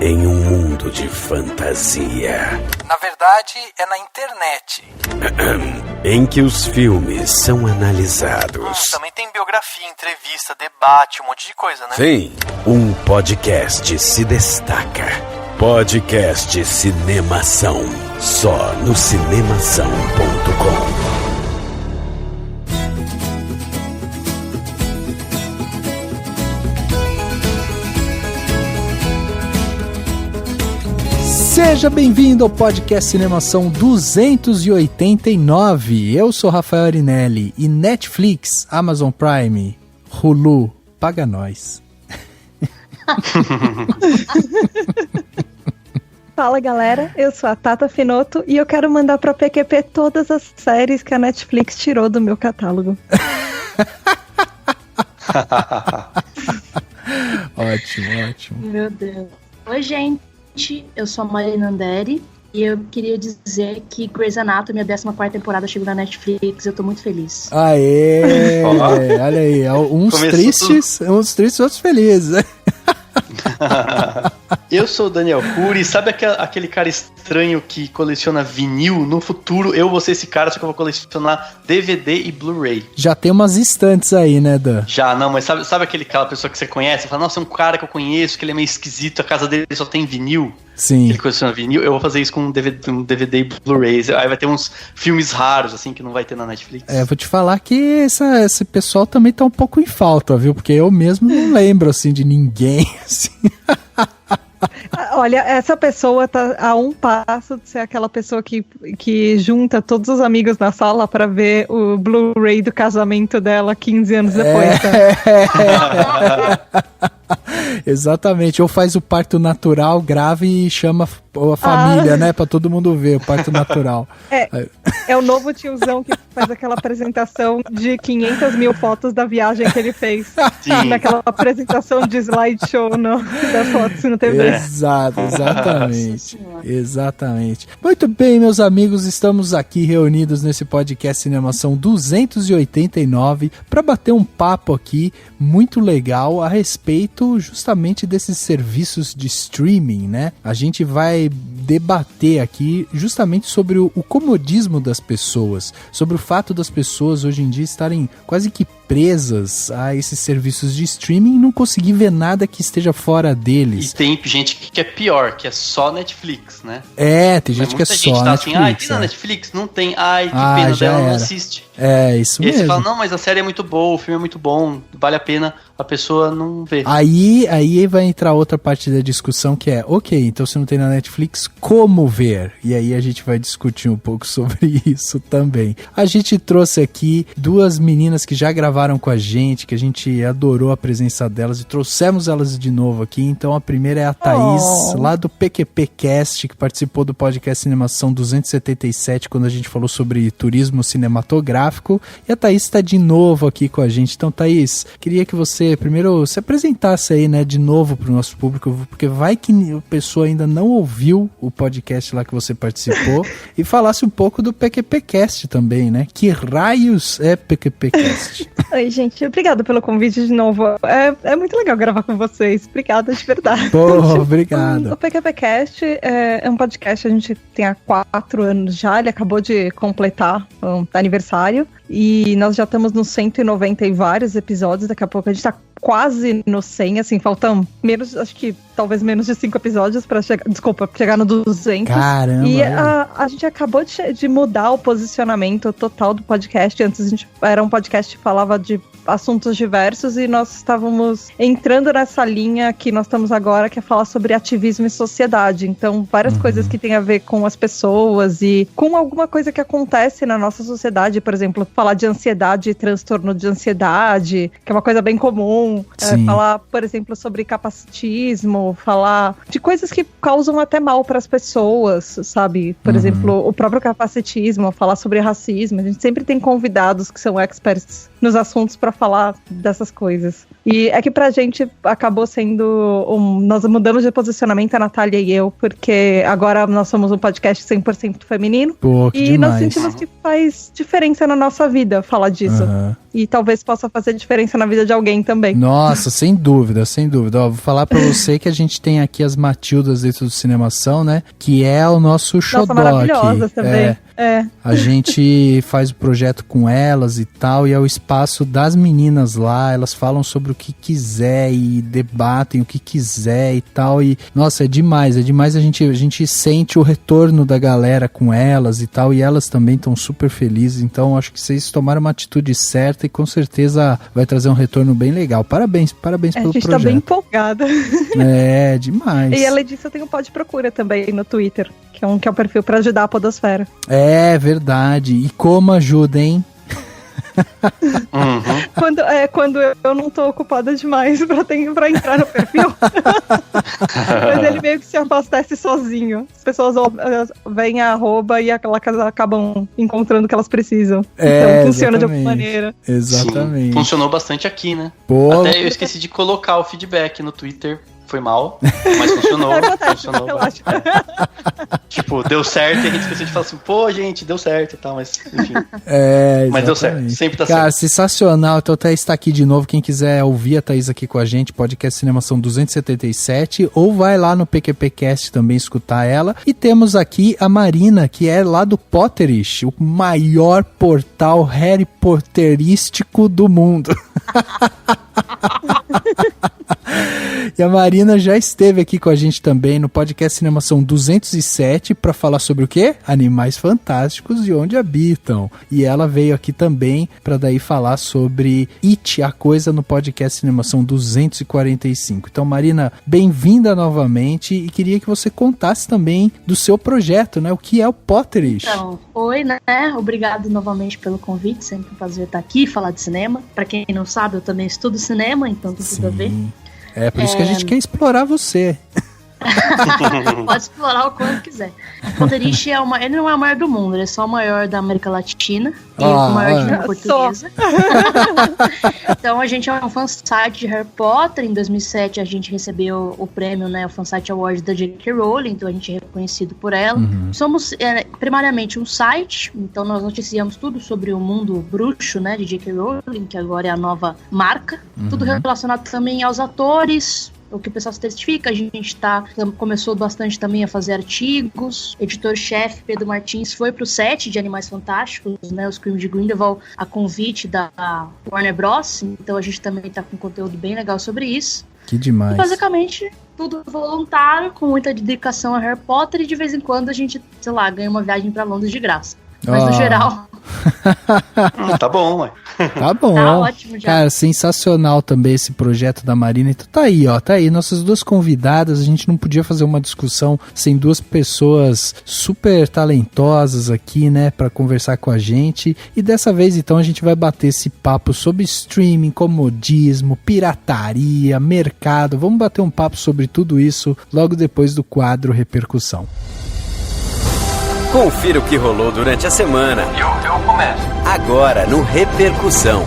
em um mundo de fantasia. Na verdade, é na internet. Em que os filmes são analisados. Também tem biografia, entrevista, debate, um monte de coisa, né? Sim, um podcast se destaca. Podcast Cinemação. Só no cinemação.com. Seja bem-vindo ao podcast Cinemação 289. Eu sou Rafael Arinelli e Netflix, Amazon Prime, Hulu, paga nós. Fala galera, eu sou a Tata Finoto e eu quero mandar pra PQP todas as séries que a Netflix tirou do meu catálogo. Ótimo. Meu Deus. Oi, gente. Eu sou a Marina Anderi e eu queria dizer que Grey's Anatomy, a 14ª temporada, chegou na Netflix. Eu tô muito feliz. Aê! Olha aí, uns tristes, outros felizes. Eu sou o Daniel Cury. Sabe aquele cara estranho que coleciona vinil? No futuro eu vou ser esse cara, só que eu vou colecionar DVD e Blu-ray. Já tem umas estantes aí, né, Dan? Já, não, mas sabe aquela pessoa que você conhece? Você fala, nossa, é um cara que eu conheço, que ele é meio esquisito, a casa dele só tem vinil. Sim. Ele coleciona vinil. Eu vou fazer isso com um DVD e Blu-ray. Aí vai ter uns filmes raros, assim, que não vai ter na Netflix. Vou te falar que esse pessoal também tá um pouco em falta, viu? Porque eu mesmo não lembro, assim, de ninguém, assim. Olha, essa pessoa tá a um passo de ser aquela pessoa que junta todos os amigos na sala pra ver o Blu-ray do casamento dela 15 anos depois. Exatamente, ou faz o parto natural, grave e chama a família, né, pra todo mundo ver o parto natural. É o novo tiozão que faz aquela apresentação de 500 mil fotos da viagem que ele fez. Sim. Naquela apresentação de slideshow das fotos no TV. Exatamente. Muito bem, meus amigos, estamos aqui reunidos nesse podcast Cinemação 289 para bater um papo aqui muito legal a respeito justamente desses serviços de streaming, né? A gente vai debater aqui justamente sobre o comodismo das pessoas, sobre o fato das pessoas hoje em dia estarem quase que presas a esses serviços de streaming e não conseguir ver nada que esteja fora deles. E tem gente que é pior, que é só Netflix, né? Tem gente que é só tá Netflix. Assim, tem na Netflix? Não tem. Que pena dela, não assiste. Isso e mesmo. E aí você fala, não, mas a série é muito boa, o filme é muito bom, vale a pena, a pessoa não vê. Aí vai entrar outra parte da discussão que é, ok, então se não tem na Netflix, como ver? E aí a gente vai discutir um pouco sobre isso também. A gente trouxe aqui duas meninas que já gravaram com a gente, que a gente adorou a presença delas e trouxemos elas de novo aqui. Então a primeira é a Thaís, lá do PQPcast, que participou do podcast Cinemação 277, quando a gente falou sobre turismo cinematográfico. E a Thaís está de novo aqui com a gente. Então, Thaís, queria que você primeiro se apresentasse aí, né, de novo para o nosso público, porque vai que a pessoa ainda não ouviu o podcast lá que você participou e falasse um pouco do PQPcast também, né? Que raios é PQPcast? Oi, gente, obrigada pelo convite de novo. É muito legal gravar com vocês. Obrigada de verdade. Obrigado. O PQPcast é um podcast que a gente tem há 4 anos já. Ele acabou de completar um aniversário. E nós já estamos nos 190 e vários episódios. Daqui a pouco a gente tá quase no 100, assim, faltam menos, acho que talvez menos de 5 episódios pra chegar no 200. Caramba! E a gente acabou de mudar o posicionamento total do podcast. Antes a gente era um podcast que falava de assuntos diversos e nós estávamos entrando nessa linha que nós estamos agora, que é falar sobre ativismo e sociedade. Então, várias coisas que tem a ver com as pessoas e com alguma coisa que acontece na nossa sociedade. Por exemplo, falar de ansiedade e transtorno de ansiedade, que é uma coisa bem comum. Falar, por exemplo, sobre capacitismo, falar de coisas que causam até mal para as pessoas, sabe? Por exemplo, o próprio capacitismo, falar sobre racismo. A gente sempre tem convidados que são experts nos assuntos para falar dessas coisas. E é que pra gente acabou sendo nós mudamos de posicionamento, a Natália e eu, porque agora nós somos um podcast 100% feminino. Pô, que e demais. nós sentimos que faz diferença na nossa vida falar disso. e talvez possa fazer diferença na vida de alguém também. Nossa, sem dúvida, sem dúvida. Ó, vou falar pra você que a gente tem aqui as Matildas dentro do Cinemação, né? Que é o nosso xodó aqui. Maravilhosas também. A gente faz o projeto com elas e tal, e é o espaço das meninas lá, elas falam sobre o que quiser e debatem o que quiser e tal, e nossa, é demais a gente sente o retorno da galera com elas e tal, e elas também estão super felizes, então acho que vocês tomaram uma atitude certa e com certeza vai trazer um retorno bem legal. Parabéns pelo projeto. A gente tá bem empolgada. É, demais. E além disso, eu tenho um pod procura também no Twitter, que é um pra para ajudar a podosfera. É verdade. E como ajuda, hein? Quando eu não tô ocupada demais pra entrar no perfil. Mas ele meio que se abastece sozinho. As pessoas veem a arroba e elas acabam encontrando o que elas precisam. Então funciona de alguma maneira. Exatamente. Sim, funcionou bastante aqui, né? Pô. Até eu esqueci de colocar o feedback no Twitter. Foi mal, mas funcionou. Funcionou. Relaxa. Tipo, deu certo e a gente esqueceu de falar assim, pô, gente, deu certo e tal, mas enfim. Mas deu certo, sempre tá certo. Cara, sensacional. Então a Thaís está aqui de novo. Quem quiser ouvir a Thaís aqui com a gente, podcast Cinemação 277, ou vai lá no PQPcast também escutar ela. E temos aqui a Marina, que é lá do Potterish, o maior portal Harry Potterístico do mundo. E a Marina já esteve aqui com a gente também no podcast Cinemação 207 para falar sobre o quê? Animais fantásticos e onde habitam. E ela veio aqui também para daí falar sobre It, a coisa, no podcast Cinemação 245. Então, Marina, bem-vinda novamente e queria que você contasse também do seu projeto, né? O que é o Potterish? Então, oi, né? Obrigado novamente pelo convite, sempre um prazer estar aqui, falar de cinema. Para quem não sabe, eu também estudo cinema, então tem tudo a ver. É por isso que a gente quer explorar você. Pode explorar o quanto quiser. O Potterish ele não é o maior do mundo, ele é só o maior da América Latina e o maior de língua portuguesa. Então a gente é um fansite de Harry Potter. Em 2007 a gente recebeu o prêmio, né, o Fansite Award da J.K. Rowling, então a gente é reconhecido por ela. Somos primariamente um site, então nós noticiamos tudo sobre o mundo bruxo, né, de J.K. Rowling, que agora é a nova marca. Tudo relacionado também aos atores, o que o pessoal se testifica. A gente começou bastante também a fazer artigos. Editor-chefe Pedro Martins foi pro set de Animais Fantásticos, né, os Crimes de Grindelwald, a convite da Warner Bros. Então a gente também tá com conteúdo bem legal sobre isso. Que demais. E basicamente tudo voluntário, com muita dedicação a Harry Potter, e de vez em quando a gente, sei lá, ganha uma viagem pra Londres de graça. Mas no geral... Tá bom, ué. Tá bom. Tá ótimo já. Cara, sensacional também esse projeto da Marina. Então tá aí, nossas duas convidadas. A gente não podia fazer uma discussão sem duas pessoas super talentosas aqui, né, pra conversar com a gente. E dessa vez, então, a gente vai bater esse papo sobre streaming, comodismo, pirataria, mercado. Vamos bater um papo sobre tudo isso logo depois do quadro Repercussão. Confira o que rolou durante a semana. Eu começo. Agora no Repercussão.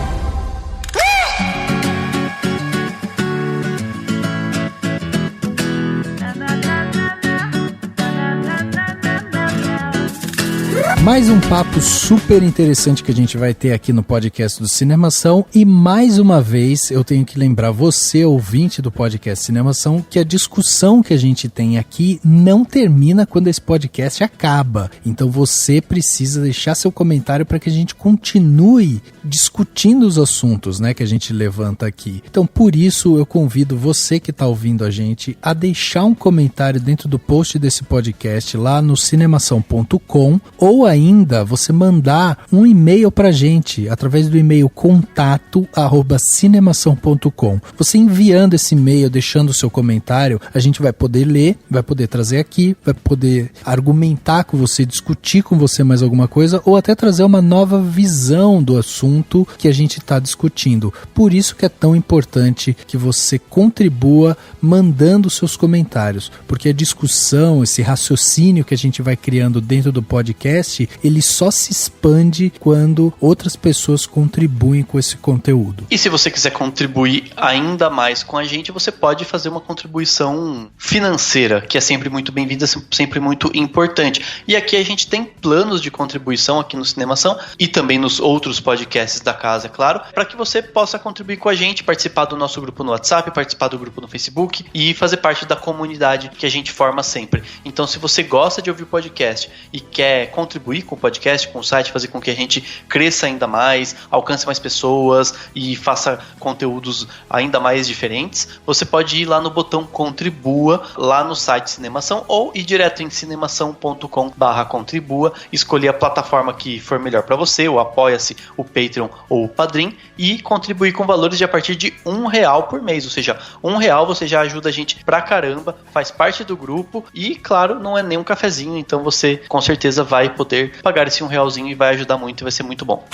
Mais um papo super interessante que a gente vai ter aqui no podcast do Cinemação, e mais uma vez eu tenho que lembrar você, ouvinte do podcast Cinemação, que a discussão que a gente tem aqui não termina quando esse podcast acaba. Então você precisa deixar seu comentário para que a gente continue discutindo os assuntos, né, que a gente levanta aqui. Então por isso eu convido você que está ouvindo a gente a deixar um comentário dentro do post desse podcast lá no cinemação.com, ou ainda você mandar um e-mail pra gente através do e-mail contato@cinemação.com. Você enviando esse e-mail, deixando o seu comentário, a gente vai poder ler, vai poder trazer aqui, vai poder argumentar com você, discutir com você mais alguma coisa, ou até trazer uma nova visão do assunto que a gente está discutindo. Por isso que é tão importante que você contribua mandando seus comentários, porque a discussão, esse raciocínio que a gente vai criando dentro do podcast podcast, ele só se expande quando outras pessoas contribuem com esse conteúdo. E se você quiser contribuir ainda mais com a gente, você pode fazer uma contribuição financeira, que é sempre muito bem-vinda, sempre muito importante. E aqui a gente tem planos de contribuição aqui no Cinemação e também nos outros podcasts da casa, é claro, para que você possa contribuir com a gente, participar do nosso grupo no WhatsApp, participar do grupo no Facebook e fazer parte da comunidade que a gente forma sempre. Então, se você gosta de ouvir o podcast e quer contribuir com o podcast, com o site, fazer com que a gente cresça ainda mais, alcance mais pessoas e faça conteúdos ainda mais diferentes, você pode ir lá no botão Contribua, lá no site Cinemação, ou ir direto em cinemação.com/contribua, escolher a plataforma que for melhor para você, o Apoia-se, o Patreon ou o Padrim, e contribuir com valores de a partir de R$1 por mês, ou seja, R$1 você já ajuda a gente pra caramba, faz parte do grupo e, claro, não é nem um cafezinho, então você com certeza vai poder pagar esse R$1 e vai ajudar muito e vai ser muito bom.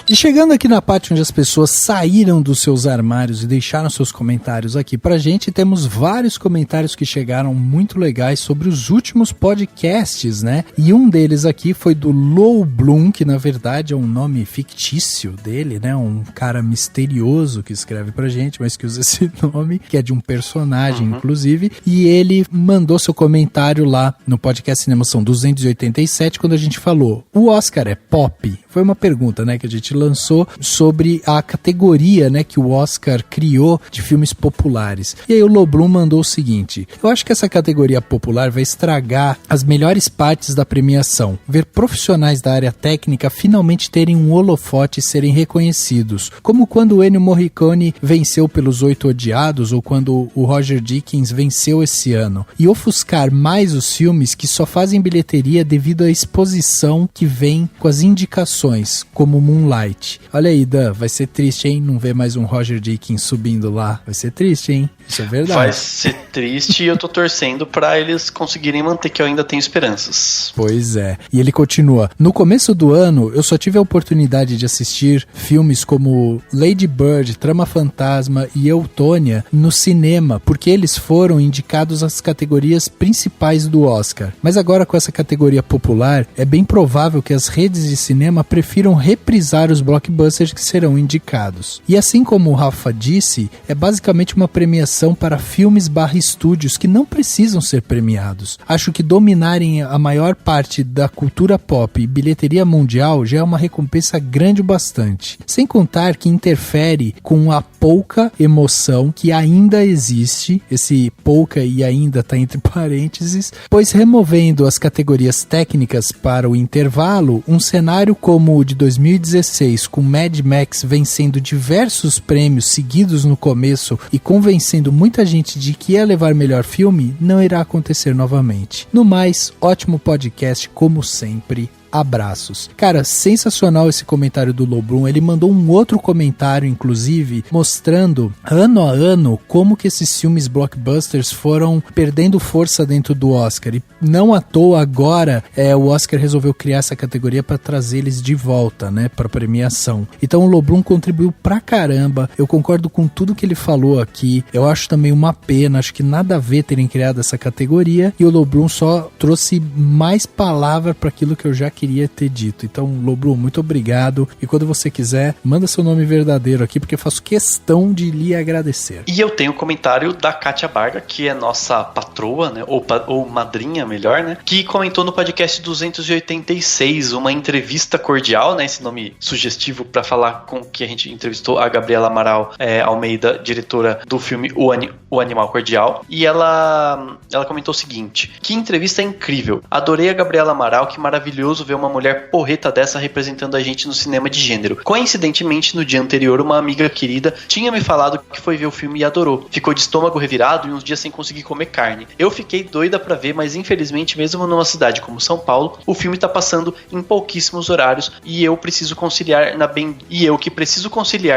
E chegando aqui na parte onde as pessoas saíram dos seus armários e deixaram seus comentários aqui pra gente, temos vários comentários que chegaram muito legais sobre os últimos podcasts, né? E um deles aqui foi do Low Bloom, que na verdade é um nome fictício dele, né? Um cara misterioso que escreve pra gente, mas que usa esse nome, que é de um personagem, inclusive. E ele mandou seu comentário lá no podcast Cinemação 287, quando a gente falou: o Oscar é pop? Foi uma pergunta, né, que a gente lançou sobre a categoria, né, que o Oscar criou de filmes populares. E aí o Loblum mandou o seguinte: eu acho que essa categoria popular vai estragar as melhores partes da premiação. Ver profissionais da área técnica finalmente terem um holofote e serem reconhecidos, como quando o Ennio Morricone venceu pelos 8 Odiados ou quando o Roger Deakins venceu esse ano, e ofuscar mais os filmes que só fazem bilheteria devido à exposição que vem com as indicações, como Moonlight. Olha aí, Dan, vai ser triste, hein? Não ver mais um Roger Deakins subindo lá. Vai ser triste, hein? Isso é verdade. Vai ser triste e eu tô torcendo pra eles conseguirem manter, que eu ainda tenho esperanças. Pois é. E ele continua: no começo do ano, eu só tive a oportunidade de assistir filmes como Lady Bird, Trama Fantasma e Eutônia no cinema, porque eles foram indicados às categorias principais do Oscar. Mas agora, com essa categoria popular, é bem provável que as redes de cinema prefiram reprisar os blockbusters que serão indicados. E assim como o Rafa disse, é basicamente uma premiação para filmes / estúdios que não precisam ser premiados. Acho que dominarem a maior parte da cultura pop e bilheteria mundial já é uma recompensa grande o bastante. Sem contar que interfere com a pouca emoção que ainda existe, esse pouca e ainda está entre parênteses, pois removendo as categorias técnicas para o intervalo, um cenário como o de 2016, com Mad Max vencendo diversos prêmios seguidos no começo e convencendo muita gente de que ia levar melhor filme, não irá acontecer novamente. No mais, ótimo podcast como sempre. Abraços. Cara, sensacional esse comentário do Loblum. Ele mandou um outro comentário, inclusive, mostrando ano a ano como que esses filmes blockbusters foram perdendo força dentro do Oscar. E não à toa agora o Oscar resolveu criar essa categoria para trazer eles de volta, né, para premiação. Então o Loblum contribuiu pra caramba. Eu concordo com tudo que ele falou aqui. Eu acho também uma pena, acho que nada a ver terem criado essa categoria. E o Loblum só trouxe mais palavra para aquilo que eu já queria ter dito. Então, Loblum, muito obrigado. E quando você quiser, manda seu nome verdadeiro aqui, porque eu faço questão de lhe agradecer. E eu tenho um comentário da Kátia Barga, que é nossa patroa, né? Ou madrinha, melhor, né? Que comentou no podcast 286 uma entrevista cordial, né? Esse nome sugestivo para falar com que a gente entrevistou a Gabriela Amaral Almeida, diretora do filme O Animal Cordial. E ela comentou o seguinte: que entrevista incrível. Adorei a Gabriela Amaral, que maravilhoso ver uma mulher porreta dessa representando a gente no cinema de gênero. Coincidentemente, no dia anterior, uma amiga querida tinha me falado que foi ver o filme e adorou. Ficou de estômago revirado e uns dias sem conseguir comer carne. Eu fiquei doida pra ver, mas infelizmente, mesmo numa cidade como São Paulo, o filme tá passando em pouquíssimos horários e eu que preciso conciliar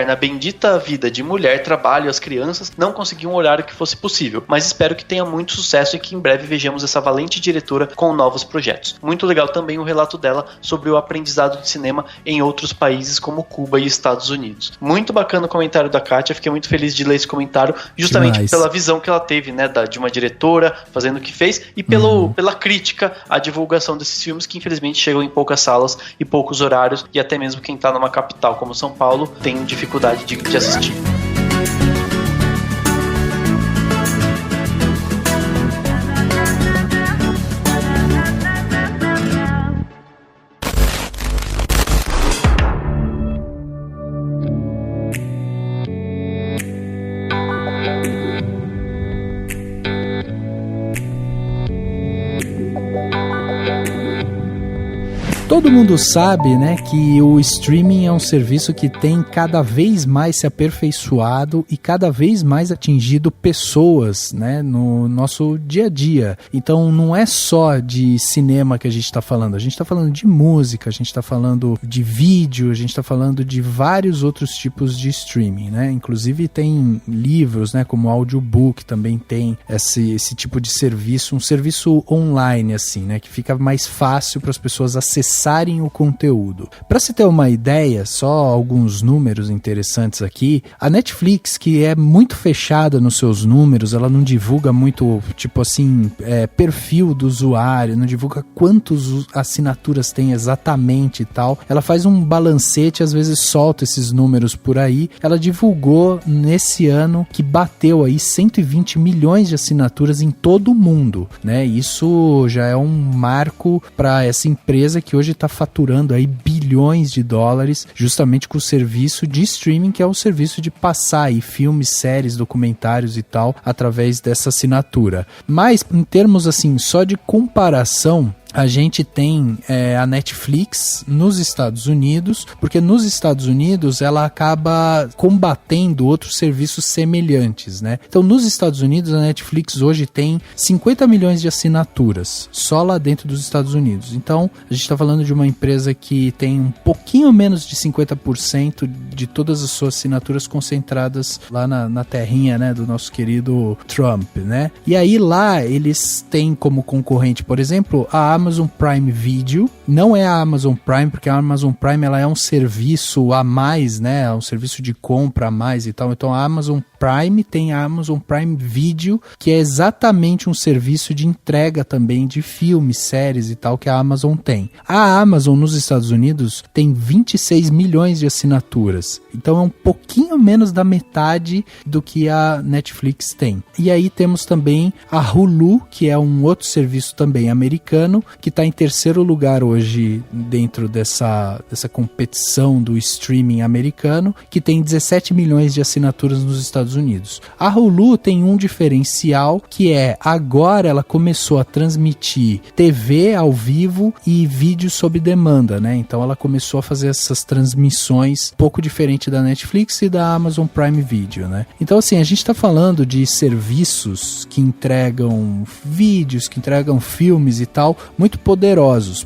na bendita vida de mulher, trabalho, as crianças, não consegui um horário que fosse possível. Mas espero que tenha muito sucesso e que em breve vejamos essa valente diretora com novos projetos. Muito legal também o relato dela dela sobre o aprendizado de cinema em outros países como Cuba e Estados Unidos. Muito bacana o comentário da Kátia, fiquei muito feliz de ler esse comentário, justamente pela visão que ela teve, né, de uma diretora fazendo o que fez e pela crítica à divulgação desses filmes que infelizmente chegam em poucas salas e poucos horários, e até mesmo quem tá numa capital como São Paulo tem dificuldade de assistir. Todo mundo sabe, né, que o streaming é um serviço que tem cada vez mais se aperfeiçoado e cada vez mais atingido pessoas, né, no nosso dia a dia. Então não é só de cinema que a gente está falando de música, a gente está falando de vídeo, a gente está falando de vários outros tipos de streaming, né? Inclusive tem livros, né, como audiobook, também tem esse tipo de serviço, um serviço online, assim, né, que fica mais fácil para as pessoas acessarem o conteúdo. Para se ter uma ideia, só alguns números interessantes aqui, a Netflix, que é muito fechada nos seus números, ela não divulga muito, tipo assim, perfil do usuário, não divulga quantas assinaturas tem exatamente e tal, ela faz um balancete, às vezes solta esses números por aí. Ela divulgou nesse ano que bateu aí 120 milhões de assinaturas em todo o mundo, né? Isso já é um marco para essa empresa que hoje está faturando aí bilhões de dólares justamente com o serviço de streaming, que é o serviço de passar aí filmes, séries, documentários e tal através dessa assinatura. Mas em termos assim só de comparação, a gente tem a Netflix nos Estados Unidos, porque nos Estados Unidos ela acaba combatendo outros serviços semelhantes, né? Então nos Estados Unidos a Netflix hoje tem 50 milhões de assinaturas, só lá dentro dos Estados Unidos. Então a gente está falando de uma empresa que tem um pouquinho menos de 50% de todas as suas assinaturas concentradas lá na terrinha, né, do nosso querido Trump, né? E aí lá eles têm como concorrente, por exemplo, a Amazon Prime Video. Não é a Amazon Prime, porque a Amazon Prime ela é um serviço a mais, né? É um serviço de compra a mais e tal. Então a Amazon Prime tem a Amazon Prime Video, que é exatamente um serviço de entrega também de filmes, séries e tal que a Amazon tem. A Amazon nos Estados Unidos tem 26 milhões de assinaturas. Então é um pouquinho menos da metade do que a Netflix tem. E aí temos também a Hulu, que é um outro serviço também americano, que está em terceiro lugar hoje dentro dessa competição do streaming americano, que tem 17 milhões de assinaturas nos Estados Unidos. A Hulu tem um diferencial, que é agora ela começou a transmitir TV ao vivo e vídeo sob demanda, né? Então ela começou a fazer essas transmissões um pouco diferente da Netflix e da Amazon Prime Video, né? Então assim, a gente está falando de serviços que entregam vídeos, que entregam filmes e tal, muito poderosos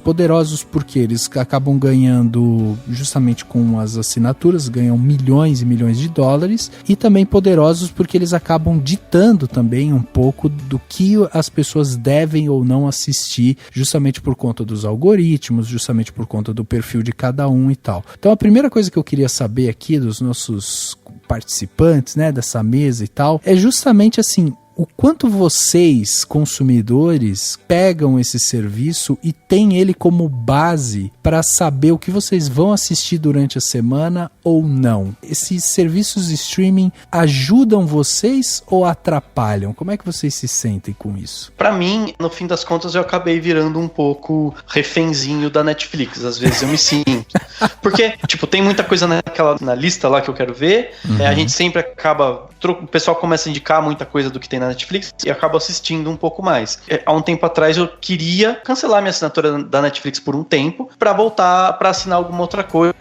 porque eles acabam ganhando justamente com as assinaturas, ganham milhões e milhões de dólares, e também poderosos porque eles acabam ditando também um pouco do que as pessoas devem ou não assistir, justamente por conta dos algoritmos, justamente por conta do perfil de cada um e tal. Então a primeira coisa que eu queria saber aqui dos nossos participantes, né, dessa mesa e tal, é justamente assim, o quanto vocês, consumidores, pegam esse serviço e têm ele como base para saber o que vocês vão assistir durante a semana ou não. Esses serviços de streaming ajudam vocês ou atrapalham? Como é que vocês se sentem com isso? Pra mim, no fim das contas, eu acabei virando um pouco refenzinho da Netflix. Às vezes eu me sinto. Porque, tipo, tem muita coisa na lista lá que eu quero ver. Uhum. A gente sempre acaba... O pessoal começa a indicar muita coisa do que tem na Netflix e acaba assistindo um pouco mais. Há um tempo atrás eu queria cancelar minha assinatura da Netflix por um tempo para voltar para assinar alguma outra coisa.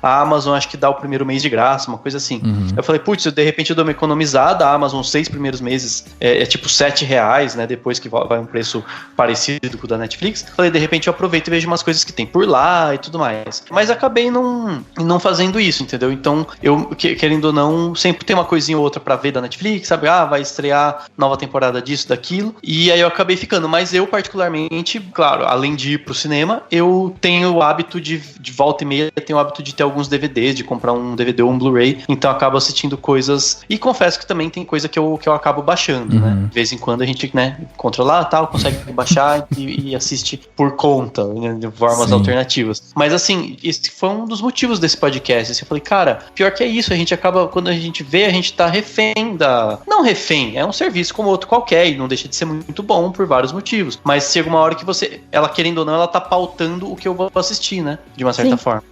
A Amazon acho que dá o primeiro mês de graça, uma coisa assim. Uhum. Eu falei, putz, de repente eu dou uma economizada, a Amazon 6 primeiros meses é tipo R$7, né? Depois que vai um preço parecido com o da Netflix. Falei, de repente eu aproveito e vejo umas coisas que tem por lá e tudo mais. Mas acabei não fazendo isso, entendeu? Então, eu, querendo ou não, sempre tem uma coisa coisinha ou outra pra ver da Netflix, sabe? Vai estrear nova temporada disso, daquilo. E aí eu acabei ficando. Mas eu, particularmente, claro, além de ir pro cinema, eu tenho o hábito de volta e meia, tenho o hábito de ter alguns DVDs, de comprar um DVD ou um Blu-ray. Então eu acabo assistindo coisas. E confesso que também tem coisa que eu acabo baixando, né? De vez em quando a gente, né, controlar tal, consegue baixar e assiste por conta, né, de formas alternativas. Mas assim, esse foi um dos motivos desse podcast. Assim, eu falei, cara, pior que é isso, a gente acaba, quando a gente vê, a gente tá refém da... Não refém, é um serviço como outro qualquer e não deixa de ser muito bom por vários motivos. Mas chega uma hora que você, ela querendo ou não, ela tá pautando o que eu vou assistir, né? De uma certa forma.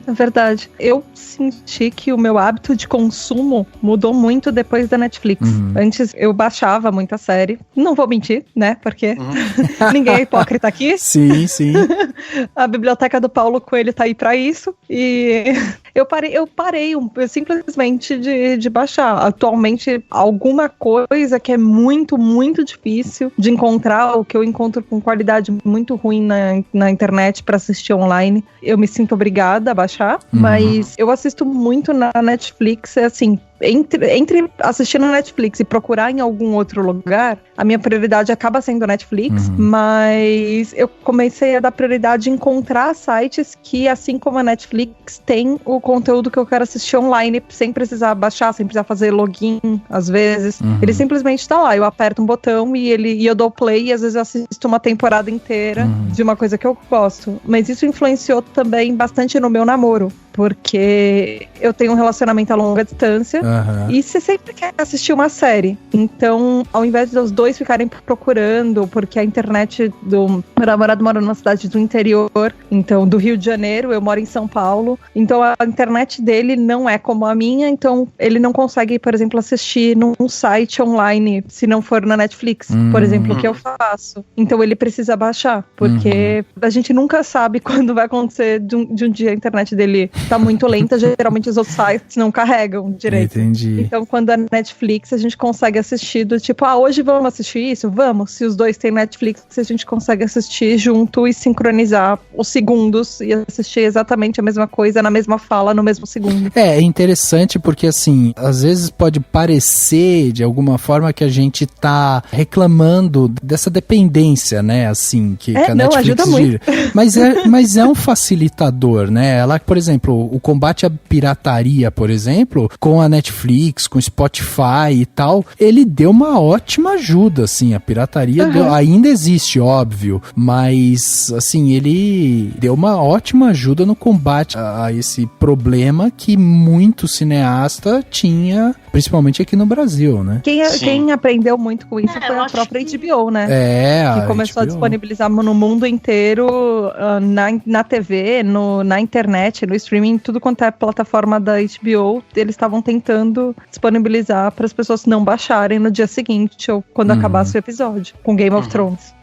É verdade. Eu senti que o meu hábito de consumo mudou muito depois da Netflix. Antes eu baixava muita série. Não vou mentir, né? Porque ninguém é hipócrita aqui. Sim, sim. A biblioteca do Paulo Coelho tá aí pra isso. E eu parei simplesmente de baixar. Atualmente, alguma coisa que é muito, muito difícil de encontrar, ou que eu encontro com qualidade muito ruim na internet pra assistir online, eu me sinto obrigada a baixar. Mas eu assisto muito na Netflix, assim... Entre assistir na Netflix e procurar em algum outro lugar, a minha prioridade acaba sendo a Netflix, mas eu comecei a dar prioridade em encontrar sites que, assim como a Netflix, tem o conteúdo que eu quero assistir online, sem precisar baixar, sem precisar fazer login, às vezes. Ele simplesmente tá lá, eu aperto um botão e eu dou play, e às vezes eu assisto uma temporada inteira de uma coisa que eu gosto. Mas isso influenciou também bastante no meu namoro, porque eu tenho um relacionamento a longa distância, e você sempre quer assistir uma série. Então, ao invés dos dois ficarem procurando, porque a internet do meu namorado mora numa cidade do interior, então do Rio de Janeiro, eu moro em São Paulo, então a internet dele não é como a minha, então ele não consegue, por exemplo, assistir num site online, se não for na Netflix, por exemplo, o que eu faço. Então ele precisa baixar, porque a gente nunca sabe quando vai acontecer de um dia a internet dele tá muito lenta, geralmente os outros sites não carregam direito. Entendi. Então, quando a Netflix, a gente consegue assistir do tipo, hoje vamos assistir isso? Vamos. Se os dois têm Netflix, a gente consegue assistir junto e sincronizar os segundos e assistir exatamente a mesma coisa, na mesma fala, no mesmo segundo. É interessante porque, assim, às vezes pode parecer, de alguma forma, que a gente tá reclamando dessa dependência, né, assim, que a Netflix ajuda muito. Mas é um facilitador, né? Ela, por exemplo, o combate à pirataria, por exemplo, com a Netflix, com Spotify e tal, ele deu uma ótima ajuda, assim, a pirataria ainda existe, óbvio, mas, assim, ele deu uma ótima ajuda no combate a esse problema que muito cineasta tinha, principalmente aqui no Brasil, né? Quem aprendeu muito com isso foi a própria HBO, né? Que começou a disponibilizar no mundo inteiro, na TV, na internet, no streaming, tudo quanto é plataforma da HBO, eles estavam tentando disponibilizar para as pessoas não baixarem no dia seguinte ou quando acabasse o episódio, com Game of Thrones.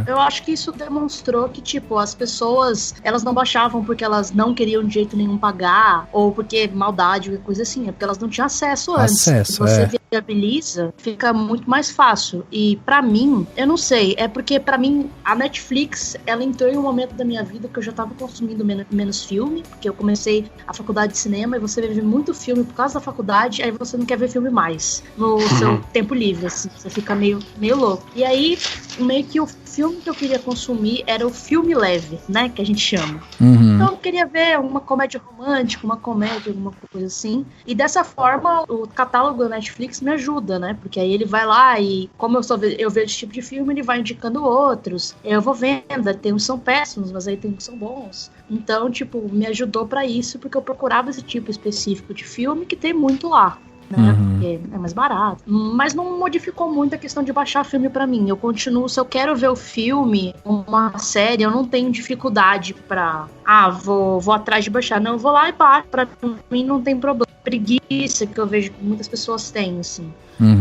Eu acho que isso demonstrou que, tipo, as pessoas, elas não baixavam porque elas não queriam de jeito nenhum pagar, ou porque maldade, ou coisa assim, é porque elas não tinham acesso antes. Se você viabiliza, fica muito mais fácil. E pra mim, eu não sei, é porque pra mim, a Netflix, ela entrou em um momento da minha vida que eu já tava consumindo menos filme, porque eu comecei a faculdade de cinema e você vê muito filme por causa da faculdade, aí você não quer ver filme mais no seu tempo livre, assim, você fica meio louco. E aí, meio que o filme que eu queria consumir era o filme leve, né, que a gente chama. Então eu queria ver uma comédia romântica, uma comédia, alguma coisa assim. E dessa forma, o catálogo da Netflix me ajuda, né, porque aí ele vai lá e, como eu vejo esse tipo de filme, ele vai indicando outros. Eu vou vendo, tem uns que são péssimos, mas aí tem uns que são bons. Então, tipo, me ajudou pra isso, porque eu procurava esse tipo específico de filme que tem muito lá. Né? Porque é mais barato. Mas não modificou muito a questão de baixar filme pra mim. Eu continuo, se eu quero ver o filme, uma série, eu não tenho dificuldade pra... vou atrás de baixar. Não, eu vou lá e baixo. Pra mim não tem problema. Preguiça que eu vejo que muitas pessoas têm, assim.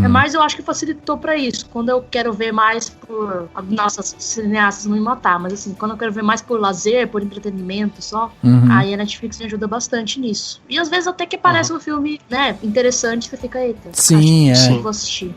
Mas eu acho que facilitou pra isso. Quando eu quero ver mais por... Nossa, cineastas não me matar, mas assim, quando eu quero ver mais por lazer, por entretenimento só, aí a Netflix me ajuda bastante nisso. E às vezes até que parece um filme, né, interessante, você fica, eita, sim, acho que vou assistir.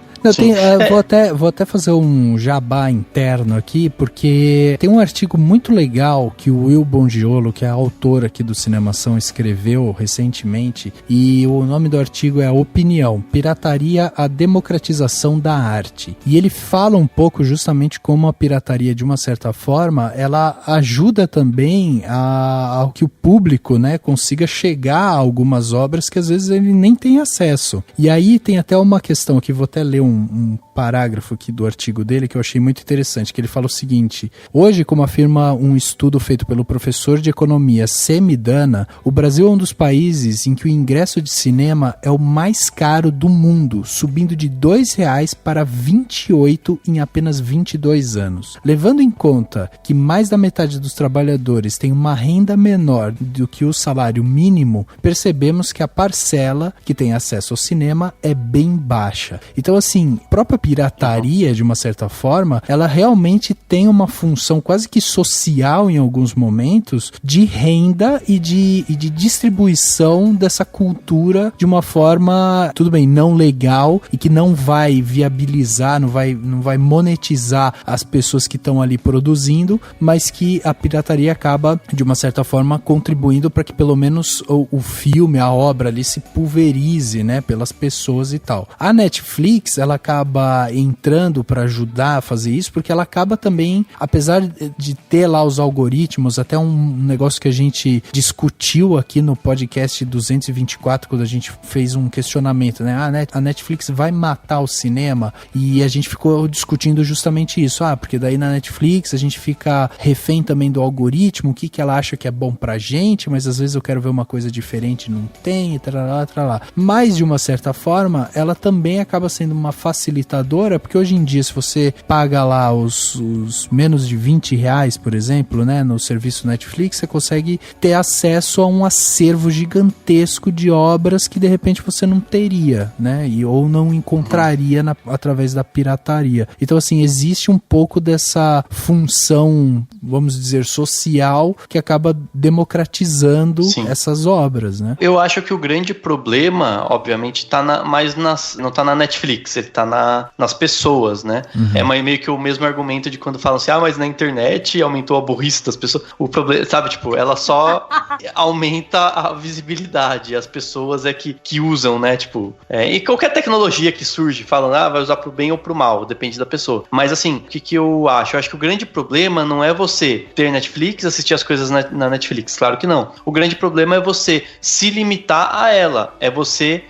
Vou até fazer um jabá interno aqui, porque tem um artigo muito legal que o Will Bongiolo, que é autor aqui do Cinemação, escreveu recentemente, e o nome do artigo é Opinião, Pirataria, a Democratização da Arte. E ele fala um pouco justamente como a pirataria, de uma certa forma, ela ajuda também ao que o público, né, consiga chegar a algumas obras que às vezes ele nem tem acesso. E aí tem até uma questão aqui, vou até ler um parágrafo aqui do artigo dele que eu achei muito interessante, que ele fala o seguinte: hoje, como afirma um estudo feito pelo professor de economia Semidana, o Brasil é um dos países em que o ingresso de cinema é o mais caro do mundo, subindo de R$2 para 28 em apenas 22 anos. Levando em conta que mais da metade dos trabalhadores tem uma renda menor do que o salário mínimo, percebemos que a parcela que tem acesso ao cinema é bem baixa. Então, assim, a própria pirataria, de uma certa forma, ela realmente tem uma função quase que social em alguns momentos, de renda e de distribuição dessa cultura de uma forma, tudo bem, não legal, e que não vai viabilizar, não vai monetizar as pessoas que estão ali produzindo, mas que a pirataria acaba, de uma certa forma, contribuindo para que pelo menos o filme, a obra ali se pulverize, né, pelas pessoas e tal. A Netflix, ela acaba entrando para ajudar a fazer isso, porque ela acaba também, apesar de ter lá os algoritmos, até um negócio que a gente discutiu aqui no podcast 224, quando a gente fez um questionamento, né, a Netflix vai matar o cinema, e a gente ficou discutindo justamente isso, porque daí na Netflix a gente fica refém também do algoritmo, o que ela acha que é bom pra gente, mas às vezes eu quero ver uma coisa diferente, não tem, tralá. Mas, de uma certa forma, ela também acaba sendo uma facilitadora, porque hoje em dia, se você paga lá os menos de R$20, por exemplo, né, no serviço Netflix, você consegue ter acesso a um acervo gigantesco de obras que de repente você não teria, né, ou não encontraria através da pirataria. Então, assim, existe um pouco dessa função, vamos dizer, social, que acaba democratizando essas obras, né? Eu acho que o grande problema, obviamente, tá não tá na Netflix, ele tá nas pessoas, né? Uhum. É meio que o mesmo argumento de quando falam assim, mas na internet aumentou a burrice das pessoas. O problema, sabe, tipo, ela só aumenta a visibilidade, as pessoas é que usam, né? Tipo, e qualquer tecnologia que surge, falam, vai usar pro bem ou pro mal, depende da pessoa. Mas assim, o que eu acho? Eu acho que o grande problema não é você ter Netflix, assistir as coisas na Netflix, claro que não. O grande problema é você se limitar a ela. É você,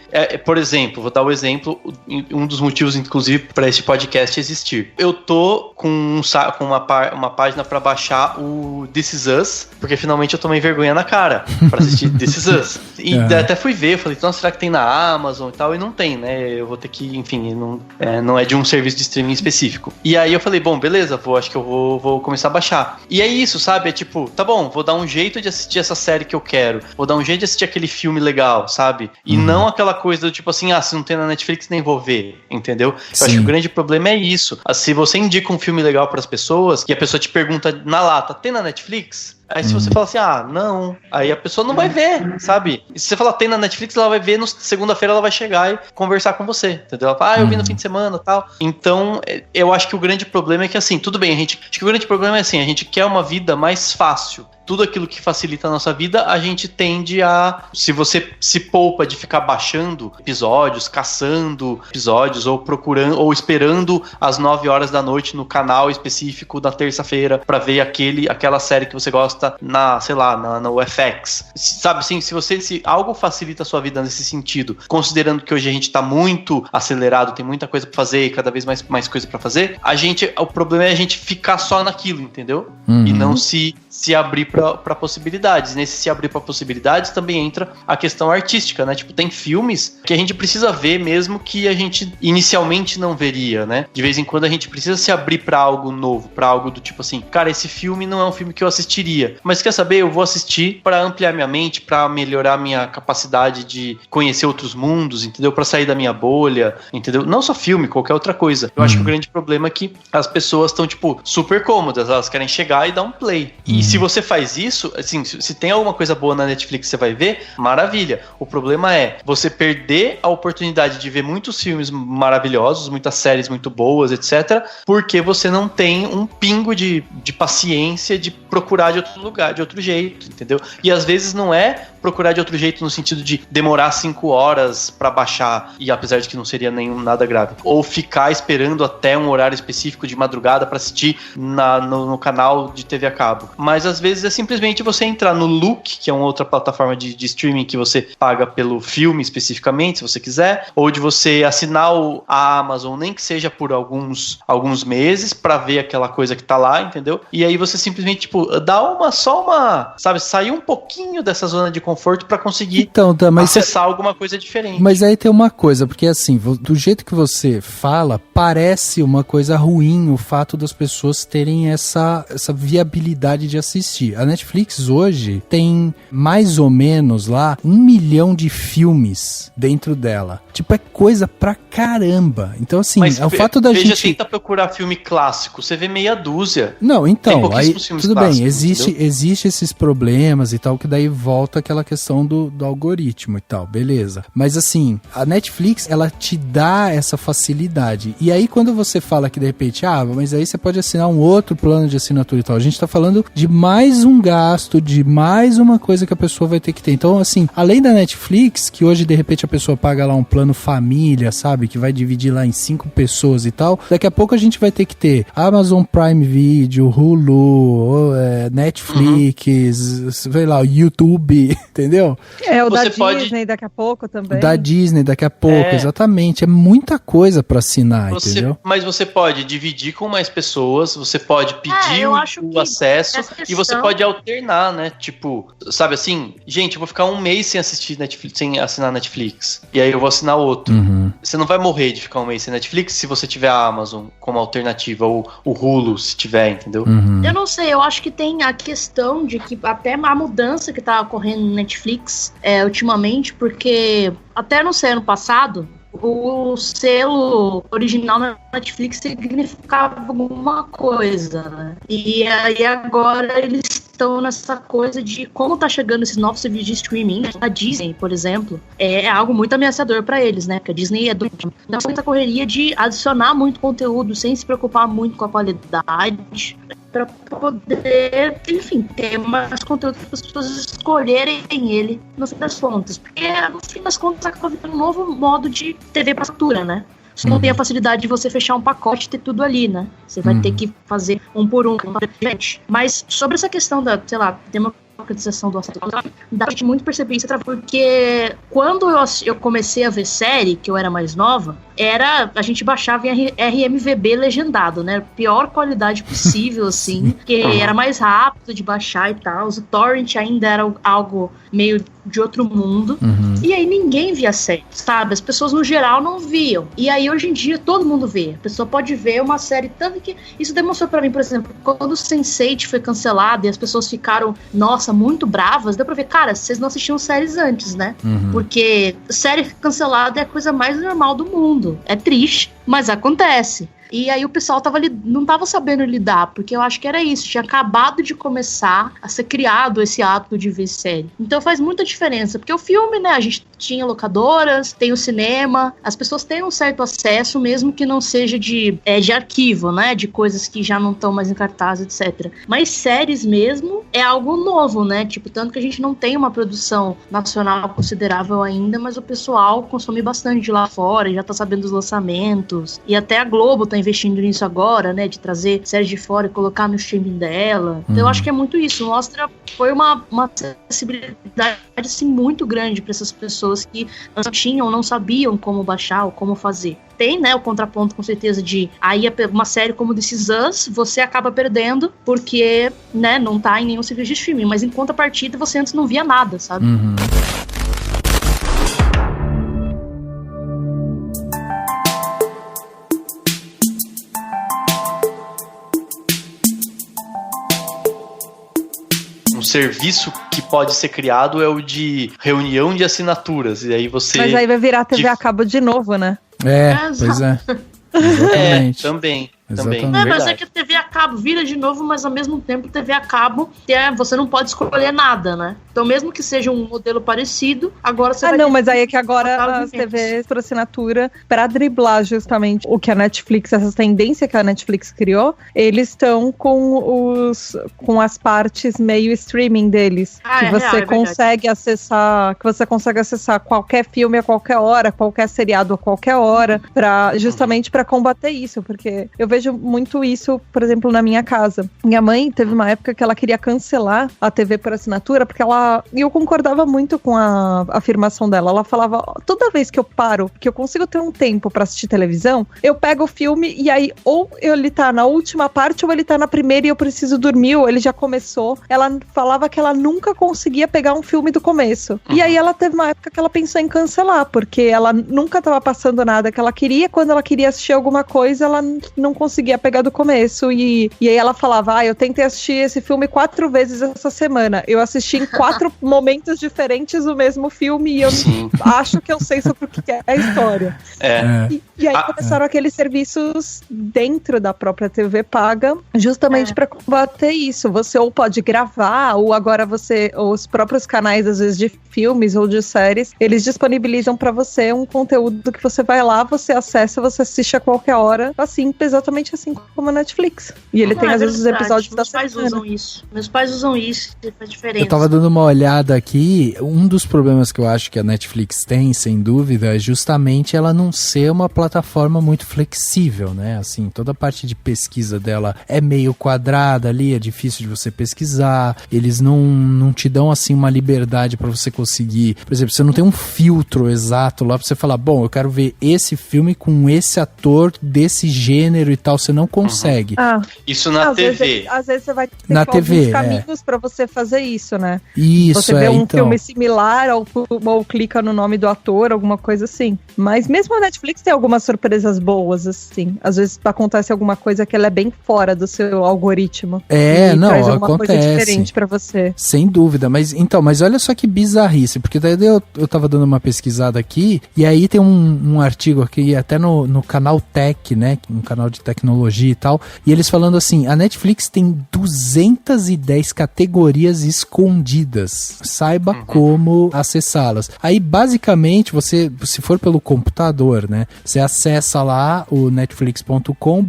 por exemplo, vou dar o exemplo, um dos motivos, inclusive, para esse podcast existir. Eu tô com uma página para baixar o This Is Us, porque finalmente eu tomei vergonha na cara para assistir This Is Us. E até fui ver, falei, então será que tem na Amazon e tal? E não tem, né? Eu vou ter que, enfim, não é de um serviço de streaming específico. E aí eu falei, bom, beleza, acho que eu vou começar a baixar. E é isso, sabe? É tipo, tá bom, vou dar um jeito de assistir essa série que eu quero, vou dar um jeito de assistir aquele filme legal, sabe? E não aquela coisa do tipo assim, se não tem na Netflix, nem vou ver, entendeu? Eu acho que o grande problema é isso. Se você indica um filme legal pras pessoas e a pessoa te pergunta na lata, tem na Netflix? Aí se você fala assim, não, aí a pessoa não vai ver, sabe? E se você falar tem na Netflix, ela vai ver, segunda-feira ela vai chegar e conversar com você, entendeu? Ela fala, eu vi no fim de semana e tal. Então, eu acho que o grande problema é que assim, tudo bem, acho que o grande problema é assim, a gente quer uma vida mais fácil. Tudo aquilo que facilita a nossa vida, a gente tende a... Se você se poupa de ficar baixando episódios, caçando episódios, ou procurando, ou esperando às 9 horas da noite no canal específico da terça-feira pra ver aquela série que você gosta no FX. Sabe assim, se algo facilita a sua vida nesse sentido, considerando que hoje a gente tá muito acelerado, tem muita coisa pra fazer e cada vez mais coisa pra fazer, o problema é a gente ficar só naquilo, entendeu? E não se abrir para possibilidades. Nesse se abrir para possibilidades também entra a questão artística, né? Tipo, tem filmes que a gente precisa ver mesmo que a gente inicialmente não veria, né? De vez em quando a gente precisa se abrir para algo novo, para algo do tipo assim, cara, esse filme não é um filme que eu assistiria, assistiria. Mas quer saber? Eu vou assistir pra ampliar minha mente, pra melhorar minha capacidade de conhecer outros mundos, entendeu? Pra sair da minha bolha, entendeu? Não só filme, qualquer outra coisa. Eu acho que o grande problema é que as pessoas estão, tipo, super cômodas. Elas querem chegar e dar um play. E se você faz isso, assim, se tem alguma coisa boa na Netflix que você vai ver, maravilha. O problema é você perder a oportunidade de ver muitos filmes maravilhosos, muitas séries muito boas, etc., porque você não tem um pingo de paciência de procurar de outro lugar, de outro jeito, entendeu? E às vezes não é procurar de outro jeito no sentido de demorar 5 horas pra baixar, e apesar de que não seria nada grave, ou ficar esperando até um horário específico de madrugada pra assistir no canal de TV a cabo. Mas às vezes é simplesmente você entrar no Look, que é uma outra plataforma de streaming que você paga pelo filme especificamente, se você quiser, ou de você assinar a Amazon, nem que seja por alguns meses, pra ver aquela coisa que tá lá, entendeu? E aí você simplesmente, tipo, dá sabe, sair um pouquinho dessa zona de conforto pra conseguir acessar alguma coisa diferente. Mas aí tem uma coisa, porque assim, do jeito que você fala, parece uma coisa ruim o fato das pessoas terem essa viabilidade de assistir. A Netflix hoje tem mais ou menos lá 1 milhão de filmes dentro dela. Tipo, é coisa pra caramba. Então assim, o fato da gente... tenta procurar filme clássico, você vê meia dúzia. Não, então, aí tudo bem, existe esses problemas e tal, que daí volta aquela questão do algoritmo e tal, beleza. Mas assim, a Netflix, ela te dá essa facilidade. E aí quando você fala que de repente, mas aí você pode assinar um outro plano de assinatura e tal, a gente tá falando de mais um gasto, de mais uma coisa que a pessoa vai ter que ter. Então assim, além da Netflix, que hoje de repente a pessoa paga lá um plano família, sabe, que vai dividir lá em 5 pessoas e tal, daqui a pouco a gente vai ter que ter Amazon Prime Video, Hulu, Netflix, sei lá, YouTube, entendeu? O da Disney daqui a pouco também. Da Disney daqui a pouco, exatamente. É muita coisa pra assinar, entendeu? Mas você pode dividir com mais pessoas, você pode pedir o acesso e você pode alternar, né? Tipo, sabe assim, gente, eu vou ficar um mês sem assistir Netflix, sem assinar Netflix. E aí eu vou assinar outro. Você não vai morrer de ficar um mês sem Netflix se você tiver a Amazon como alternativa, ou o Hulu, se tiver, entendeu? Eu não sei, eu acho que tem a questão de que até a mudança que tá ocorrendo no Netflix ultimamente, porque até não sei, ano passado, o selo original na Netflix significava alguma coisa, né? E aí agora eles estão nessa coisa de como tá chegando esses novos serviços de streaming. A Disney, por exemplo, é algo muito ameaçador pra eles, né? Porque a Disney é muita correria de adicionar muito conteúdo sem se preocupar muito com a qualidade, para poder, enfim, ter mais conteúdo para as pessoas escolherem ele no fim das contas. Porque no fim das contas acaba virando um novo modo de TV para assinatura, né? Você não tem a facilidade de você fechar um pacote e ter tudo ali, né? Você vai ter que fazer um por um. Mas sobre essa questão da, sei lá, democratização do acesso, dá pra muito perceber isso, porque quando eu comecei a ver série, que eu era mais nova, a gente baixava em RMVB legendado, né? Pior qualidade possível, assim, porque era mais rápido de baixar e tal. O torrent ainda era algo meio de outro mundo. E aí ninguém via série, sabe? As pessoas no geral não viam. E aí hoje em dia todo mundo vê. A pessoa pode ver uma série, tanto que isso demonstrou pra mim, por exemplo, quando o Sense8 foi cancelado e as pessoas ficaram, nossa, muito bravas, deu pra ver, cara, vocês não assistiam séries antes, né? Porque série cancelada é a coisa mais normal do mundo. É triste, mas acontece. E aí o pessoal não tava sabendo lidar, porque eu acho que era isso, tinha acabado de começar a ser criado esse hábito de ver série. Então faz muita diferença, porque o filme, né, a gente tinha locadoras, tem o cinema, as pessoas têm um certo acesso, mesmo que não seja de arquivo, né, de coisas que já não estão mais em cartaz, etc. Mas séries mesmo é algo novo, né, tipo, tanto que a gente não tem uma produção nacional considerável ainda, mas o pessoal consome bastante de lá fora, já tá sabendo dos lançamentos, e até a Globo tá investindo nisso agora, né, de trazer séries de fora e colocar no streaming dela. Então eu acho que é muito isso, foi uma acessibilidade assim, muito grande para essas pessoas que não tinham, não sabiam como baixar ou como fazer. Tem, né, o contraponto com certeza de aí uma série como This Is Us, você acaba perdendo porque, né, não tá em nenhum serviço de streaming, mas em contrapartida você antes não via nada, sabe? serviço que pode ser criado é o de reunião de assinaturas. E aí você... Mas aí vai virar TV a cabo de novo, né? Pois é. Exatamente. Também. Mas é que a TV a cabo vira de novo, mas ao mesmo tempo TV a cabo você não pode escolher nada, né? Então mesmo que seja um modelo parecido, agora você vai... não, mas aí é que agora as TVs por assinatura, pra driblar justamente o que a Netflix, essa tendência que a Netflix criou, eles estão com as partes meio streaming deles, que você consegue acessar, qualquer filme a qualquer hora, qualquer seriado a qualquer hora, justamente pra combater isso, porque eu vejo muito isso, por exemplo, na minha casa. Minha mãe teve uma época que ela queria cancelar a TV por assinatura, porque e eu concordava muito com a afirmação dela. Ela falava, toda vez que eu paro, que eu consigo ter um tempo pra assistir televisão, eu pego o filme e aí ou ele tá na última parte ou ele tá na primeira e eu preciso dormir, ou ele já começou. Ela falava que ela nunca conseguia pegar um filme do começo. E aí ela teve uma época que ela pensou em cancelar, porque ela nunca tava passando nada que ela queria. Quando ela queria assistir alguma coisa, ela não conseguia pegar do começo, e aí ela falava, eu tentei assistir esse filme 4 vezes essa semana, eu assisti em 4 momentos diferentes o mesmo filme, e eu acho que eu sei sobre o que é a história. E aí começaram aqueles serviços dentro da própria TV paga, justamente para combater isso. Você ou pode gravar, ou agora os próprios canais, às vezes, de filmes ou de séries, eles disponibilizam para você um conteúdo que você vai lá, você acessa, você assiste a qualquer hora, assim, exatamente assim como a Netflix. E ele tem, às vezes, os episódios da semana. Meus pais usam isso, faz diferença. Eu tava dando uma olhada aqui, um dos problemas que eu acho que a Netflix tem, sem dúvida, é justamente ela não ser uma plataforma muito flexível, né? Assim, toda a parte de pesquisa dela é meio quadrada ali, é difícil de você pesquisar, eles não te dão, assim, uma liberdade pra você conseguir. Por exemplo, você não tem um filtro exato lá pra você falar, bom, eu quero ver esse filme com esse ator desse gênero e tal, você não consegue. Isso na TV. Às vezes você vai ter na TV, caminhos pra você fazer isso, né? Isso, você vê um filme similar ou clica no nome do ator, alguma coisa assim. Mas mesmo a Netflix tem algumas surpresas boas, assim. Às vezes acontece alguma coisa que ela é bem fora do seu algoritmo. Traz alguma coisa diferente pra você. Sem dúvida. Mas olha só que bizarrice, porque daí eu tava dando uma pesquisada aqui, e aí tem um artigo aqui, até no canal Tech, né? Um canal de tecnologia e tal, e eles falando assim, a Netflix tem 210 categorias escondidas, saiba como acessá-las. Aí basicamente você, se for pelo computador, né, você acessa lá o netflix.com/,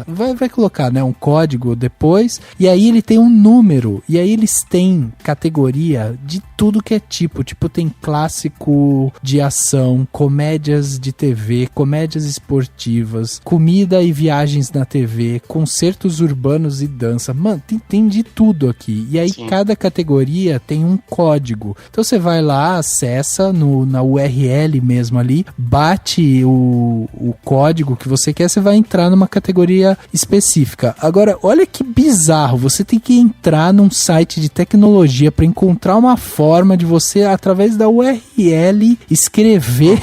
vai colocar, né, um código depois, e aí ele tem um número, e aí eles têm categoria de tudo que é tipo tem clássico de ação, comédias de TV, comédias esportivas, comida e viagens na TV, concertos urbanos e dança. Mano, tem de tudo aqui. E aí cada categoria tem um código. Então você vai lá, acessa na URL mesmo ali, bate o código que você quer, você vai entrar numa categoria específica. Agora, olha que bizarro, você tem que entrar num site de tecnologia para encontrar uma forma de você, através da URL, escrever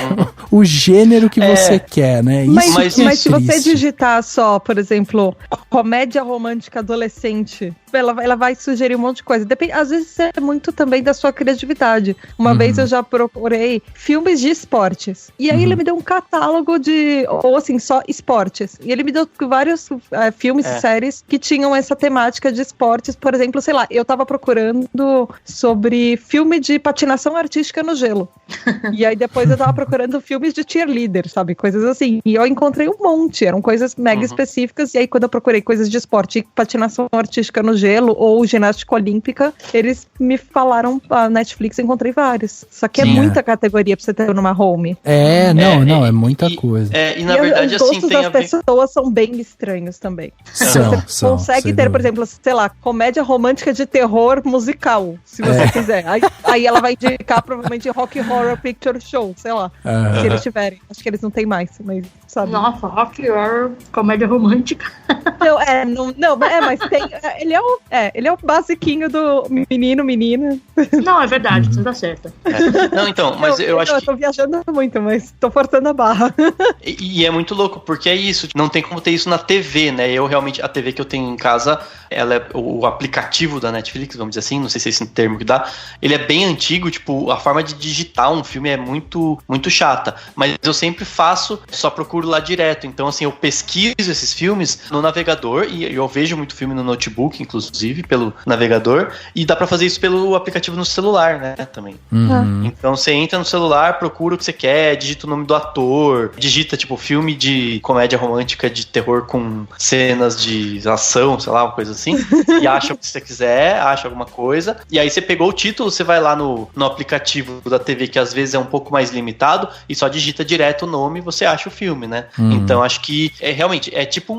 o gênero que você quer, né? Mas se você digitar só, por exemplo, comédia romântica adolescente, ela vai sugerir um monte de coisa. Depende, às vezes é muito também da sua criatividade. Uma vez eu já procurei filmes de esportes. E aí ele me deu um catálogo ou assim, só esportes. E ele me deu vários filmes e séries que tinham essa temática de esportes. Por exemplo, sei lá, eu tava procurando sobre filme de patinação artística no gelo. E aí depois eu tava procurando filmes de cheerleader, sabe? Coisas assim. E eu encontrei um monte. Eram coisas mega específicas. E aí quando eu procurei coisas de esporte e patinação artística no gelo ou ginástica olímpica, eles me falaram, a Netflix, encontrei vários. Só que é muita categoria pra você ter numa home. É muita coisa. E na verdade, os assim, gostos tem das pessoas são bem estranhos também. Você consegue ter, por exemplo, sei lá, comédia romântica de terror musical, se você quiser. Aí ela vai indicar provavelmente Rock Horror Picture Show, sei lá, se eles tiverem. Acho que eles não têm mais, mas sabe. Nossa, Rock Horror, comédia romântica. Mas tem. Ele é o basiquinho do menino, menina. Não, é verdade, você tá certa. Não, então, mas eu acho que... Eu tô viajando muito, mas tô forçando a barra. E é muito louco, porque é isso, não tem como ter isso na TV, né? Eu realmente, a TV que eu tenho em casa, ela é o aplicativo da Netflix, vamos dizer assim, não sei se é esse termo que dá, ele é bem antigo, tipo, a forma de digitar um filme é muito, muito chata, mas eu sempre faço, só procuro lá direto, então assim, eu pesquiso esses filmes no navegador, e eu vejo muito filme no notebook, inclusive, pelo navegador, e dá pra fazer isso pelo aplicativo no celular, né, também. Então você entra no celular, procura o que você quer, digita o nome do ator, digita, tipo, filme de comédia romântica de terror com cenas de ação, sei lá, uma coisa assim, e acha o que você quiser, acha alguma coisa, e aí você pegou o título, você vai lá no aplicativo da TV, que às vezes é um pouco mais limitado, e só digita direto o nome e você acha o filme, né? Então acho que realmente, é tipo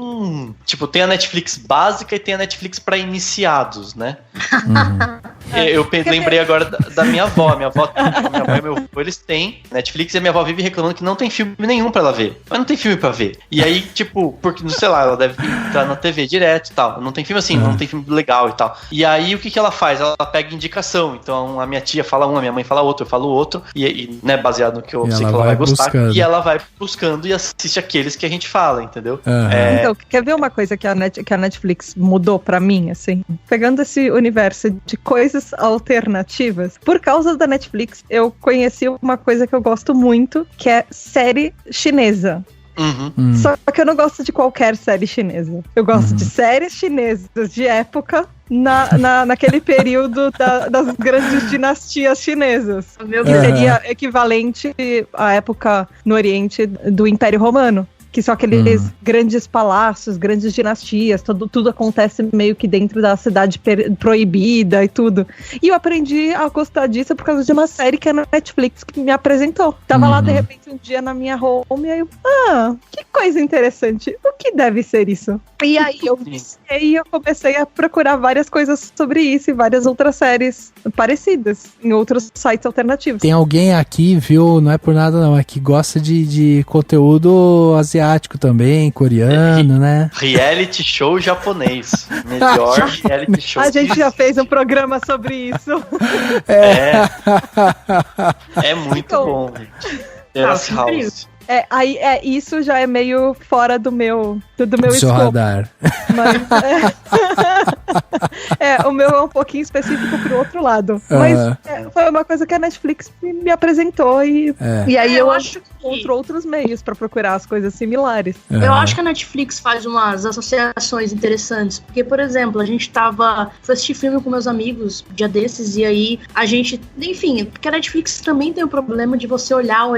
tem a Netflix básica e tem a Netflix pra iniciados, né? Eu lembrei agora da minha avó. Minha avó e meu avô, eles têm Netflix, e a minha avó vive reclamando que não tem filme nenhum pra ela ver. Mas não tem filme pra ver. E aí, tipo, porque, sei lá, ela deve entrar na TV direto e tal. Não tem filme assim, não tem filme legal e tal. E aí, o que ela faz? Ela pega indicação. Então, a minha tia fala uma, a minha mãe fala outra, eu falo outro. E né, baseado no que eu sei que ela vai gostar. Buscando. E ela vai buscando e assiste aqueles que a gente fala, entendeu? Então, quer ver uma coisa que a Netflix mudou pra mim, assim? Pegando esse universo de coisas alternativas, por causa da Netflix, eu conheci uma coisa que eu gosto muito, que é série chinesa. Só que eu não gosto de qualquer série chinesa. Eu gosto de séries chinesas de época naquele período das grandes dinastias chinesas. Que seria equivalente à época no Oriente do Império Romano. Que são aqueles grandes palácios, grandes dinastias, tudo acontece meio que dentro da cidade proibida e tudo. E eu aprendi a gostar disso por causa de uma série que é na Netflix que me apresentou. Tava lá, de repente, um dia na minha home, e aí eu, que coisa interessante, o que deve ser isso? E aí eu comecei a procurar várias coisas sobre isso e várias outras séries parecidas em outros sites alternativos. Tem alguém aqui, viu, não é por nada não, é que gosta de conteúdo asiático também, coreano, né? Reality show japonês. Melhor reality show. A gente já fez um programa sobre isso. É muito bom, gente. Terrace House. Isso já é meio fora do meu seu radar. Mas, o meu é um pouquinho específico pro outro lado. Mas foi uma coisa que a Netflix me apresentou e aí eu acho que encontro outros meios pra procurar as coisas similares. Eu acho que a Netflix faz umas associações interessantes, porque, por exemplo, a gente foi assistir filme com meus amigos dia desses, e aí a gente, enfim, porque a Netflix também tem o problema de você olhar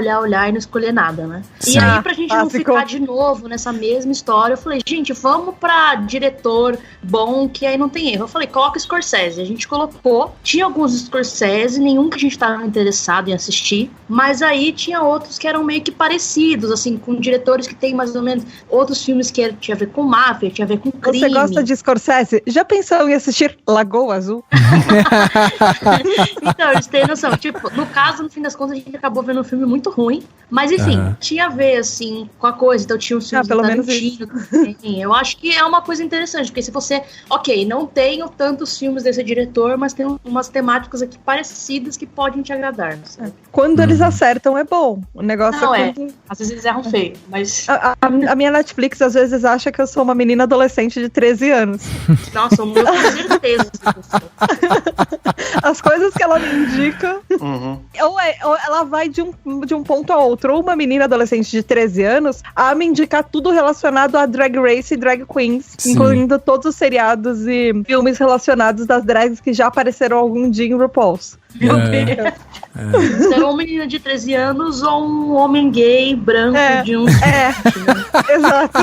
e não escolher nada, né? Sim. E aí, pra gente não ficar de novo nessa mesma história, eu falei, gente, vamos pra diretor bom, que aí não tem erro. Eu falei, coloca Scorsese. A gente colocou, tinha alguns Scorsese, nenhum que a gente tava interessado em assistir, mas aí tinha outros que eram meio que parecidos, assim, com diretores que tem mais ou menos outros filmes que tinha a ver com máfia, tinha a ver com crime. Você gosta de Scorsese? Já pensou em assistir Lagoa Azul? Então, eles têm noção. Tipo, no caso, no fim das contas, a gente acabou vendo um filme muito ruim, mas enfim, tinha a ver, assim, com a coisa. Então tinha os filmes pelo menos isso. Eu acho que é uma coisa interessante, porque se você, não tenho tantos filmes desse diretor, mas tem umas temáticas aqui parecidas que podem te agradar, não sei. Quando eles acertam é bom. O negócio não quando... Às vezes eles erram feio, mas... A minha Netflix às vezes acha que eu sou uma menina adolescente de 13 anos. Nossa, eu tenho certeza. As coisas que ela me indica, ou ela vai de um ponto a outro. Ou uma menina adolescente de 13 anos a me indicar tudo relacionado a Drag Race e Drag Queens, incluindo todos os seriados e filmes relacionados das drags que já apareceram algum dia em RuPaul's. Meu Deus. Então, uma menina de 13 anos ou um homem gay branco de uns... Exato.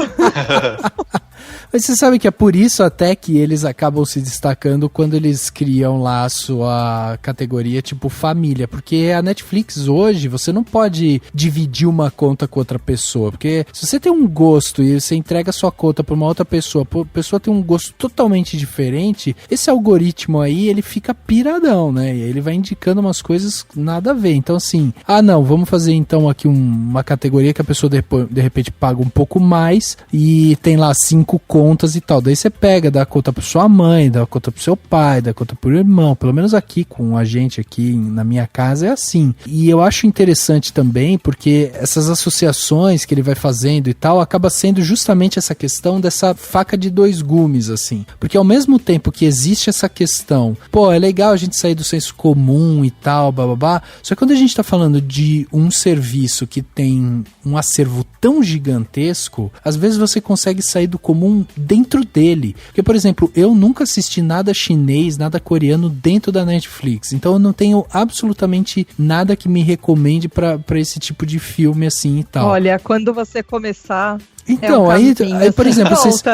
Mas você sabe que é por isso até que eles acabam se destacando quando eles criam lá a sua categoria tipo família, porque a Netflix hoje você não pode dividir uma conta com outra pessoa, porque se você tem um gosto e você entrega a sua conta para uma outra pessoa, a pessoa tem um gosto totalmente diferente, esse algoritmo aí ele fica piradão, né? E ele vai indicando umas coisas nada a ver. Então assim, não, vamos fazer então aqui uma categoria que a pessoa de repente paga um pouco mais e tem lá 5 contas contas e tal. Daí você pega, dá conta pra sua mãe, dá conta pro seu pai, dá conta pro irmão. Pelo menos aqui com a gente aqui na minha casa é assim. E eu acho interessante também porque essas associações que ele vai fazendo e tal, acaba sendo justamente essa questão dessa faca de dois gumes, assim. Porque ao mesmo tempo que existe essa questão, pô, é legal a gente sair do senso comum e tal, bababá, só que quando a gente tá falando de um serviço que tem um acervo tão gigantesco, às vezes você consegue sair do comum dentro dele. Porque, por exemplo, eu nunca assisti nada chinês, nada coreano dentro da Netflix, então eu não tenho absolutamente nada que me recomende pra esse tipo de filme assim e tal. Olha, quando você começar... Então, aí, por exemplo, vocês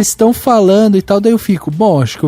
estão falando e tal, daí eu fico, bom, acho que eu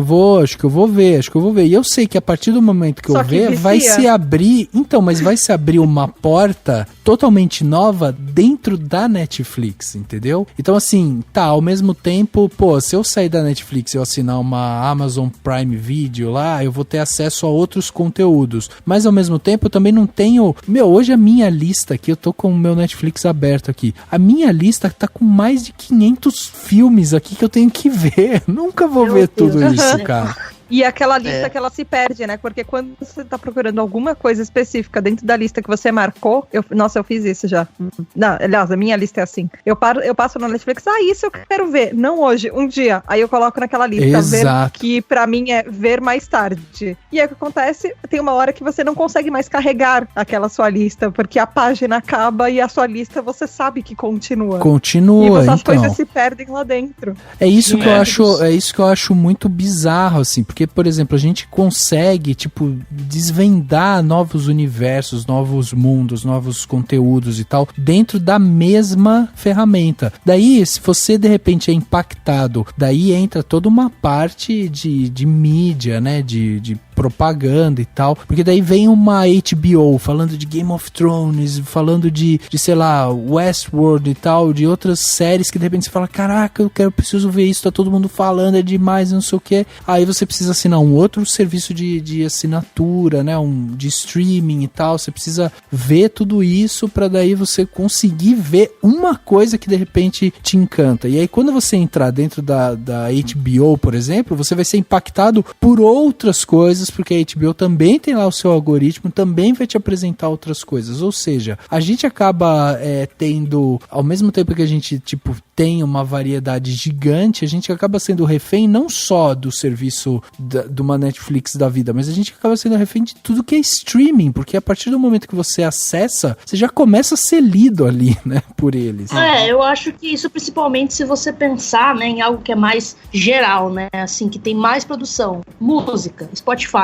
vou ver. E eu sei que a partir do momento que eu ver, vai se abrir, então, mas vai se abrir uma porta totalmente nova dentro da Netflix, entendeu? Então, assim, tá, ao mesmo tempo, pô, se eu sair da Netflix e eu assinar uma Amazon Prime Video lá, eu vou ter acesso a outros conteúdos, mas ao mesmo tempo eu também não tenho, hoje a minha lista aqui, eu tô com o meu Netflix aberto aqui, a minha lista tá com mais de 500 filmes aqui que eu tenho que ver. Nunca vou ver tudo isso, cara. E aquela lista que ela se perde, né? Porque quando você tá procurando alguma coisa específica dentro da lista que você marcou... Nossa, eu fiz isso já. Não, aliás, a minha lista é assim. Eu passo na Netflix, isso eu quero ver. Não hoje, um dia. Aí eu coloco naquela lista. Exato. Ver, que pra mim é ver mais tarde. E aí o que acontece? Tem uma hora que você não consegue mais carregar aquela sua lista, porque a página acaba e a sua lista você sabe que continua. Continua, e as coisas se perdem lá dentro. É isso que eu acho muito bizarro, assim, porque, por exemplo, a gente consegue, tipo, desvendar novos universos, novos mundos, novos conteúdos e tal, dentro da mesma ferramenta. Daí, se você, de repente, é impactado, daí entra toda uma parte de mídia, né, de propaganda e tal, porque daí vem uma HBO falando de Game of Thrones, falando de sei lá, Westworld e tal, de outras séries que de repente você fala, caraca, eu preciso ver isso, tá todo mundo falando, é demais, não sei o que. Aí você precisa assinar um outro serviço de assinatura, né, de streaming e tal, você precisa ver tudo isso pra daí você conseguir ver uma coisa que de repente te encanta. E aí quando você entrar dentro da HBO, por exemplo, você vai ser impactado por outras coisas, porque a HBO também tem lá o seu algoritmo, também vai te apresentar outras coisas. Ou seja, a gente acaba tendo, ao mesmo tempo que a gente, tipo, tem uma variedade gigante, a gente acaba sendo refém não só do serviço de uma Netflix da vida, mas a gente acaba sendo refém de tudo que é streaming, porque a partir do momento que você acessa, você já começa a ser lido ali, né, por eles. Eu acho que isso principalmente se você pensar, né, em algo que é mais geral, né, assim, que tem mais produção, música, Spotify.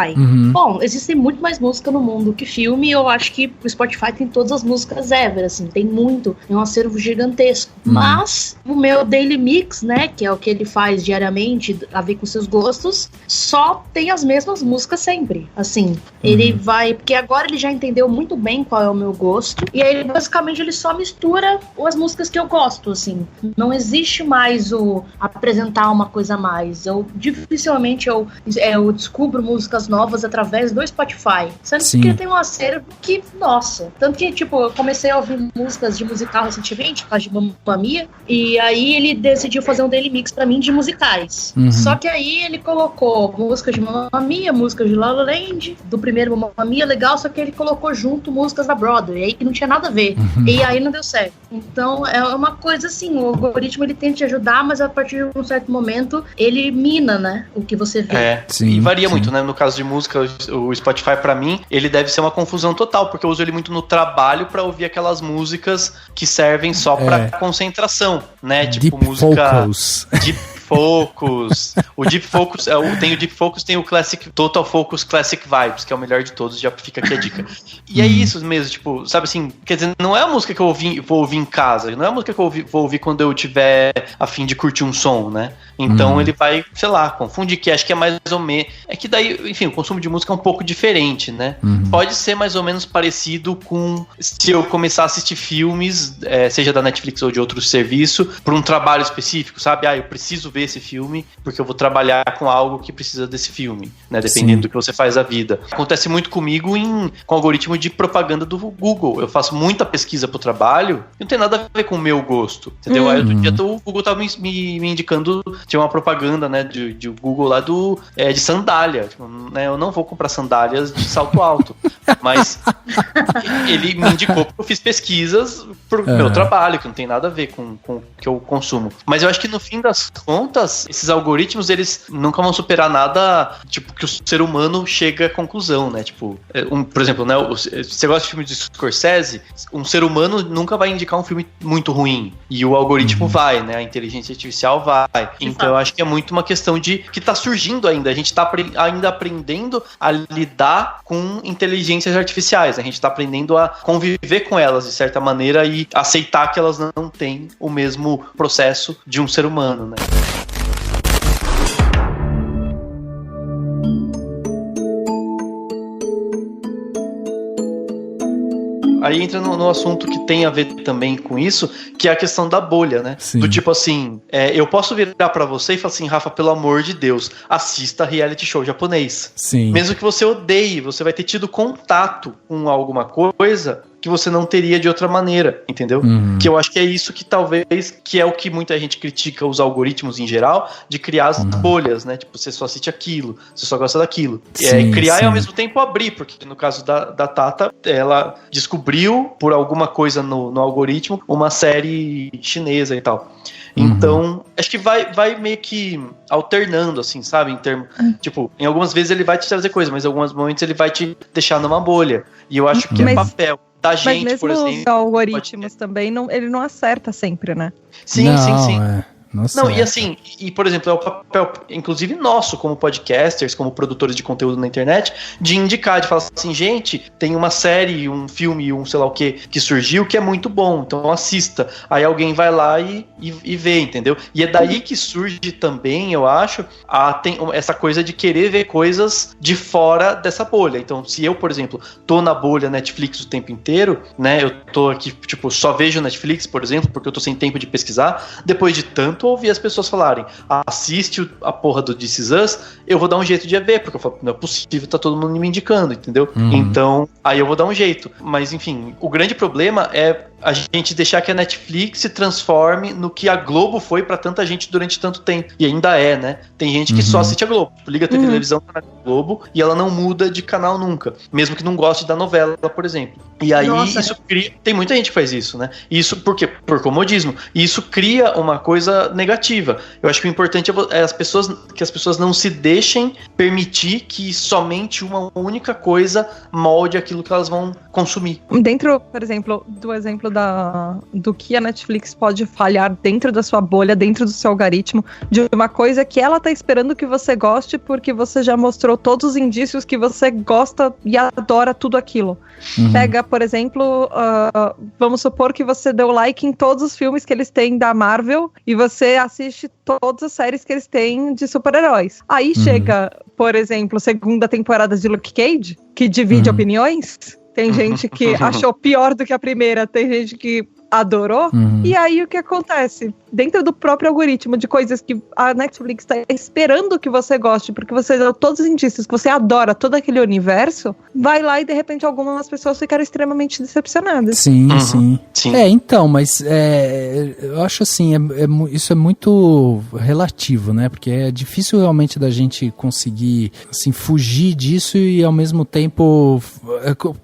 Bom, existem muito mais música no mundo que filme, e eu acho que o Spotify tem todas as músicas ever, assim, tem um acervo gigantesco. Mas o meu Daily Mix, né, que é o que ele faz diariamente, a ver com seus gostos, só tem as mesmas músicas sempre, assim, ele vai, porque agora ele já entendeu muito bem qual é o meu gosto, e aí basicamente ele só mistura as músicas que eu gosto, assim, não existe mais o apresentar uma coisa a mais, dificilmente eu descubro músicas novas através do Spotify, sendo que ele tem um acervo que, nossa, tanto que, tipo, eu comecei a ouvir músicas de musical recentemente, por causa de Mamma Mia, e aí ele decidiu fazer um Daily Mix pra mim de musicais, só que aí ele colocou músicas de Mamma Mia, músicas de La La Land, do primeiro Mamma Mia, legal, só que ele colocou junto músicas da Broadway, aí que não tinha nada a ver, e aí não deu certo. Então é uma coisa assim, o algoritmo ele tenta te ajudar, mas a partir de um certo momento ele mina, né, o que você vê. E varia muito, né, no caso de música, o Spotify pra mim, ele deve ser uma confusão total, porque eu uso ele muito no trabalho pra ouvir aquelas músicas que servem só pra concentração, né, tipo Deep música... Focus. Deep Focus. O Deep Focus, tem o Deep Focus, tem o Classic, Total Focus Classic Vibes, que é o melhor de todos, já fica aqui a dica. E é isso mesmo, tipo, sabe assim, quer dizer, não é a música que eu vou ouvir em casa, não é a música que eu vou ouvir quando eu tiver a fim de curtir um som, né? Então ele vai, sei lá, confunde, que acho que é mais ou menos... É que daí, enfim, o consumo de música é um pouco diferente, né? Pode ser mais ou menos parecido com se eu começar a assistir filmes, seja da Netflix ou de outro serviço, por um trabalho específico, sabe? Eu preciso ver esse filme porque eu vou trabalhar com algo que precisa desse filme, né? Dependendo do que você faz a vida. Acontece muito comigo com o algoritmo de propaganda do Google. Eu faço muita pesquisa pro trabalho e não tem nada a ver com o meu gosto, entendeu? Aí outro dia o Google tava me indicando, tinha uma propaganda, né, de Google lá de sandália. Tipo, né, eu não vou comprar sandálias de salto alto, mas ele me indicou porque eu fiz pesquisas pro meu trabalho, que não tem nada a ver com o que eu consumo. Mas eu acho que no fim das contas, esses algoritmos, eles nunca vão superar nada, tipo, que o ser humano chega à conclusão, né? Tipo, por exemplo, né, você gosta de filme de Scorsese, um ser humano nunca vai indicar um filme muito ruim, e o algoritmo vai, né? A inteligência artificial vai. Então eu acho que é muito uma questão de que tá surgindo ainda, a gente tá ainda aprendendo a lidar com inteligências artificiais, a gente tá aprendendo a conviver com elas de certa maneira e aceitar que elas não têm o mesmo processo de um ser humano, né? Aí entra no assunto que tem a ver também com isso, que é a questão da bolha, né? Sim. Do tipo assim, eu posso virar pra você e falar assim, Rafa, pelo amor de Deus, assista reality show japonês. Sim. Mesmo que você odeie, você vai ter tido contato com alguma coisa que você não teria de outra maneira, entendeu? Que eu acho que é isso que talvez, que é o que muita gente critica os algoritmos em geral, de criar as bolhas, né? Tipo, você só assiste aquilo, você só gosta daquilo. Criar e ao mesmo tempo abrir, porque no caso da Tata, ela descobriu por alguma coisa no algoritmo uma série chinesa e tal. Então, acho que vai meio que alternando, assim, sabe? Em termos, tipo, em algumas vezes ele vai te trazer coisa, mas em alguns momentos ele vai te deixar numa bolha. E eu acho que é papel da gente, mesmo por exemplo. Os algoritmos também, ele não acerta sempre, né? Sim. Não, e assim, por exemplo, é o papel, inclusive nosso, como podcasters, como produtores de conteúdo na internet, de indicar, de falar assim, gente, tem uma série, um filme, sei lá o que surgiu, que é muito bom, então assista. Aí alguém vai lá e vê, entendeu? E é daí que surge também, eu acho, tem essa coisa de querer ver coisas de fora dessa bolha. Então, se eu, por exemplo, tô na bolha Netflix o tempo inteiro, né, eu tô aqui, tipo, só vejo Netflix, por exemplo, porque eu tô sem tempo de pesquisar, depois de tanto ouvir as pessoas falarem, assiste a porra do This Is Us, eu vou dar um jeito de ver, porque eu falo, não é possível, tá todo mundo me indicando, entendeu? Então, aí eu vou dar um jeito. Mas, enfim, o grande problema é a gente deixar que a Netflix se transforme no que a Globo foi pra tanta gente durante tanto tempo. E ainda é, né? Tem gente que só assiste a Globo. Liga a televisão na Globo e ela não muda de canal nunca. Mesmo que não goste da novela, por exemplo. E aí isso cria... Tem muita gente que faz isso, né? Isso por quê? Por comodismo. E isso cria uma coisa negativa. Eu acho que o importante é que as pessoas não se deixem permitir que somente uma única coisa molde aquilo que elas vão consumir. Dentro, por exemplo, do exemplo do que a Netflix pode falhar dentro da sua bolha, dentro do seu algoritmo, de uma coisa que ela tá esperando que você goste porque você já mostrou todos os indícios que você gosta e adora tudo aquilo. Pega, por exemplo, vamos supor que você deu like em todos os filmes que eles têm da Marvel e você assiste todas as séries que eles têm de super-heróis. Aí chega, por exemplo, segunda temporada de Luke Cage, que divide opiniões. Tem gente que achou pior do que a primeira, tem gente que adorou. E aí o que acontece? Dentro do próprio algoritmo de coisas que a Netflix está esperando que você goste, porque você deu todos os indícios que você adora todo aquele universo, vai lá e de repente algumas pessoas ficaram extremamente decepcionadas. Sim. Então, mas eu acho assim, isso é muito relativo, né? Porque é difícil realmente da gente conseguir assim, fugir disso e ao mesmo tempo...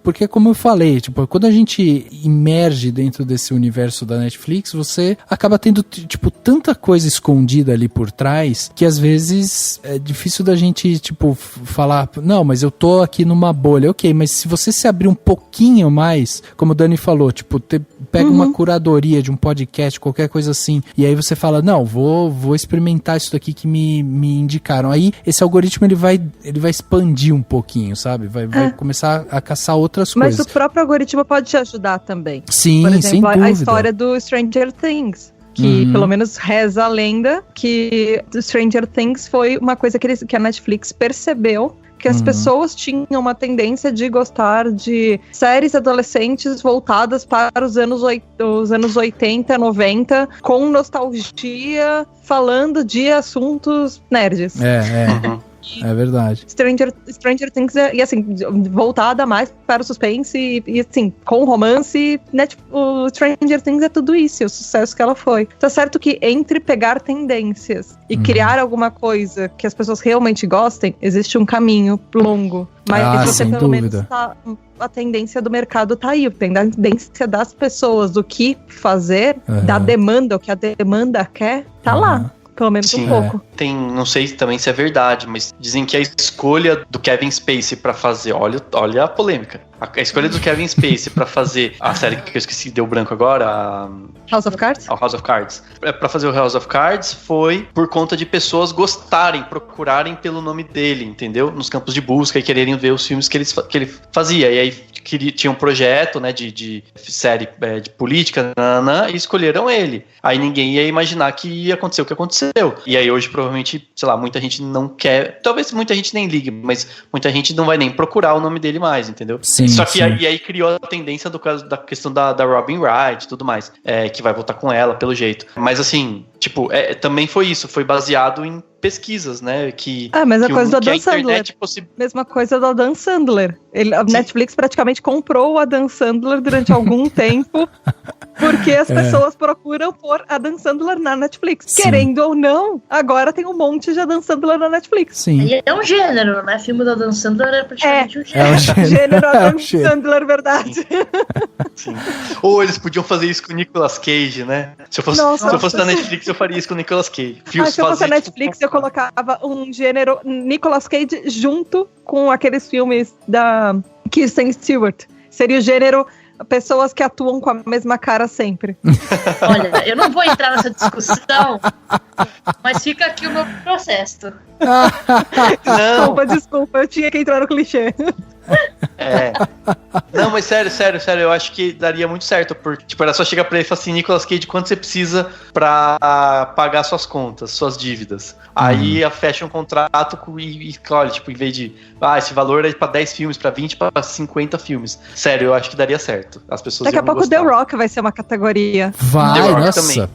Porque como eu falei, tipo, quando a gente imerge dentro desse universo da Netflix, você acaba tendo tipo tanta coisa escondida ali por trás que às vezes é difícil da gente tipo falar, não, mas eu tô aqui numa bolha, ok, mas se você se abrir um pouquinho mais, como o Dani falou, tipo, pega uma curadoria de um podcast, qualquer coisa assim, e aí você fala, não, vou experimentar isso daqui que me indicaram, aí esse algoritmo ele vai expandir um pouquinho, sabe, vai começar a caçar outras coisas. Mas o próprio algoritmo pode te ajudar também. Sim, por exemplo, sem dúvida. A história do Stranger Things, que pelo menos reza a lenda que Stranger Things foi uma coisa que a Netflix percebeu que as pessoas tinham uma tendência de gostar de séries adolescentes voltadas para os anos 80, 90, com nostalgia, falando de assuntos nerds. É verdade. Stranger Things e assim, voltada mais para o suspense e assim, com romance, né? Tipo, o Stranger Things é tudo isso, o sucesso que ela foi. Tá certo que entre pegar tendências e criar alguma coisa que as pessoas realmente gostem, existe um caminho longo. Mas você pelo menos a tendência do mercado tá aí, a tendência das pessoas do que fazer, da demanda, o que a demanda quer, tá lá. Pelo menos um pouco. Tem, não sei também se é verdade, mas dizem que a escolha do Kevin Spacey pra fazer, olha a polêmica. A escolha do Kevin Spacey pra fazer a série que eu esqueci, deu branco agora, House of Cards? House of Cards. Pra fazer o House of Cards foi por conta de pessoas gostarem, procurarem pelo nome dele, entendeu? Nos campos de busca e quererem ver os filmes que ele fazia. E aí tinha um projeto, né, de série de política, e escolheram ele. Aí ninguém ia imaginar que ia acontecer o que aconteceu. E aí hoje, provavelmente, sei lá, muita gente não quer, talvez muita gente nem ligue, mas muita gente não vai nem procurar o nome dele mais, entendeu? Sim, só que aí criou a tendência do caso da questão da Robin Wright e tudo mais, que vai voltar com ela, pelo jeito. Mas assim, tipo, também foi isso, foi baseado em pesquisas, né? Mas a coisa do Adam Sandler. Mesma coisa do Adam Sandler. A Netflix praticamente comprou o Adam Sandler durante algum tempo, porque as pessoas procuram por Adam Sandler na Netflix. Sim. Querendo ou não, agora tem um monte de Adam Sandler na Netflix. Sim. E é um gênero, né? Filme do Adam Sandler é praticamente um gênero. É um gênero Adam Sandler, verdade. Sim. Ou eles podiam fazer isso com o Nicolas Cage, né? Se eu fosse da Netflix, eu faria isso com o Nicolas Cage. Se eu fosse da Netflix, eu colocava um gênero Nicolas Cage junto com aqueles filmes da Kristen Stewart. Seria o gênero pessoas que atuam com a mesma cara sempre. Olha, eu não vou entrar nessa discussão, mas fica aqui o meu processo. Desculpa, eu tinha que entrar no clichê. Não, mas sério, eu acho que daria muito certo, porque, tipo, era só chegar pra ele e falar assim, Nicolas Cage, quanto você precisa pra pagar suas contas, suas dívidas? Aí fecha um contrato e olha, tipo, em vez de, esse valor é pra 10 filmes, pra 20, pra 50 filmes. Sério, eu acho que daria certo. As pessoas Daqui a pouco gostar. The Rock vai ser uma categoria. Vai, nossa,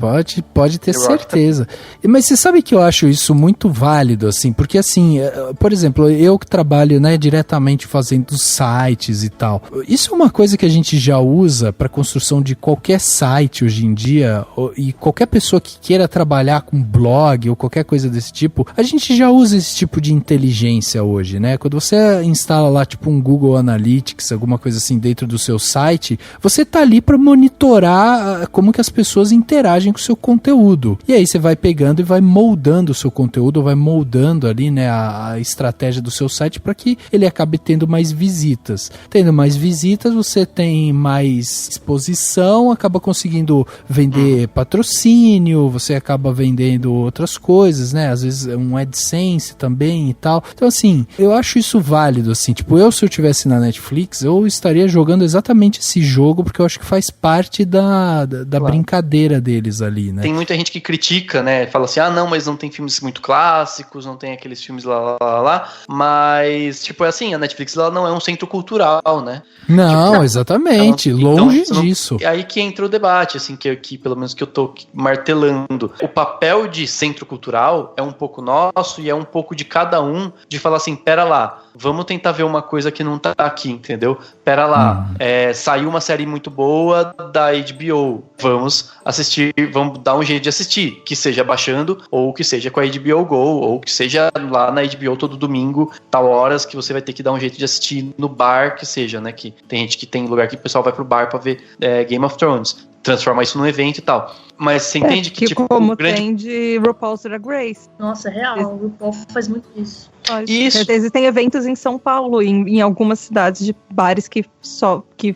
pode ter certeza. Mas você sabe que eu acho isso muito válido, assim, porque assim, por exemplo, eu que trabalho, né, diretamente fazendo sites e tal. Isso é uma coisa que a gente já usa para construção de qualquer site hoje em dia, e qualquer pessoa que queira trabalhar com blog ou qualquer coisa desse tipo, a gente já usa esse tipo de inteligência hoje, né? Quando você instala lá tipo um Google Analytics, alguma coisa assim dentro do seu site, você tá ali para monitorar como que as pessoas interagem com o seu conteúdo. E aí você vai pegando e vai moldando o seu conteúdo, vai moldando ali, né, a estratégia do seu site para que ele acabe tendo mais visitas. Tendo mais visitas, você tem mais exposição, acaba conseguindo vender patrocínio, você acaba vendendo outras coisas, né? Às vezes um AdSense também e tal. Então, assim, eu acho isso válido, assim. Tipo, se eu tivesse na Netflix, eu estaria jogando exatamente esse jogo, porque eu acho que faz parte da brincadeira deles ali, né? Tem muita gente que critica, né? Fala assim, não, mas não tem filmes muito clássicos, não tem aqueles filmes lá. Mas, tipo, é assim, a Netflix, ela não é um centro cultural, né? Não, tipo, exatamente, longe disso. É aí que entra o debate, assim, que pelo menos que eu tô martelando. O papel de centro cultural é um pouco nosso e é um pouco de cada um, de falar assim, pera lá, vamos tentar ver uma coisa que não tá aqui, entendeu? Pera lá, saiu uma série muito boa da HBO, vamos assistir, vamos dar um jeito de assistir, que seja baixando, ou que seja com a HBO Go, ou que seja lá na HBO todo domingo, tal horas que você vai ter que dar um jeito de assistir no bar, que seja, né? Que tem gente que tem lugar que o pessoal vai pro bar pra ver Game of Thrones, transformar isso num evento e tal. Mas você entende que tipo, como tem de RuPaul's Drag Race. Nossa, é real, o RuPaul faz muito isso. Isso. Existem eventos em São Paulo, em algumas cidades de bares que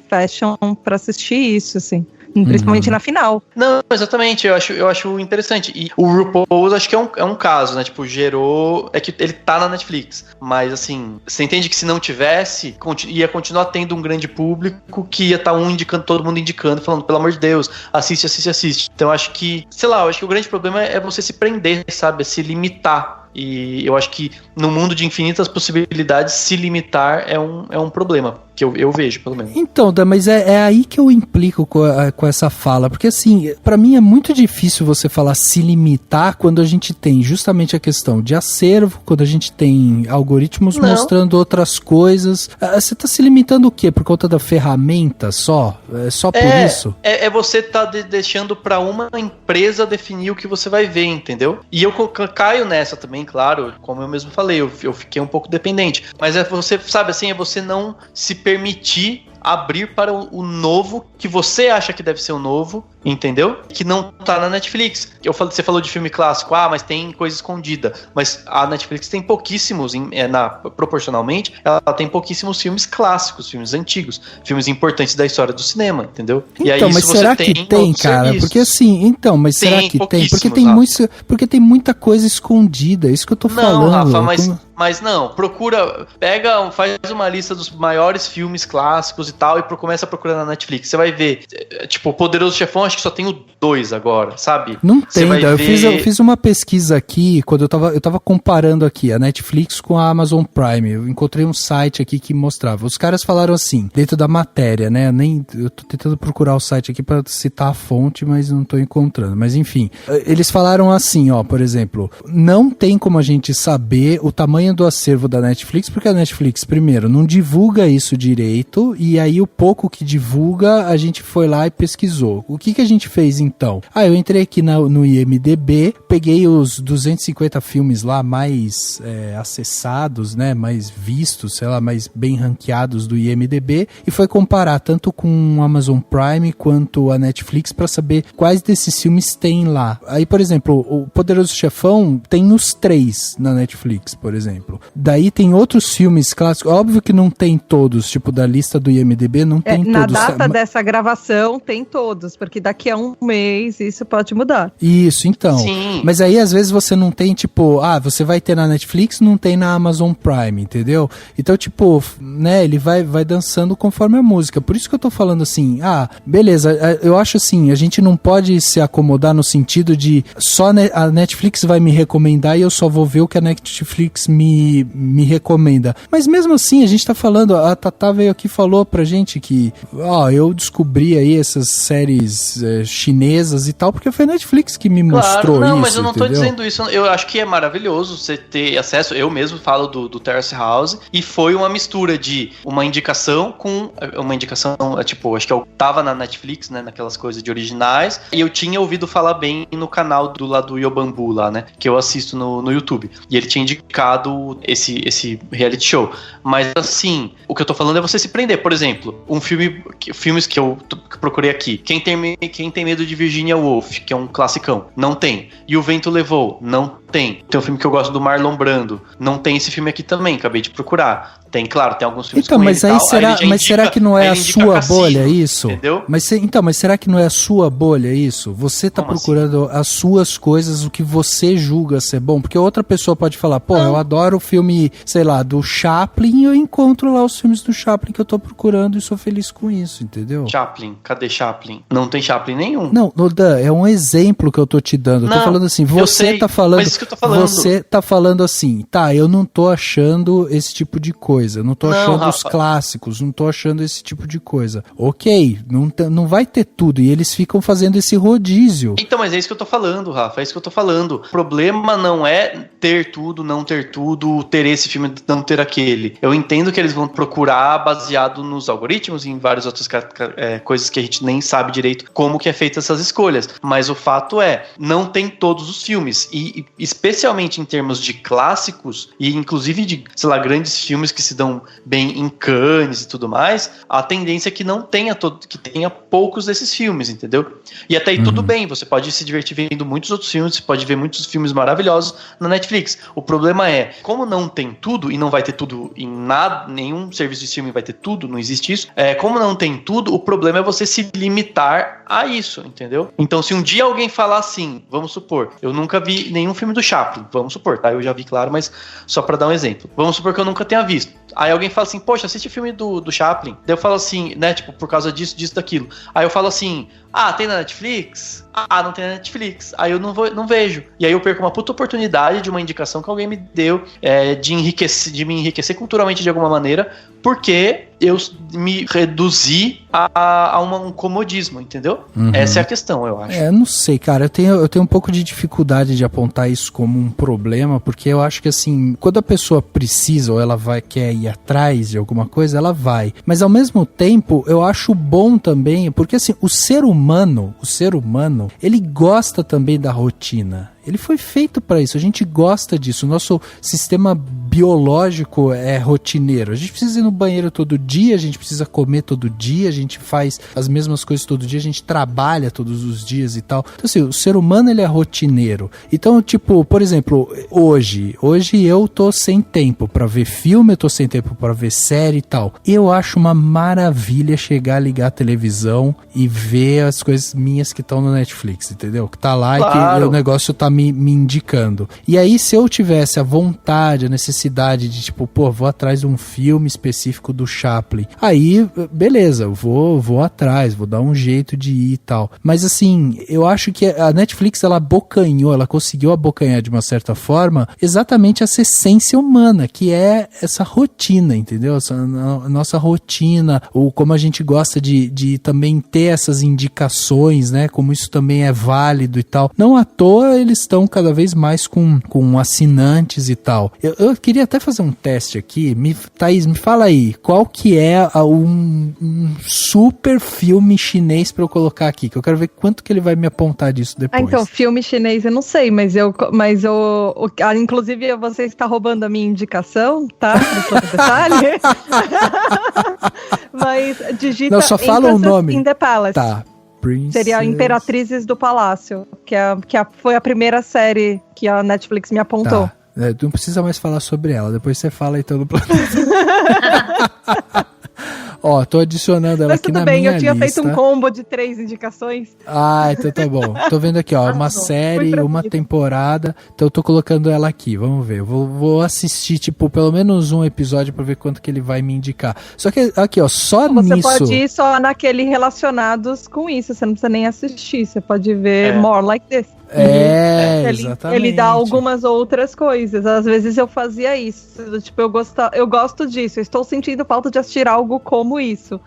fecham pra assistir isso, assim. Principalmente na final. Não, exatamente, eu acho interessante. E o RuPaul, acho que é um caso, né? Tipo, gerou... É que ele tá na Netflix. Mas, assim, você entende que se não tivesse, ia continuar tendo um grande público que ia estar indicando, todo mundo indicando, falando, pelo amor de Deus, assiste. Então, eu acho que, sei lá, eu acho que o grande problema é você se prender, sabe? Se limitar. E eu acho que no mundo de infinitas possibilidades, se limitar é um problema, que eu vejo, pelo menos. Então, Dan, mas é aí que eu implico com essa fala, porque assim, pra mim é muito difícil você falar se limitar quando a gente tem justamente a questão de acervo, quando a gente tem algoritmos mostrando outras coisas. Você tá se limitando o quê? Por conta da ferramenta só? É só por isso? É você tá deixando pra uma empresa definir o que você vai ver, entendeu? E eu caio nessa também, claro, como eu mesmo falei, eu fiquei um pouco dependente. Mas você, sabe assim, é você não se permitir abrir para o novo, que você acha que deve ser o novo, entendeu? Que não tá na Netflix. Você falou de filme clássico, mas tem coisa escondida. Mas a Netflix tem pouquíssimos, proporcionalmente, ela tem pouquíssimos filmes clássicos, filmes antigos, filmes importantes da história do cinema, entendeu? Então, e aí, mas será que tem, cara? Serviços. Porque assim, mas será que tem? Porque tem muita coisa escondida, é isso que eu tô falando. Rafa, mas não, faz uma lista dos maiores filmes clássicos e tal, e começa a procurar na Netflix. Você vai ver, tipo, o Poderoso Chefão, acho que só tem 2 agora, sabe? Não tem, eu fiz uma pesquisa aqui, quando eu tava comparando aqui a Netflix com a Amazon Prime. Eu encontrei um site aqui que mostrava. Os caras falaram assim, dentro da matéria, né? Eu tô tentando procurar o site aqui pra citar a fonte, mas não tô encontrando. Mas enfim, eles falaram assim, por exemplo, não tem como a gente saber o tamanho do acervo da Netflix, porque a Netflix, primeiro, não divulga isso direito, e aí o pouco que divulga, a gente foi lá e pesquisou. O que a gente fez então? Eu entrei aqui no IMDB, peguei os 250 filmes lá mais acessados, né, mais vistos, sei lá, mais bem ranqueados do IMDB, e foi comparar tanto com o Amazon Prime quanto a Netflix para saber quais desses filmes tem lá. Aí, por exemplo, o Poderoso Chefão tem os 3 na Netflix, por exemplo. Daí tem outros filmes clássicos, óbvio que não tem todos, tipo da lista do IMDB não tem todos. Na data dessa gravação tem todos, porque daqui a um mês isso pode mudar. Isso, então. Sim. Mas aí às vezes você não tem, tipo, você vai ter na Netflix, não tem na Amazon Prime, entendeu? Então, tipo, né, ele vai dançando conforme a música. Por isso que eu tô falando assim, beleza, eu acho assim, a gente não pode se acomodar no sentido de só a Netflix vai me recomendar e eu só vou ver o que a Netflix me recomenda. Mas mesmo assim, a gente tá falando, a Tatá veio aqui e falou pra gente que, eu descobri aí essas séries chinesas e tal, porque foi a Netflix que me mostrou isso. Não, mas eu não tô entendeu? dizendo isso. Eu acho que é maravilhoso você ter acesso. Eu mesmo falo do Terrace House, e foi uma mistura de uma indicação com uma indicação, tipo, acho que eu tava na Netflix, né, naquelas coisas de originais, e eu tinha ouvido falar bem no canal do Yobambu lá, né, que eu assisto no YouTube. E ele tinha indicado esse reality show. Mas assim, o que eu tô falando é você se prender. Por exemplo, filmes que eu procurei aqui. Quem tem medo de Virginia Woolf, que é um classicão, não tem. E O Vento Levou, não tem. Tem um filme que eu gosto do Marlon Brando, não tem esse filme aqui também, acabei de procurar. Tem, claro, tem alguns filmes então, com mas ele aí será, mas será que não é a sua bolha isso? Entendeu? Mas será que não é a sua bolha isso? Você tá como procurando assim? As suas coisas, o que você julga ser bom? Porque outra pessoa pode falar, eu adoro o filme, sei lá, do Chaplin, e eu encontro lá os filmes do Chaplin que eu tô procurando e sou feliz com isso, entendeu? Chaplin, cadê Chaplin? Não tem Chaplin nenhum. Não, Dan, é um exemplo que eu tô te dando. Eu tô falando assim, você tá falando, mas isso que eu tô falando. Você tá falando assim, eu não tô achando esse tipo de coisa. Não tô achando os clássicos, não tô achando esse tipo de coisa. Ok, não vai ter tudo. E eles ficam fazendo esse rodízio. Então, mas é isso que eu tô falando, Rafa. É isso que eu tô falando. O problema não é ter tudo, não ter tudo, ter esse filme, não ter aquele. Eu entendo que eles vão procurar baseado nos algoritmos e em várias outras coisas que a gente nem sabe direito como que é feita essas escolhas. Mas o fato é, não tem todos os filmes. E especialmente em termos de clássicos, e inclusive de, sei lá, grandes filmes que se dão bem em Cannes e tudo mais, a tendência é que não tenha que tenha poucos desses filmes, entendeu? E até aí tudo bem, você pode se divertir vendo muitos outros filmes, você pode ver muitos filmes maravilhosos na Netflix. O problema é, como não tem tudo, e não vai ter tudo em nada, nenhum serviço de streaming vai ter tudo, não existe isso, como não tem tudo, o problema é você se limitar a isso, entendeu? Então, se um dia alguém falar assim, vamos supor, eu nunca vi nenhum filme do Chaplin, vamos supor, tá? Eu já vi, claro, mas só pra dar um exemplo. Vamos supor que eu nunca tenha visto. Aí alguém fala assim, poxa, assiste o filme do Chaplin. Daí eu falo assim, né, tipo, por causa disso, daquilo. Aí eu falo assim, Ah, tem na Netflix? Ah, não tem na Netflix. Aí eu não vejo. E aí eu perco uma puta oportunidade de uma indicação que alguém me deu de me enriquecer culturalmente de alguma maneira, porque eu me reduzi a um comodismo, entendeu? Uhum. Essa é a questão, eu acho. Não sei, cara. Eu tenho um pouco de dificuldade de apontar isso como um problema, porque eu acho que, assim, quando a pessoa precisa ou ela quer ir atrás de alguma coisa, ela vai. Mas, ao mesmo tempo, eu acho bom também, porque, assim, o ser humano, ele gosta também da rotina. Ele foi feito para isso, a gente gosta disso. O nosso sistema biológico é rotineiro. A gente precisa ir no banheiro todo dia, a gente precisa comer todo dia, a gente faz as mesmas coisas todo dia, a gente trabalha todos os dias e tal. Então, assim, o ser humano, ele é rotineiro. Então, tipo, por exemplo, hoje eu tô sem tempo para ver filme, eu tô sem tempo para ver série e tal. Eu acho uma maravilha chegar, ligar a televisão e ver as coisas minhas que estão no Netflix, entendeu? Que tá lá, claro. E que o negócio tá me indicando. E aí, se eu tivesse a vontade, a necessidade de, tipo, vou atrás de um filme específico do Chaplin, aí, beleza, eu vou atrás, vou dar um jeito de ir e tal. Mas, assim, eu acho que a Netflix, ela conseguiu abocanhar de uma certa forma exatamente essa essência humana, que é essa rotina, entendeu? Essa nossa rotina, ou como a gente gosta de também ter essas indicações, né? Como isso também é válido e tal. Não à toa, eles estão cada vez mais com assinantes e tal. Eu queria até fazer um teste aqui. Thaís, me fala aí, qual que é um super filme chinês pra eu colocar aqui, que eu quero ver quanto que ele vai me apontar disso depois. Então, filme chinês eu não sei, mas inclusive você está roubando a minha indicação, tá? Detalhe. Mas digita... Não, só fala o nome. In the Palace. Tá. Princess... Seria Imperatrizes do Palácio, foi a primeira série que a Netflix me apontou. Tá. Não precisa mais falar sobre ela, depois você fala então do planeta. Ó, tô adicionando ela aqui na minha lista. Mas tudo bem, eu tinha feito um combo de 3 indicações. Ah, então tá bom. Tô vendo aqui, ó, uma série, uma temporada, então eu tô colocando ela aqui, vamos ver. Eu vou assistir, tipo, pelo menos um episódio pra ver quanto que ele vai me indicar. Só que, aqui, ó, só você nisso... Você pode ir só naquele relacionados com isso, você não precisa nem assistir, você pode ver More Like This. Exatamente. Ele dá algumas outras coisas. Às vezes eu fazia isso. Tipo, eu gosto disso. Eu estou sentindo falta de assistir algo como isso.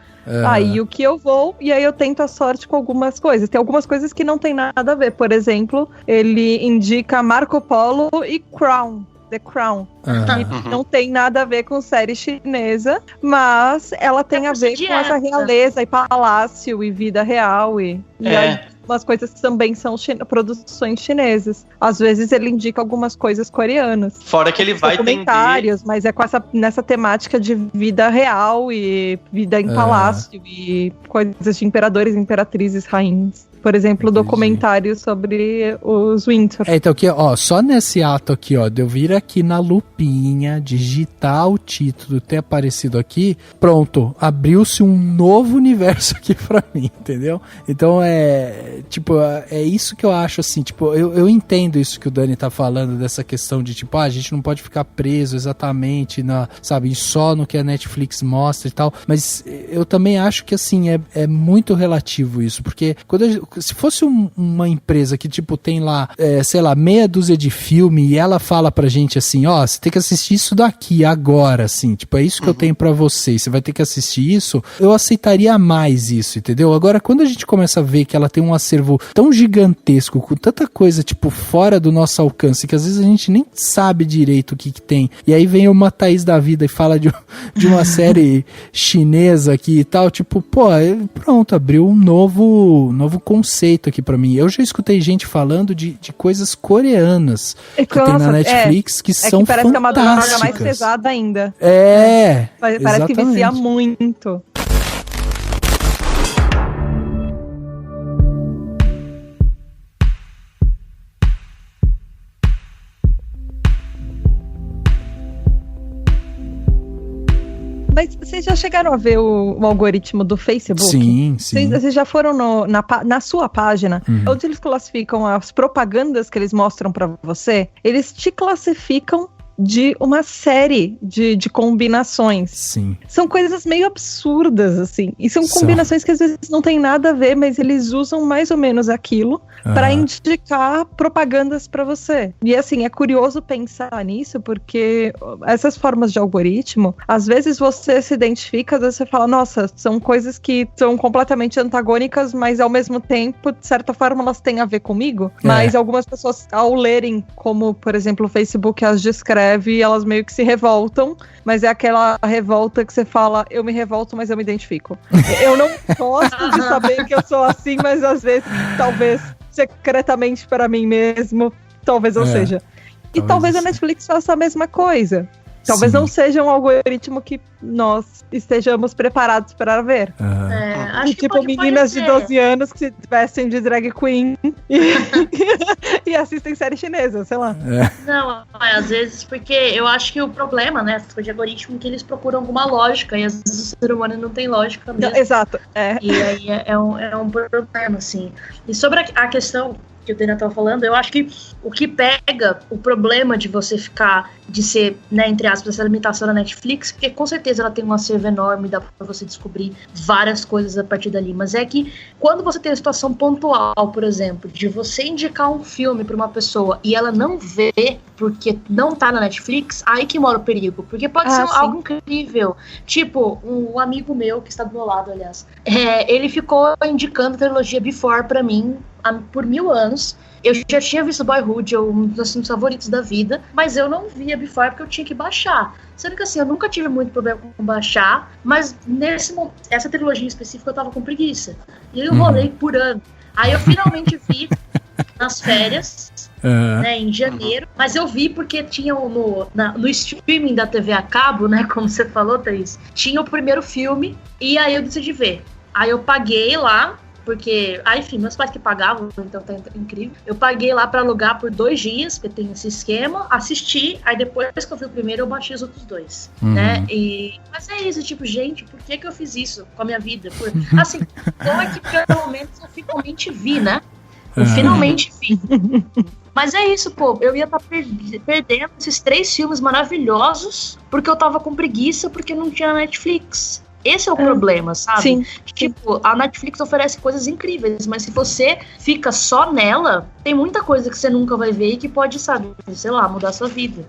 Aí o que eu vou, e aí eu tento a sorte com algumas coisas. Tem algumas coisas que não tem nada a ver. Por exemplo, ele indica Marco Polo e Crown. The Crown. Que não tem nada a ver com série chinesa, mas ela tem a ver com essa realeza e palácio e vida real. E aí, umas coisas que também são produções chinesas. Às vezes ele indica algumas coisas coreanas. Fora que ele vai comentários, mas é com nessa temática de vida real e vida em palácio e coisas de imperadores, imperatrizes, rainhas. Por exemplo, documentário sobre os Windsor. Então aqui, ó, só nesse ato aqui, ó, de eu vir aqui na lupinha, digitar o título, ter aparecido aqui, pronto, abriu-se um novo universo aqui pra mim, entendeu? Então é isso que eu acho, assim, tipo, eu entendo isso que o Dani tá falando, dessa questão de, tipo, a gente não pode ficar preso exatamente sabe, só no que a Netflix mostra e tal, mas eu também acho que, assim, é muito relativo isso, porque se fosse uma empresa que, tipo, tem lá, sei lá, meia dúzia de filme e ela fala pra gente assim, ó, você tem que assistir isso daqui agora, assim, tipo, é isso que eu tenho pra você, você vai ter que assistir isso, eu aceitaria mais isso, entendeu? Agora, quando a gente começa a ver que ela tem um acervo tão gigantesco, com tanta coisa, tipo, fora do nosso alcance, que às vezes a gente nem sabe direito o que tem, e aí vem uma Thaís da vida e fala de uma série chinesa aqui e tal, tipo, pronto, abriu um novo conceito aqui pra mim. Eu já escutei gente falando de coisas coreanas que tem na Netflix que são que parece fantásticas. Que é uma droga mais pesada ainda. Parece exatamente. que vicia muito. Mas vocês já chegaram a ver o algoritmo do Facebook? Sim. Vocês já foram na sua página, onde eles classificam as propagandas que eles mostram pra você? Eles te classificam de uma série de combinações. Sim. São coisas meio absurdas, assim. E são combinações que às vezes não tem nada a ver, mas eles usam mais ou menos aquilo para indicar propagandas para você. E assim, é curioso pensar nisso, porque essas formas de algoritmo, às vezes você se identifica, às vezes você fala, nossa, são coisas que são completamente antagônicas, mas ao mesmo tempo, de certa forma, elas têm a ver comigo. Mas algumas pessoas, ao lerem, como, por exemplo, o Facebook as descreve, elas meio que se revoltam, mas é aquela revolta que você fala, eu me revolto, mas eu me identifico. Eu não gosto de saber que eu sou assim, mas às vezes, talvez, secretamente para mim mesmo, talvez eu seja. E talvez a Netflix faça a mesma coisa. Talvez não seja um algoritmo que nós estejamos preparados para ver. Acho tipo, que meninas de 12 anos que se vestem de drag queen e assistem série chinesa, sei lá. Não, às vezes, porque eu acho que o problema, né, de algoritmo, é que eles procuram alguma lógica, e às vezes o ser humano não tem lógica mesmo. Exato. E aí é um problema, assim. E sobre a questão que o Daniel estava falando, eu acho que o que pega o problema de você de ser, né, entre aspas, essa limitação da Netflix, porque com certeza ela tem um acervo enorme, dá pra você descobrir várias coisas a partir dali, mas é que quando você tem a situação pontual, por exemplo, de você indicar um filme pra uma pessoa e ela não vê porque não tá na Netflix, aí que mora o perigo, porque pode ser algo incrível, tipo, um amigo meu que está do meu lado, aliás, ele ficou indicando a trilogia Before pra mim por 1000 anos. Eu já tinha visto Boyhood, um dos filmes favoritos da vida, mas eu não via Before porque eu tinha que baixar. Sendo que assim, eu nunca tive muito problema com baixar, mas essa trilogia em específico eu tava com preguiça. E eu rolei por ano. Aí eu finalmente vi nas férias, né, em janeiro, mas eu vi porque tinha no streaming da TV a cabo, né, como você falou, Thaís, tinha o primeiro filme, e aí eu decidi ver. Aí eu paguei lá, porque, enfim, meus pais que pagavam, então tá incrível. Eu paguei lá pra alugar por 2 dias, porque tem esse esquema, assisti, aí depois que eu vi o primeiro, eu baixei os outros 2, né? Mas é isso, tipo, gente, por que eu fiz isso com a minha vida? Assim, bom é que pelo menos eu finalmente vi, né? Eu finalmente vi. Mas é isso, pô, eu ia estar perdendo esses 3 filmes maravilhosos porque eu tava com preguiça, porque não tinha Netflix. Esse é o problema, sabe? Sim. Tipo, a Netflix oferece coisas incríveis, mas se você fica só nela, tem muita coisa que você nunca vai ver e que pode, sabe, sei lá, mudar a sua vida.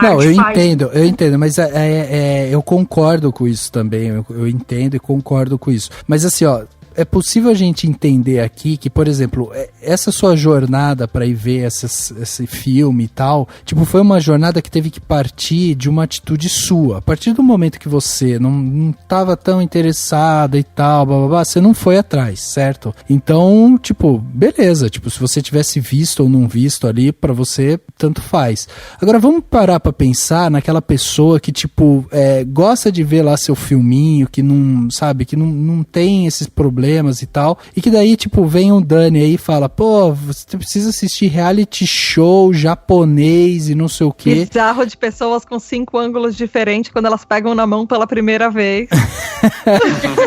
Não, eu entendo, mas eu concordo com isso também, eu entendo e concordo com isso. Mas assim, ó, é possível a gente entender aqui que, por exemplo, essa sua jornada para ir ver esse filme e tal, tipo, foi uma jornada que teve que partir de uma atitude sua. A partir do momento que você não tava tão interessada e tal, blá, blá, blá, você não foi atrás, certo? Então, tipo, beleza, tipo, se você tivesse visto ou não visto ali, pra você, tanto faz. Agora, vamos parar pra pensar naquela pessoa que, tipo, gosta de ver lá seu filminho, que não, sabe, que não tem esses problemas e tal, e que daí, tipo, vem um Dani aí e fala, pô, você precisa assistir reality show japonês e não sei o quê. Bizarro de pessoas com 5 ângulos diferentes quando elas pegam na mão pela primeira vez.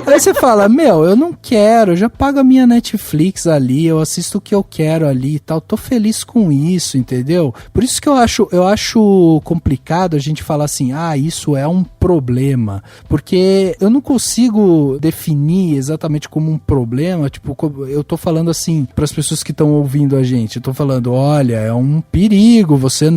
Aí você fala, eu não quero, eu já pago a minha Netflix ali, eu assisto o que eu quero ali e tal, tô feliz com isso, entendeu? Por isso que eu acho complicado a gente falar assim, isso é um problema, porque eu não consigo definir exatamente como um problema, tipo, eu tô falando assim para as pessoas que estão ouvindo a gente, eu tô falando, olha, é um perigo você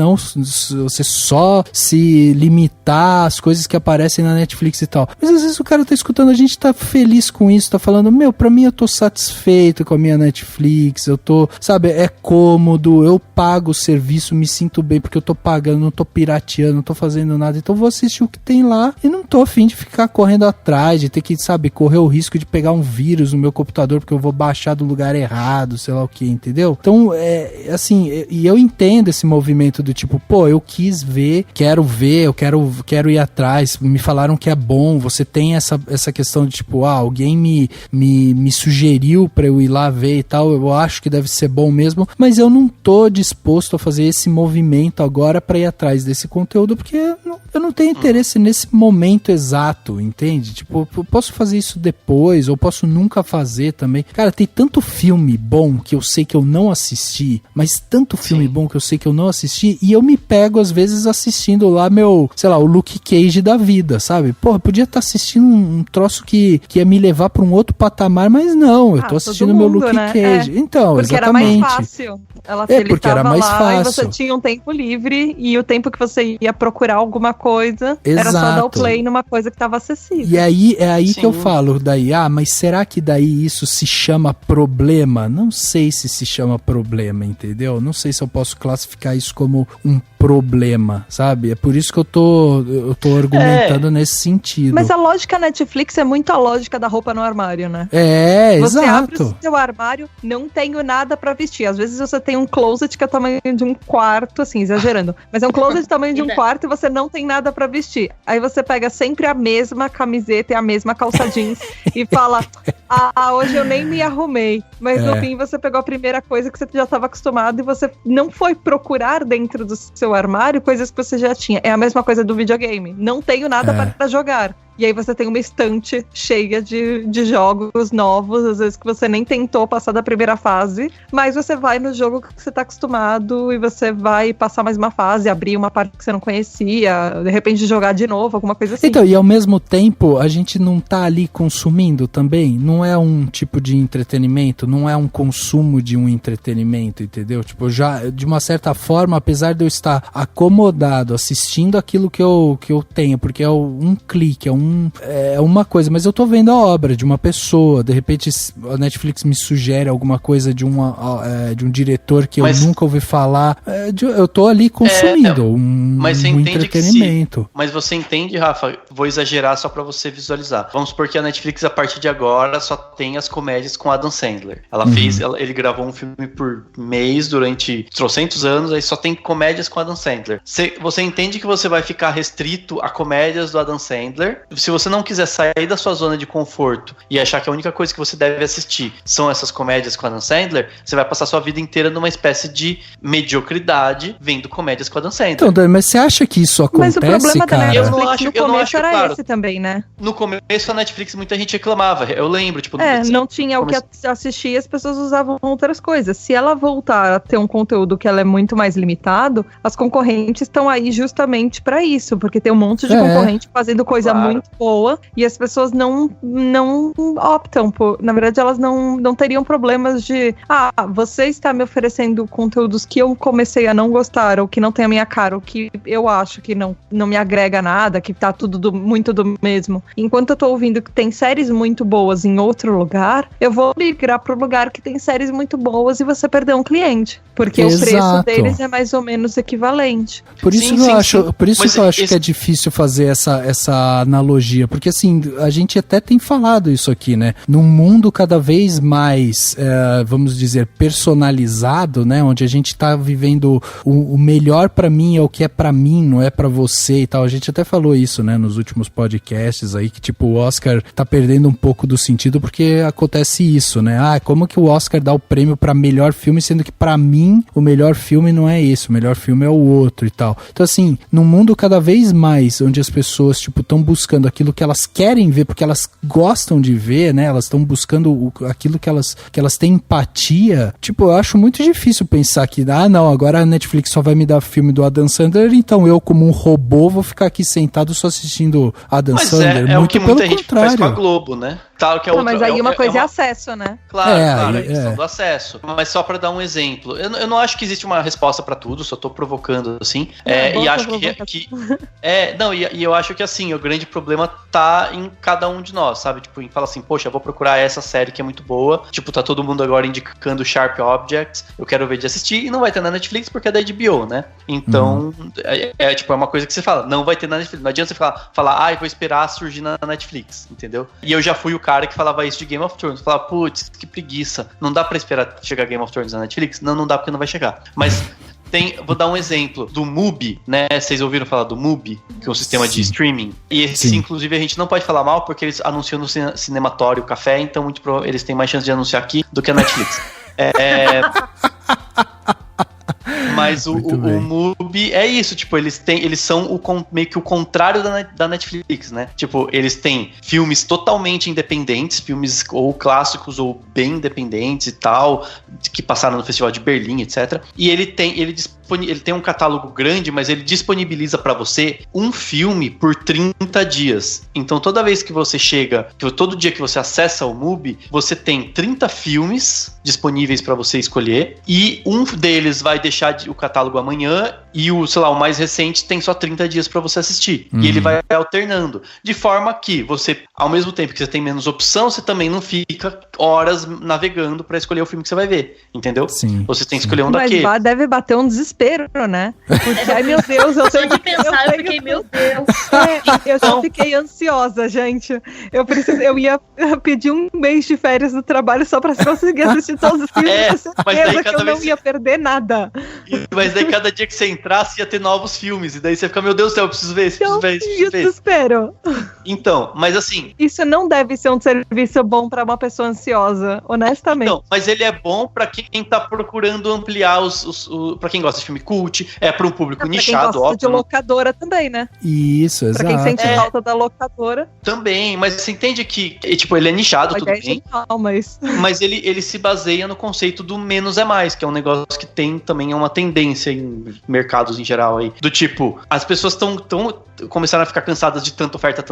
só se limitar às coisas que aparecem na Netflix e tal, mas às vezes o cara tá escutando a gente, tá feliz com isso, tá falando, pra mim eu tô satisfeito com a minha Netflix, eu tô, sabe, é cômodo, eu pago o serviço, me sinto bem porque eu tô pagando, não tô pirateando, não tô fazendo nada, então vou assistir o que tem lá e não tô a fim de ficar correndo atrás, de ter que, sabe, correr o risco de pegar um vírus no meu computador porque eu vou baixar do lugar errado, sei lá o que, entendeu? Então, assim, e eu entendo esse movimento do tipo, eu quis ver, eu quero ir atrás, me falaram que é bom, você tem essa questão de tipo, alguém me sugeriu pra eu ir lá ver e tal, eu acho que deve ser bom mesmo, mas eu não tô disposto a fazer esse movimento agora pra ir atrás desse conteúdo, porque eu não tenho interesse nesse momento exato, entende? Tipo, eu posso fazer isso depois, ou posso nunca fazer também. Cara, tem tanto filme bom que eu sei que eu não assisti, mas tanto filme bom que eu sei que eu não assisti, e eu me pego às vezes assistindo lá meu, sei lá, o Luke Cage da vida, sabe? Porra, eu podia estar assistindo um troço que ia me levar pra um outro patamar, mas não, eu tô assistindo meu Luke Cage. Então, porque exatamente. Era mais fácil. Porque era mais fácil. E você tinha um tempo livre, e o tempo que você ia procurar alguma coisa, era só dar o play numa coisa que estava acessível. E aí, é aí que eu falo, daí, mas será que daí isso se chama problema? Não sei se chama problema, entendeu? Não sei se eu posso classificar isso como um problema, sabe? É por isso que eu tô argumentando nesse sentido. Mas a lógica Netflix é muito a lógica da roupa no armário, né? Você Você abre o seu armário, não tenho nada pra vestir. Às vezes você tem um closet que é o tamanho de um quarto, assim, exagerando. Mas é um closet do tamanho de um quarto e você não tem nada pra vestir. Aí você pega sempre a mesma camiseta e a mesma calça jeans e fala, hoje eu nem me arrumei. Mas no fim você pegou a primeira coisa que você já estava acostumado e você não foi procurar dentro do seu armário coisas que você já tinha. É a mesma coisa do videogame. Não tenho nada para jogar. E aí você tem uma estante cheia de jogos novos, às vezes que você nem tentou passar da primeira fase, mas você vai no jogo que você tá acostumado e você vai passar mais uma fase, abrir uma parte que você não conhecia, de repente jogar de novo, alguma coisa assim. Então, e ao mesmo tempo, a gente não tá ali consumindo também? Não é um tipo de entretenimento, não é um consumo de um entretenimento, entendeu? Tipo, já, de uma certa forma, apesar de eu estar acomodado assistindo aquilo que eu tenho, porque é um clique, é uma coisa, mas eu tô vendo a obra de uma pessoa, de repente a Netflix me sugere alguma coisa de um diretor que eu nunca ouvi falar, eu tô ali consumindo um entretenimento. Mas você entende, Rafa, vou exagerar só pra você visualizar. Vamos supor que a Netflix a partir de agora só tem as comédias com Adam Sandler. Ele gravou um filme por mês durante trocentos anos, aí só tem comédias com Adam Sandler. Você entende que você vai ficar restrito a comédias do Adam Sandler? Se você não quiser sair da sua zona de conforto e achar que a única coisa que você deve assistir são essas comédias com Adam Sandler, você vai passar sua vida inteira numa espécie de mediocridade vendo comédias com Adam Sandler. Então, Dan, mas você acha que isso acontece, cara? Mas o problema da Netflix no começo era esse também, né? No começo a Netflix muita gente reclamava, eu lembro, tipo... não tinha o que assistir e as pessoas usavam outras coisas. Se ela voltar a ter um conteúdo que ela é muito mais limitado, as concorrentes estão aí justamente pra isso, porque tem um monte de concorrente fazendo coisa muito boa e as pessoas não optam por... Na verdade, elas não teriam problemas de você está me oferecendo conteúdos que eu comecei a não gostar, ou que não tem a minha cara, ou que eu acho que não me agrega nada, que tá tudo muito do mesmo. Enquanto eu tô ouvindo que tem séries muito boas em outro lugar, eu vou migrar pro lugar que tem séries muito boas e você perder um cliente. Porque o preço deles é mais ou menos equivalente. Por isso que eu acho que é difícil fazer essa analogia, porque assim, a gente até tem falado isso aqui, né? Num mundo cada vez mais, vamos dizer, personalizado, né? Onde a gente tá vivendo o melhor pra mim é o que é pra mim, não é pra você e tal. A gente até falou isso, né? Nos últimos podcasts aí, que tipo, o Oscar tá perdendo um pouco do sentido porque acontece isso, né? Como que o Oscar dá o prêmio pra melhor filme, sendo que pra mim o melhor filme não é esse, o melhor filme é o outro e tal. Então assim, num mundo cada vez mais onde as pessoas, tipo, estão buscando aquilo que elas querem ver, porque elas gostam de ver, né? Elas estão buscando aquilo que elas têm empatia. Tipo, eu acho muito difícil pensar que, não, agora a Netflix só vai me dar filme do Adam Sandler, então eu, como um robô, vou ficar aqui sentado só assistindo Adam Sandler. É muito o que muita gente faz com a Globo, né? Claro que mas aí uma coisa é acesso, né? Claro, a questão do acesso. Mas só pra dar um exemplo, eu não acho que existe uma resposta pra tudo, só tô provocando assim. E acho que eu acho que assim, o grande problema tá em cada um de nós, sabe? Tipo, em falar assim, poxa, eu vou procurar essa série que é muito boa. Tipo, tá todo mundo agora indicando Sharp Objects, eu quero ver de assistir, e não vai ter na Netflix porque é da HBO, né? Então, tipo, é uma coisa que você fala, não vai ter na Netflix. Não adianta você falar, eu vou esperar surgir na Netflix, entendeu? E eu já fui o cara que falava isso de Game of Thrones. Falava, putz, que preguiça. Não dá pra esperar chegar Game of Thrones na Netflix? Não dá porque não vai chegar. Mas vou dar um exemplo do Mubi, né? Vocês ouviram falar do Mubi, que é um sistema de streaming. E esse, inclusive, a gente não pode falar mal porque eles anunciam no Cinematório Café, então eles têm mais chance de anunciar aqui do que a Netflix. Mas o MUBI é isso, tipo, eles são meio que o contrário da Netflix, né? Tipo, eles têm filmes totalmente independentes, filmes ou clássicos ou bem independentes e tal, que passaram no Festival de Berlim, etc. E ele tem um catálogo grande, mas ele disponibiliza pra você um filme por 30 dias. Então toda vez que você todo dia que você acessa o MUBI, você tem 30 filmes disponíveis pra você escolher, e um deles vai deixar o catálogo amanhã, e o mais recente tem só 30 dias pra você assistir. E ele vai alternando. De forma que você, ao mesmo tempo que você tem menos opção, você também não fica horas navegando pra escolher o filme que você vai ver. Entendeu? Sim. Você tem que escolher um daquele. Mas deve bater um desespero, né? Porque, ai meu Deus, eu tenho que pensar, eu fiquei, meu Deus. Eu só fiquei ansiosa, gente. Eu ia pedir um mês de férias no trabalho só pra conseguir assistir todos os filmes. Mas daí que eu não ia perder nada. Mas daí cada dia que você entrasse ia ter novos filmes. E daí você fica, meu Deus do céu, eu preciso ver, preciso ver. Desespero. Então, mas assim... Isso não deve ser um serviço bom pra uma pessoa ansiosa, honestamente. Não, mas ele é bom pra quem tá procurando ampliar pra quem gosta de filme cult, pra um público nichado, óbvio. De locadora também, né? Isso, exato. Pra quem sente falta da locadora. Também, mas você entende que, tipo, ele é nichado, tudo bem. Genial, mas ele se baseia no conceito do menos é mais, que é um negócio que tem também uma tendência em mercados em geral aí. Do tipo, as pessoas começaram a ficar cansadas de tanta oferta.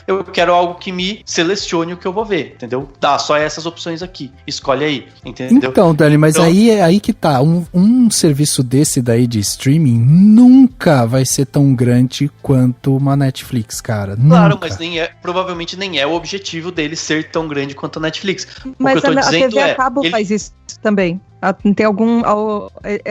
Eu quero algo que me selecione o que eu vou ver, entendeu? Só essas opções aqui. Escolhe aí, entendeu? Então, Dani, mas aí que tá. Um serviço desse daí de streaming nunca vai ser tão grande quanto uma Netflix, cara. Claro, nunca. Mas provavelmente nem é o objetivo dele ser tão grande quanto a Netflix. Mas o que eu tô a dizendo TV a cabo faz isso também. Tem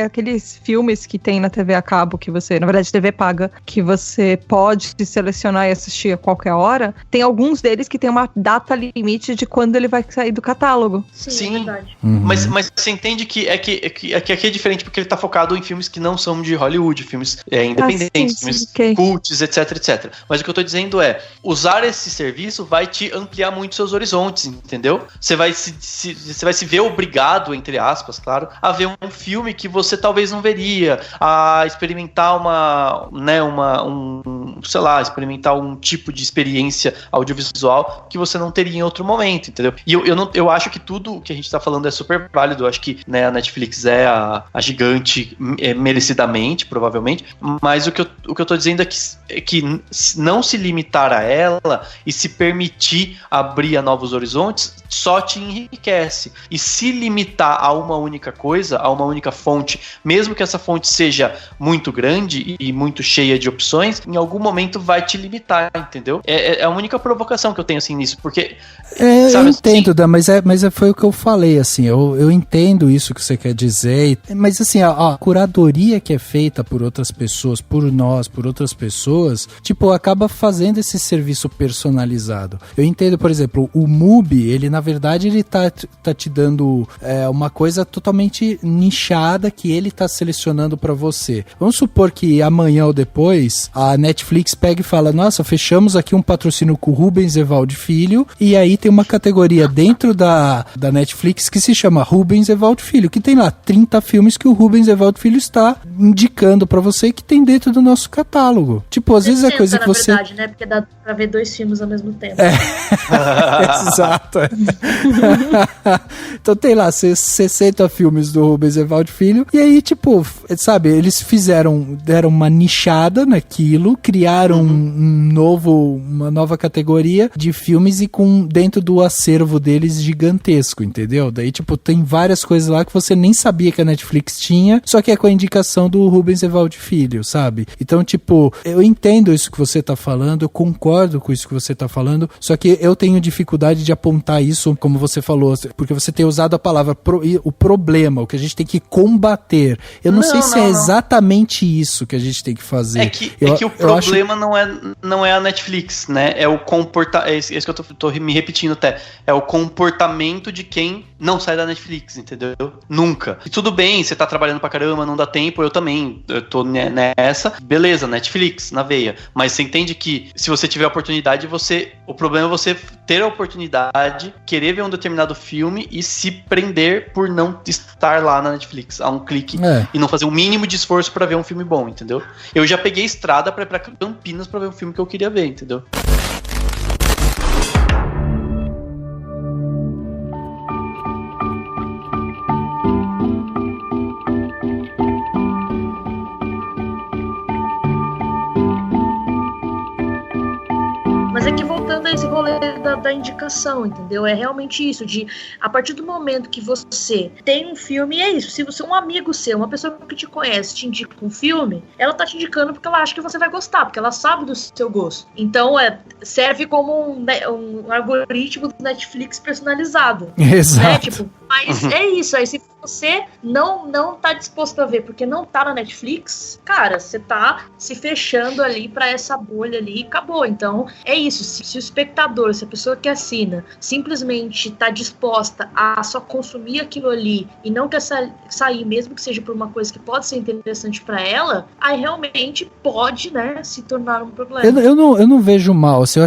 aqueles filmes que tem na TV a cabo que você, na verdade TV paga, que você pode selecionar e assistir a qualquer hora. Tem alguns deles que tem uma data limite de quando ele vai sair do catálogo. Sim. É verdade. Mas você entende que aqui é diferente porque ele tá focado em filmes que não são de Hollywood, filmes independentes, filmes cults, etc. Mas o que eu tô dizendo é, usar esse serviço vai te ampliar muito seus horizontes, entendeu? Você vai se ver obrigado, entre aspas, claro, a ver um filme que você talvez não veria, a experimentar experimentar um tipo de experiência audiovisual que você não teria em outro momento, entendeu? E eu acho que tudo o que a gente tá falando é super válido. Eu acho que, né, a Netflix é a gigante merecidamente, provavelmente, mas o que eu tô dizendo é que não se limitar a ela e se permitir abrir a novos horizontes só te enriquece. E se limitar a uma única coisa, a uma única fonte, mesmo que essa fonte seja muito grande e muito cheia de opções, em algum momento vai te limitar, entendeu? É a única provocação que eu tenho, assim, nisso, porque... eu entendo, Dan, mas foi o que eu falei, assim, eu entendo isso que você quer dizer, mas assim, a curadoria que é feita por outras pessoas, por nós, por outras pessoas, tipo, acaba fazendo esse serviço personalizado. Eu entendo, por exemplo, o MUBI, ele na verdade, ele tá te dando uma coisa totalmente nichada que ele tá selecionando pra você. Vamos supor que amanhã ou depois a Netflix pega e fala, nossa, fechamos aqui um patrocínio com o Rubens Evaldo Filho, e aí tem uma categoria dentro da Netflix que se chama Rubens Evaldo Filho, que tem lá 30 filmes que o Rubens Evaldo Filho está indicando pra você que tem dentro do nosso catálogo. Tipo, às vezes é coisa que você... verdade, né? Porque dá pra ver 2 filmes ao mesmo tempo. Exato. Então tem lá 60 filmes do Rubens Evaldo Filho, e aí, tipo, sabe, eles deram uma nichada naquilo, criaram uma nova categoria de filmes e dentro do acervo deles gigantesco, entendeu? Daí, tipo, tem várias coisas lá que você nem sabia que a Netflix tinha, só que é com a indicação do Rubens Evaldo Filho, sabe? Então, tipo, eu entendo isso que você tá falando, eu concordo com isso que você tá falando, só que eu tenho dificuldade de apontar isso, como você falou, porque você tem usado a palavra o problema, o que a gente tem que combater. Eu não sei se é exatamente isso que a gente tem que fazer. É que o problema problema não é a Netflix, né? É o é isso que eu tô me repetindo até. É o comportamento de quem não sai da Netflix, entendeu? Nunca. E tudo bem, você tá trabalhando pra caramba, não dá tempo, eu também. Eu tô nessa. Beleza, Netflix, na veia. Mas você entende que se você tiver a oportunidade, o problema é você ter a oportunidade, querer ver um determinado filme e se prender por não estar lá na Netflix, a um clique, e não fazer o mínimo de esforço pra ver um filme bom, entendeu? Eu já peguei estrada pra ir pra Campinas pra ver um filme que eu queria ver, entendeu? Mas é que voltando a esse rolê da indicação, entendeu? É realmente isso, de a partir do momento que você tem um filme, é isso, se você um amigo seu, uma pessoa que te conhece, te indica um filme, ela tá te indicando porque ela acha que você vai gostar, porque ela sabe do seu gosto. Então serve como um algoritmo do Netflix personalizado. Exato. Né? Tipo, mas é isso, aí se você não tá disposto a ver porque não tá na Netflix, cara, você tá se fechando ali pra essa bolha ali e acabou. Então, é isso, se o espectador, se a pessoa que assina simplesmente tá disposta a só consumir aquilo ali e não quer sair, mesmo que seja por uma coisa que pode ser interessante pra ela, aí realmente pode, né, se tornar um problema. Eu não vejo mal, assim,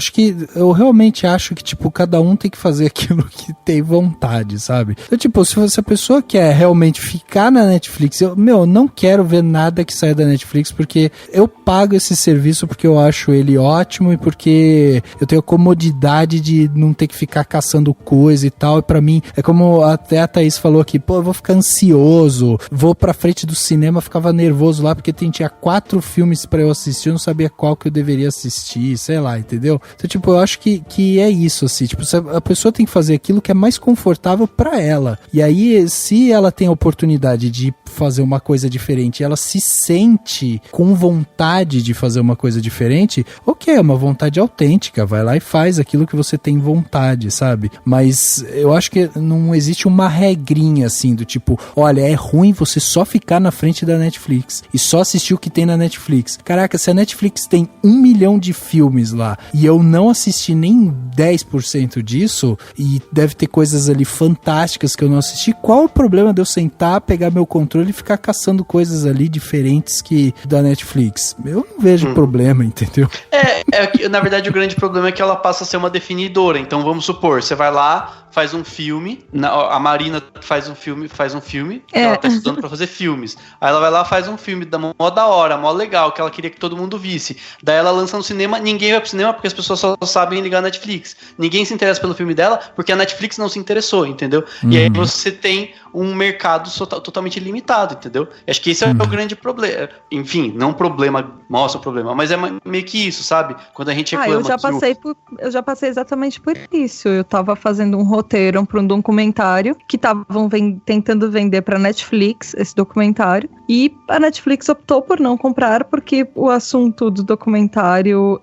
eu realmente acho que, tipo, cada um tem que fazer aquilo que tem vontade, sabe? Então, tipo, se a pessoa quer realmente ficar na Netflix, eu não quero ver nada que saia da Netflix, porque eu pago esse serviço porque eu acho ele ótimo e porque eu tenho a comodidade de não ter que ficar caçando coisa e tal, e pra mim, é como até a Thaís falou aqui, pô, eu vou ficar ansioso, vou pra frente do cinema, ficava nervoso lá, porque tinha 4 filmes pra eu assistir, eu não sabia qual que eu deveria assistir, sei lá, entendeu? Então, tipo, eu acho que é isso, assim, tipo, a pessoa tem que fazer aquilo que é mais confortável pra ela, e aí, se ela tem a oportunidade de fazer uma coisa diferente, ela se sente com vontade de fazer uma coisa diferente, ok, é uma vontade autêntica, vai lá e faz aquilo que você tem vontade, sabe? Mas eu acho que não existe uma regrinha assim, do tipo, olha, é ruim você só ficar na frente da Netflix e só assistir o que tem na Netflix. Caraca, se a Netflix tem 1 milhão de filmes lá e eu não assisti nem 10% disso, e deve ter coisas ali fantásticas que eu não assisti, qual é o problema de eu sentar, pegar meu controle e ficar caçando coisas ali diferentes que da Netflix? Eu não vejo problema, entendeu? Na verdade, o grande problema é que ela passa a ser uma definidora. Então, vamos supor, você vai lá, faz um filme, a Marina faz um filme, ela tá estudando pra fazer filmes. Aí ela vai lá, faz um filme mó da hora, mó legal, que ela queria que todo mundo visse. Daí ela lança no cinema, ninguém vai pro cinema porque as pessoas só sabem ligar a Netflix. Ninguém se interessa pelo filme dela porque a Netflix não se interessou, entendeu? E aí você tem um mercado totalmente limitado, entendeu? Acho que esse é o grande problema. Enfim, não problema, mostra o problema, mas é meio que isso, sabe? Quando a gente reclama... Eu já passei exatamente por isso. Eu tava fazendo um roteiro para um documentário que estavam tentando vender pra Netflix, esse documentário, e a Netflix optou por não comprar porque o assunto do documentário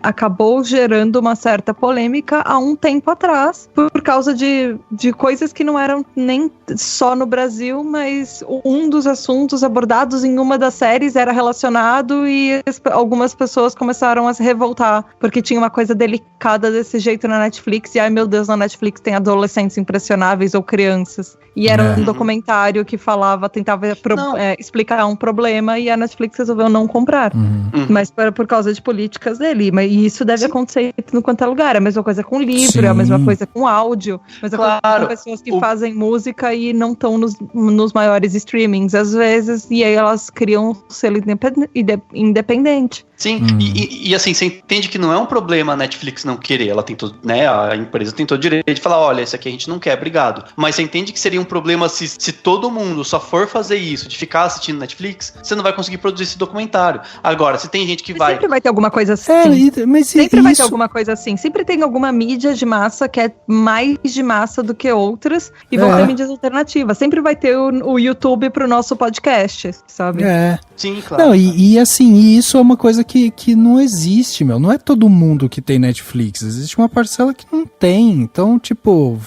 acabou gerando uma certa polêmica há um tempo atrás, por causa de coisas que não eram nem só no Brasil, mas um dos assuntos abordados em uma das séries era relacionado e algumas pessoas começaram a se revoltar, porque tinha uma coisa delicada desse jeito na Netflix, e ai meu Deus, na Netflix tem adolescentes impressionáveis ou crianças, e era um documentário que tentava explicar um problema, e a Netflix resolveu não comprar, mas por causa de políticas dele, e isso deve acontecer em tudo quanto é lugar, é a mesma coisa com livro, é a mesma coisa com áudio, a mesma coisa com pessoas que fazem música e não estão nos maiores streamings, às vezes, e aí elas criam um selo independente. Sim, e assim, você entende que não é um problema a Netflix não querer, ela tem todo, né, a empresa tem todo o direito de falar, olha, isso aqui a gente não quer, obrigado. Mas você entende que seria um problema se todo mundo só for fazer isso, de ficar assistindo Netflix, você não vai conseguir produzir esse documentário. Agora, se tem gente que vai... Sempre vai ter alguma coisa assim. Vai ter alguma coisa assim. Sempre tem alguma mídia de massa que é mais de massa do que outra. outras e vão ter mídias alternativas. Sempre vai ter o YouTube pro nosso podcast, sabe? Sim, claro. Não, e assim, isso é uma coisa que não existe, meu. Não é todo mundo que tem Netflix. Existe uma parcela que não tem. Então, tipo,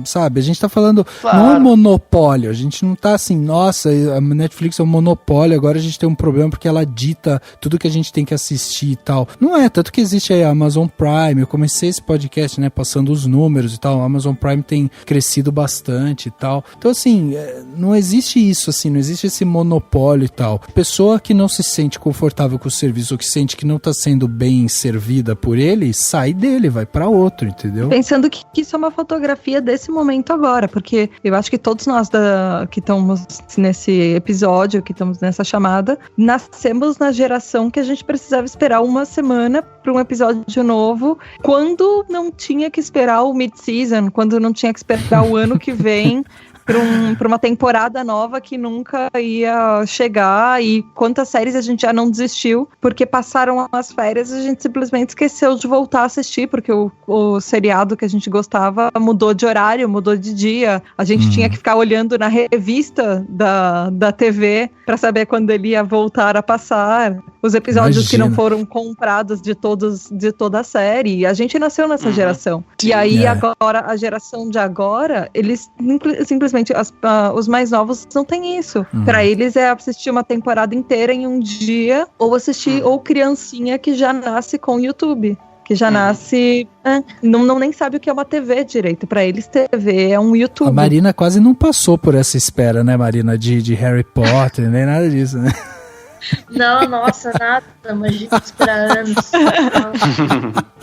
sabe, a gente tá falando, não é monopólio. A gente não tá assim, nossa, a Netflix é um monopólio, agora a gente tem um problema porque ela dita tudo que a gente tem que assistir e tal. Não é, tanto que existe aí a Amazon Prime. Eu comecei esse podcast, né, passando os números e tal. A Amazon Prime tem crescido bastante e tal. Então, assim, não existe isso, assim, não existe esse monopólio e tal. Pessoa que não se sente confortável com o serviço ou que sente que não tá sendo bem servida por ele, sai dele, vai pra outro, entendeu? Pensando que isso é uma fotografia desse momento agora, porque eu acho que todos nós que estamos nesse episódio, que estamos nessa chamada, nascemos na geração que a gente precisava esperar uma semana para um episódio novo, quando não tinha que esperar o mid-season, quando não tinha que esperar o ano que vem para uma temporada nova que nunca ia chegar, e quantas séries a gente já não desistiu porque passaram as férias e a gente simplesmente esqueceu de voltar a assistir, porque o seriado que a gente gostava mudou de horário, mudou de dia, a gente tinha que ficar olhando na revista da TV para saber quando ele ia voltar a passar, os episódios que não foram comprados de toda a série, e a gente nasceu nessa geração. E aí agora, a geração de agora, eles simplesmente os mais novos não tem isso. Pra eles é assistir uma temporada inteira em um dia, ou assistir ou criancinha que já nasce com o YouTube, que já nasce, não nem sabe o que é uma TV direito. Pra eles TV é um YouTube. A Marina quase não passou por essa espera, né, Marina, de Harry Potter, nem nada disso, né? Não, nossa, nada, imagina esperar anos.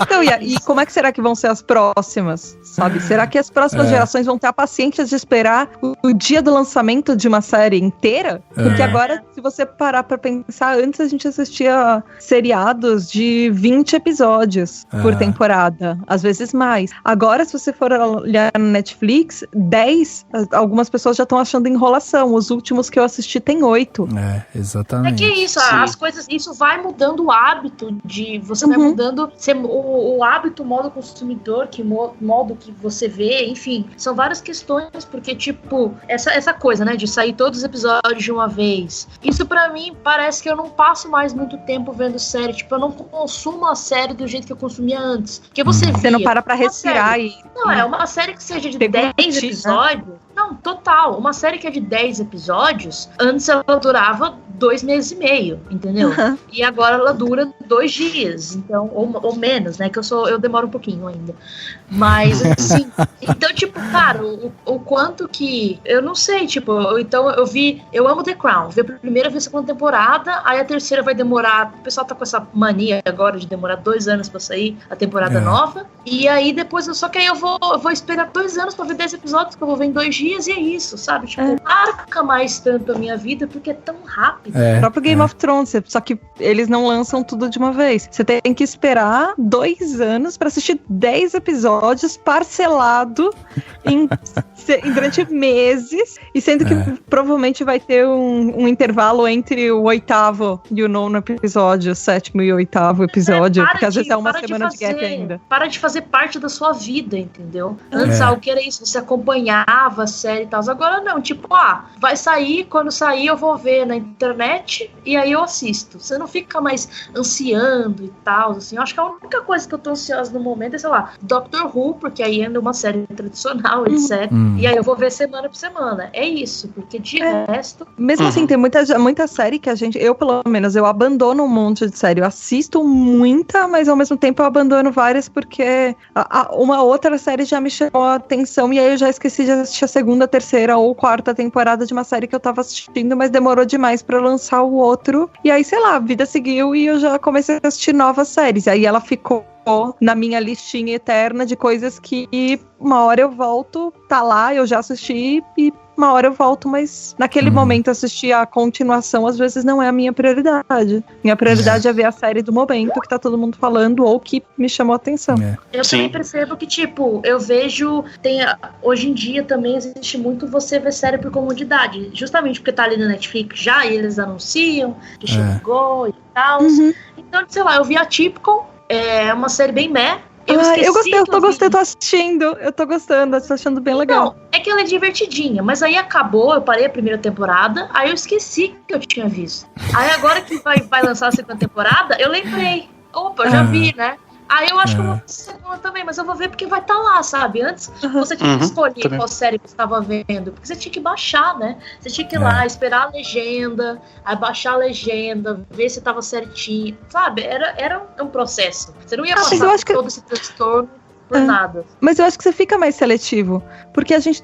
Então, e como é que será que vão ser as próximas, sabe? Será que as próximas gerações vão ter a paciência de esperar o dia do lançamento de uma série inteira? Porque agora, se você parar pra pensar, antes a gente assistia seriados de 20 episódios por temporada, às vezes mais. Agora, se você for olhar no Netflix, 10, algumas pessoas já estão achando enrolação. Os últimos que eu assisti tem 8. Exatamente. É que isso, as coisas, isso vai mudando o hábito de, você vai mudando o hábito, o modo consumidor, modo que você vê, enfim, são várias questões, porque tipo, essa coisa, né, de sair todos os episódios de uma vez, isso pra mim parece que eu não passo mais muito tempo vendo série, tipo, eu não consumo a série do jeito que eu consumia antes, porque você não para pra respirar e... Não, é uma série que seja de 10 episódios, não, total, uma série que é de 10 episódios, antes ela durava 2 meses e meio, entendeu? E agora ela dura 2 dias, então, ou menos, né, que eu demoro um pouquinho ainda. Mas, assim, então, tipo, cara, o quanto que, eu não sei, tipo, então eu amo The Crown, vi a primeira vez a segunda temporada, aí a terceira vai demorar, o pessoal tá com essa mania agora de demorar 2 anos pra sair a temporada nova, e aí depois, só que aí eu vou esperar 2 anos pra ver 10 episódios, que eu vou ver em 2 dias, e é isso, sabe? Tipo, marca mais tanto a minha vida, porque é tão rápido. O próprio Game of Thrones, só que eles não lançam tudo de uma vez. Você tem que esperar 2 anos pra assistir 10 episódios parcelado durante meses, e sendo que provavelmente vai ter um intervalo entre o 8º e o 9º episódio, o 7º e o 8º episódio, porque às vezes é uma semana de gap ainda. Para de fazer parte da sua vida, entendeu? Antes o que era isso, você acompanhava a série e tal, agora não, tipo, vai sair, quando sair eu vou ver na internet e aí eu assisto. Você não fica mais ansiando e tal, assim. Eu acho que a única coisa que eu tô ansiosa no momento é, sei lá, Doctor Who, porque aí ainda é uma série tradicional, etc. E aí eu vou ver semana por semana. É isso, porque de resto... Mesmo assim, tem muita série que eu pelo menos, eu abandono um monte de série. Eu assisto muita, mas ao mesmo tempo eu abandono várias porque uma outra série já me chamou a atenção e aí eu já esqueci de assistir a segunda, terceira ou quarta temporada de uma série que eu tava assistindo, mas demorou demais pra lançar o outro. E aí, sei lá, a vida seguiu e eu já comecei a assistir novas séries. Aí ela ficou na minha listinha eterna de coisas que uma hora eu volto, tá lá, eu já assisti e uma hora eu volto, mas naquele momento assistir a continuação às vezes não é a minha prioridade. Minha prioridade é ver a série do momento que tá todo mundo falando ou que me chamou a atenção. Eu também percebo que, tipo, eu vejo, hoje em dia também existe muito você ver série por comodidade, justamente porque tá ali na Netflix já, e eles anunciam que chegou e tal. Então, sei lá, eu vi a Typical, é uma série bem Eu tô assistindo. Eu tô gostando, tô achando bem legal. É que ela é divertidinha, mas aí acabou, eu parei a primeira temporada, aí eu esqueci que eu tinha visto. Aí agora que vai lançar a segunda temporada, eu lembrei. Opa, eu já vi, né? Aí eu acho que eu vou ver a segunda também, mas eu vou ver porque vai estar lá, sabe? Antes você tinha que escolher qual série você estava vendo, porque você tinha que baixar, né? Você tinha que ir lá, esperar a legenda, aí baixar a legenda, ver se estava certinho, sabe? Era um processo. Você não ia passar por todo esse transtorno por nada. Mas eu acho que você fica mais seletivo, porque a gente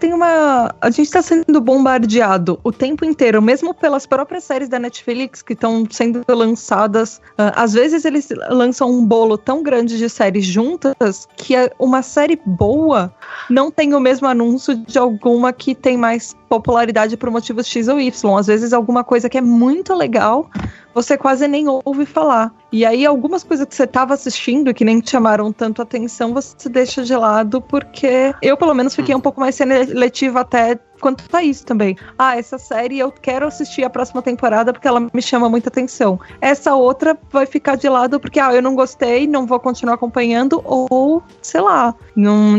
tá sendo bombardeado o tempo inteiro, mesmo pelas próprias séries da Netflix que estão sendo lançadas. Às vezes eles lançam um bolo tão grande de séries juntas que uma série boa não tem o mesmo anúncio de alguma que tem mais popularidade por motivos X ou Y. Às vezes alguma coisa que é muito legal, você quase nem ouve falar. E aí algumas coisas que você estava assistindo que nem te chamaram tanto atenção, você deixa de lado, porque eu pelo menos fiquei um pouco mais seletiva até quanto a isso também. Essa série eu quero assistir a próxima temporada porque ela me chama muita atenção. Essa outra vai ficar de lado porque eu não gostei, não vou continuar acompanhando, ou sei lá,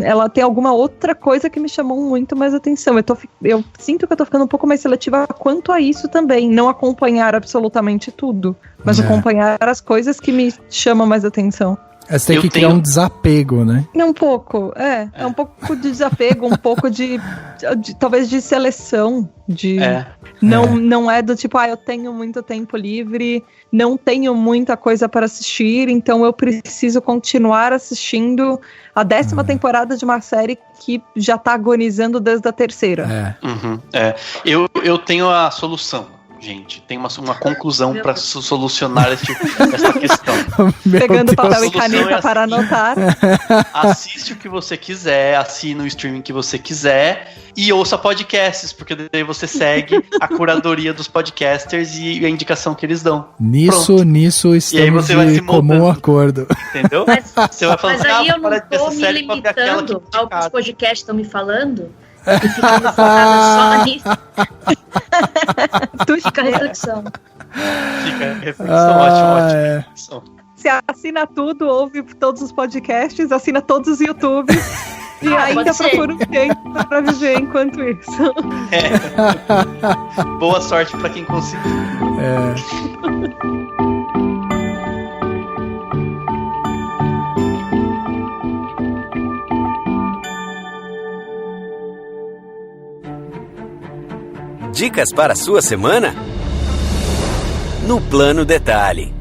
ela tem alguma outra coisa que me chamou muito mais atenção. Eu sinto que eu tô ficando um pouco mais seletiva quanto a isso também, não acompanhar absolutamente tudo, mas acompanhar as coisas que me chamam mais atenção. Você tem que criar um desapego, né? Um pouco, um pouco de desapego, um pouco de talvez de seleção, não é do tipo, eu tenho muito tempo livre, não tenho muita coisa para assistir, então eu preciso continuar assistindo a 10ª temporada de uma série que já tá agonizando desde a 3ª. Eu tenho a solução. Gente, tem uma conclusão para solucionar essa questão. Pegando papel e caneta para anotar. Assiste o que você quiser, assine o streaming que você quiser e ouça podcasts, porque daí você segue a curadoria dos podcasters e a indicação que eles dão. Nisso estamos de comum acordo. Entendeu? Você vai falar, mas aí eu não tô me limitando ao que os podcasts estão me falando. E ficando focada só nisso. Fica a reflexão. Fica a reflexão, ótimo. Você assina tudo, ouve todos os podcasts, assina todos os YouTubes e ainda procura um tempo pra viver enquanto isso. Boa sorte pra quem conseguir. Dicas para a sua semana? No Plano Detalhe.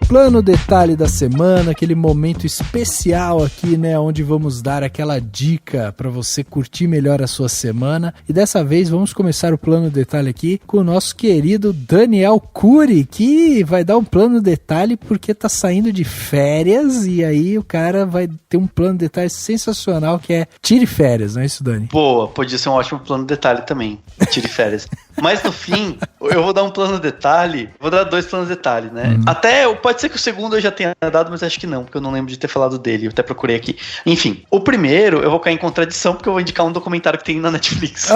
Plano Detalhe da semana, aquele momento especial aqui, né, onde vamos dar aquela dica para você curtir melhor a sua semana. E dessa vez vamos começar o Plano Detalhe aqui com o nosso querido Daniel Cury, que vai dar um Plano Detalhe porque tá saindo de férias e aí o cara vai ter um Plano Detalhe sensacional que é tire férias, não é isso, Dani? Boa, podia ser um ótimo Plano Detalhe também, tire férias. Mas no fim, eu vou dar um Plano Detalhe, vou dar 2 Planos Detalhe, né? Pode ser que o segundo eu já tenha dado, mas acho que não, porque eu não lembro de ter falado dele, eu até procurei aqui. Enfim, o primeiro eu vou cair em contradição, porque eu vou indicar um documentário que tem na Netflix.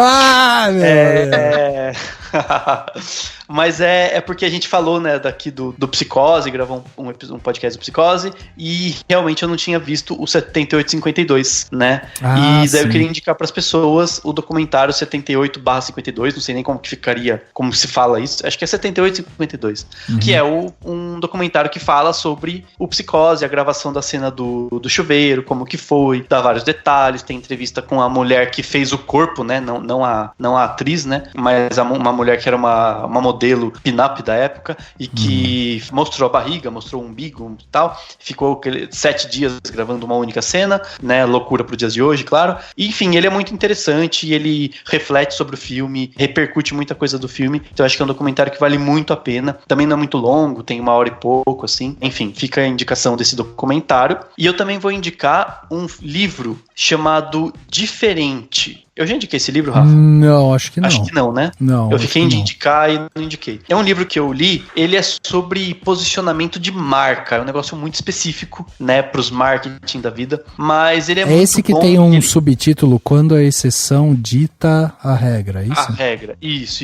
Mas é porque a gente falou, né, daqui do Psicose, gravou um podcast do Psicose, e realmente eu não tinha visto o 7852, né? E daí eu queria indicar para as pessoas o documentário 78/52, não sei nem como que ficaria, como se fala isso, acho que é 7852, que é um documentário que fala sobre o Psicose, a gravação da cena do chuveiro, como que foi, dá vários detalhes, tem entrevista com a mulher que fez o corpo, né, não a atriz, né, mas uma mulher que era uma modelo pin-up da época e que mostrou a barriga, mostrou o umbigo e tal, ficou 7 dias gravando uma única cena, né, loucura pro dias de hoje, claro, e, enfim, ele é muito interessante, ele reflete sobre o filme, repercute muita coisa do filme, então eu acho que é um documentário que vale muito a pena, também não é muito longo, tem 1 hora e pouco, assim, enfim, fica a indicação desse documentário, e eu também vou indicar um livro chamado Diferente, Eu já indiquei esse livro, Rafa? Não, acho que não. Acho que não, né? Não. Eu fiquei de indicar e não indiquei. É um livro que eu li, ele é sobre posicionamento de marca. É um negócio muito específico, né, pros marketing da vida. Mas ele é muito bom. É esse que tem um subtítulo, Quando a Exceção Dita a Regra, é isso? A regra, isso.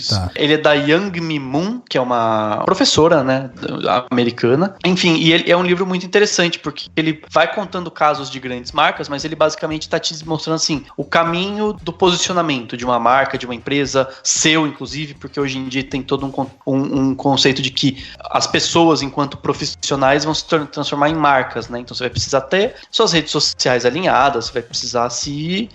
Tá. Ele é da Young Mi Moon, que é uma professora, né, americana. Enfim, e ele é um livro muito interessante, porque ele vai contando casos de grandes marcas, mas ele basicamente está te mostrando, assim, o caminho do posicionamento de uma marca, de uma empresa, seu, inclusive, porque hoje em dia tem todo um conceito de que as pessoas, enquanto profissionais, vão se transformar em marcas, né? Então você vai precisar ter suas redes sociais alinhadas, você vai precisar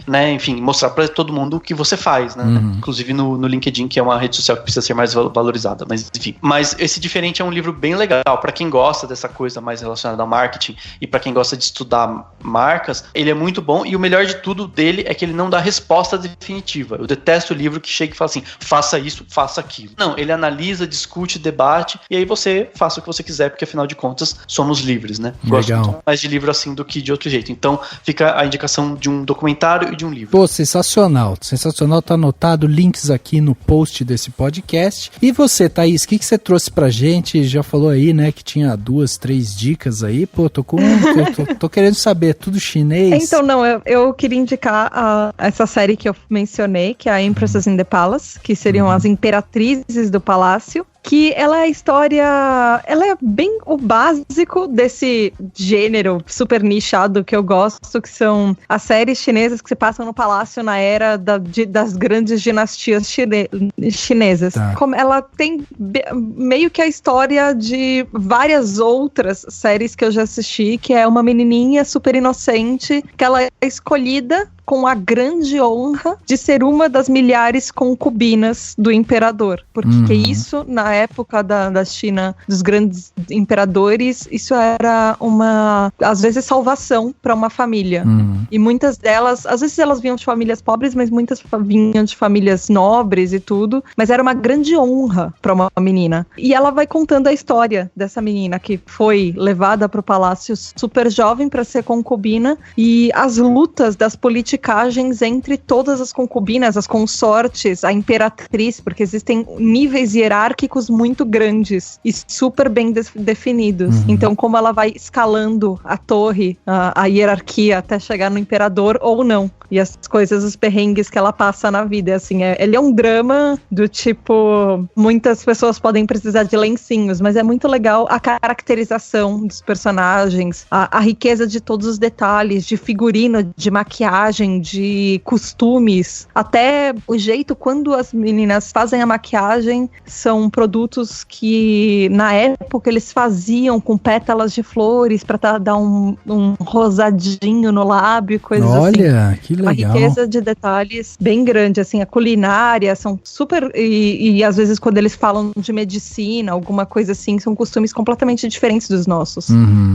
né, enfim, mostrar para todo mundo o que você faz, né? Inclusive no LinkedIn, que é uma rede social que precisa ser mais valorizada, mas enfim. Mas esse Diferente é um livro bem legal, para quem gosta dessa coisa mais relacionada ao marketing e para quem gosta de estudar marcas, ele é muito bom, e o melhor de tudo dele é que ele não dá resposta definitiva. Eu detesto o livro que chega e fala assim, faça isso, faça aquilo. Não, ele analisa, discute, debate, e aí você faça o que você quiser, porque afinal de contas somos livres, né? Gosto muito mais de livro assim do que de outro jeito. Então fica a indicação de um documentário e de um livro. Pô, sensacional, tá anotado, links aqui no post desse podcast. E você, Thaís, o que você trouxe pra gente? Já falou aí, né, que tinha 2, 3 dicas aí. Pô, tô querendo saber, tudo chinês. Então, não, eu queria indicar essa série que eu mencionei, que é a Empresses in the Palace, que seriam as imperatrizes do palácio. Que ela é a história, ela é bem o básico desse gênero super nichado que eu gosto, que são as séries chinesas que se passam no palácio na era das grandes dinastias chinesas. Tá. Como ela tem meio que a história de várias outras séries que eu já assisti, que é uma menininha super inocente, que ela é escolhida com a grande honra de ser uma das milhares concubinas do imperador. Porque isso, na época da China, dos grandes imperadores, isso era às vezes, salvação para uma família. E muitas delas, às vezes elas vinham de famílias pobres, mas muitas vinham de famílias nobres e tudo, mas era uma grande honra para uma menina. E ela vai contando a história dessa menina que foi levada para o palácio super jovem para ser concubina, e as lutas das politicagens entre todas as concubinas, as consortes, a imperatriz, porque existem níveis hierárquicos muito grandes e super bem definidos. Então, como ela vai escalando a torre, a hierarquia, até chegar no imperador ou não. E as coisas, os perrengues que ela passa na vida, assim, ele é um drama do tipo, muitas pessoas podem precisar de lencinhos, mas é muito legal a caracterização dos personagens, a riqueza de todos os detalhes, de figurino, de maquiagem, de costumes, até o jeito quando as meninas fazem a maquiagem, são produtos que na época eles faziam com pétalas de flores pra dar um rosadinho no lábio, coisas assim. Olha, que legal. Uma riqueza de detalhes bem grande, assim, a culinária são super, e às vezes quando eles falam de medicina, alguma coisa assim, são costumes completamente diferentes dos nossos.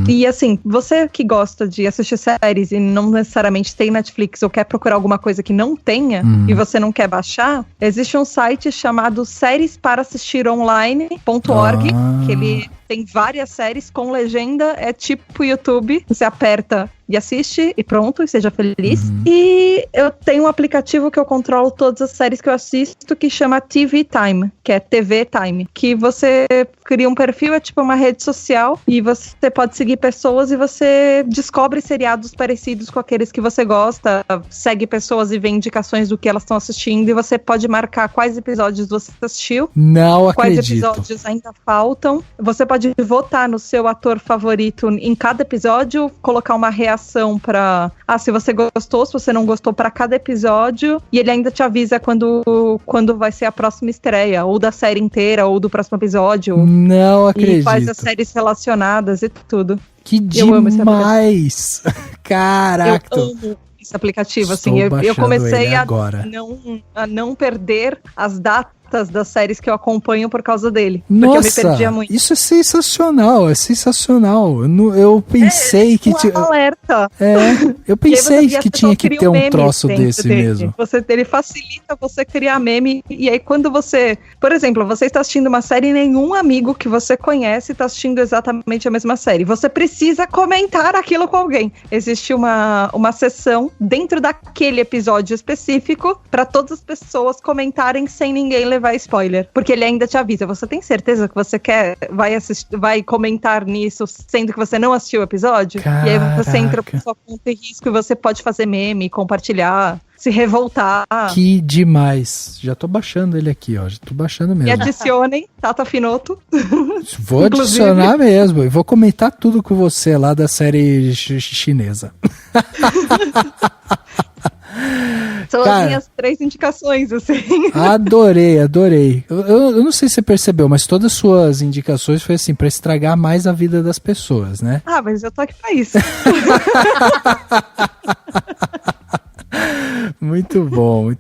E assim, você que gosta de assistir séries e não necessariamente tem Netflix ou quer procurar alguma coisa que não tenha e você não quer baixar, existe um site chamado sériesparassistironline.org, que ele tem várias séries com legenda, é tipo YouTube, você aperta e assiste e pronto, e seja feliz. E eu tenho um aplicativo que eu controlo todas as séries que eu assisto, que chama TV Time, que é TV Time, que você cria um perfil, é tipo uma rede social, e você pode seguir pessoas e você descobre seriados parecidos com aqueles que você gosta, segue pessoas e vê indicações do que elas estão assistindo, e você pode marcar quais episódios você assistiu, não quais acredito. Episódios ainda faltam. Você pode votar no seu ator favorito em cada episódio, colocar uma reação pra, se você gostou, se você não gostou, pra cada episódio, e ele ainda te avisa quando vai ser a próxima estreia, ou da série inteira, ou do próximo episódio. Não acredito. E faz as séries relacionadas e tudo. Que demais! Caraca! Eu amo esse aplicativo, assim, eu comecei a não perder as datas listas das séries que eu acompanho por causa dele. Nossa, porque eu me perdia muito. Isso é sensacional, Eu pensei que tinha... alerta. Eu pensei que tinha que ter um troço desse mesmo. Ele facilita você criar meme, e aí quando você... Por exemplo, você está assistindo uma série e nenhum amigo que você conhece está assistindo exatamente a mesma série. Você precisa comentar aquilo com alguém. Existe uma sessão dentro daquele episódio específico para todas as pessoas comentarem sem ninguém levar spoiler. Porque ele ainda te avisa. Você tem certeza que você vai comentar nisso, sendo que você não assistiu o episódio? Caraca. E aí você entra por sua conta e risco e você pode fazer meme, compartilhar, se revoltar. Que demais. Já tô baixando ele aqui, ó. Já tô baixando mesmo. E adicionem Tata Finoto. Vou adicionar mesmo. E vou comentar tudo com você lá da série chinesa. São as minhas 3 indicações, assim. Adorei. Eu não sei se você percebeu, mas todas as suas indicações foi assim, pra estragar mais a vida das pessoas, né? Ah, mas eu tô aqui pra isso. Muito bom.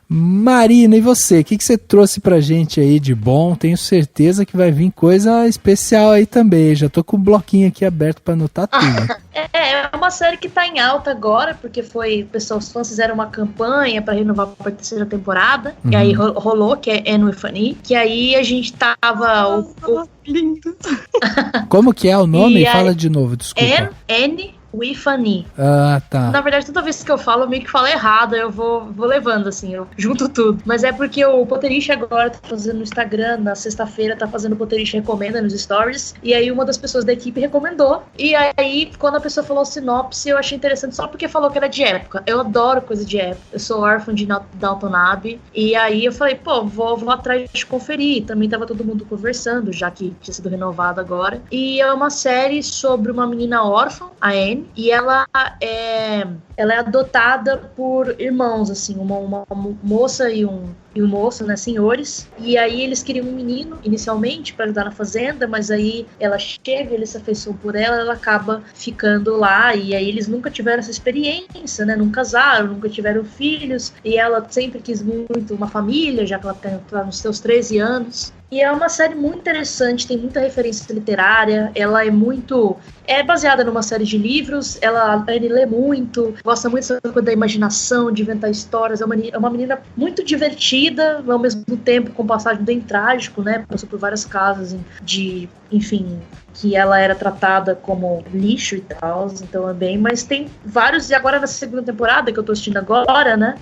Marina, e você? O que você trouxe pra gente aí de bom? Tenho certeza que vai vir coisa especial aí também. Já tô com o bloquinho aqui aberto pra anotar tudo. É uma série que tá em alta agora, porque os fãs fizeram uma campanha pra renovar pra 3ª temporada, e aí rolou, que é Anne with an E, que aí a gente tava... Lindo. Como que é o nome? Fala de novo, desculpa. Anne with an E. Ah, tá. Na verdade, toda vez que eu falo, eu meio que falo errado, eu vou levando, assim, eu junto tudo. Mas é porque o Potterish agora tá fazendo no Instagram, na sexta-feira tá fazendo o Potterish Recomenda nos stories, e aí uma das pessoas da equipe recomendou, e aí quando a pessoa falou sinopse, eu achei interessante só porque falou que era de época. Eu adoro coisa de época, eu sou órfã de Downton Abbey, e aí eu falei, vou atrás de conferir. Também tava todo mundo conversando, já que tinha sido renovado agora. E é uma série sobre uma menina órfã, a Anne, e ela é adotada por irmãos, assim, uma moça e um moço, né, senhores, e aí eles queriam um menino, inicialmente, para ajudar na fazenda, mas aí ela chega, ele se afeiçoou por ela acaba ficando lá, e aí eles nunca tiveram essa experiência, né, não casaram, nunca tiveram filhos, e ela sempre quis muito uma família, já que ela tá nos seus 13 anos, e é uma série muito interessante, tem muita referência literária, ela é baseada numa série de livros, a Anne lê muito, gosta muito dessa coisa da imaginação, de inventar histórias, é uma menina muito divertida, ao mesmo tempo com passagem bem trágico, né, passou por várias casas enfim, que ela era tratada como lixo e tal, então mas tem vários, e agora na 2ª temporada, que eu tô assistindo agora, né,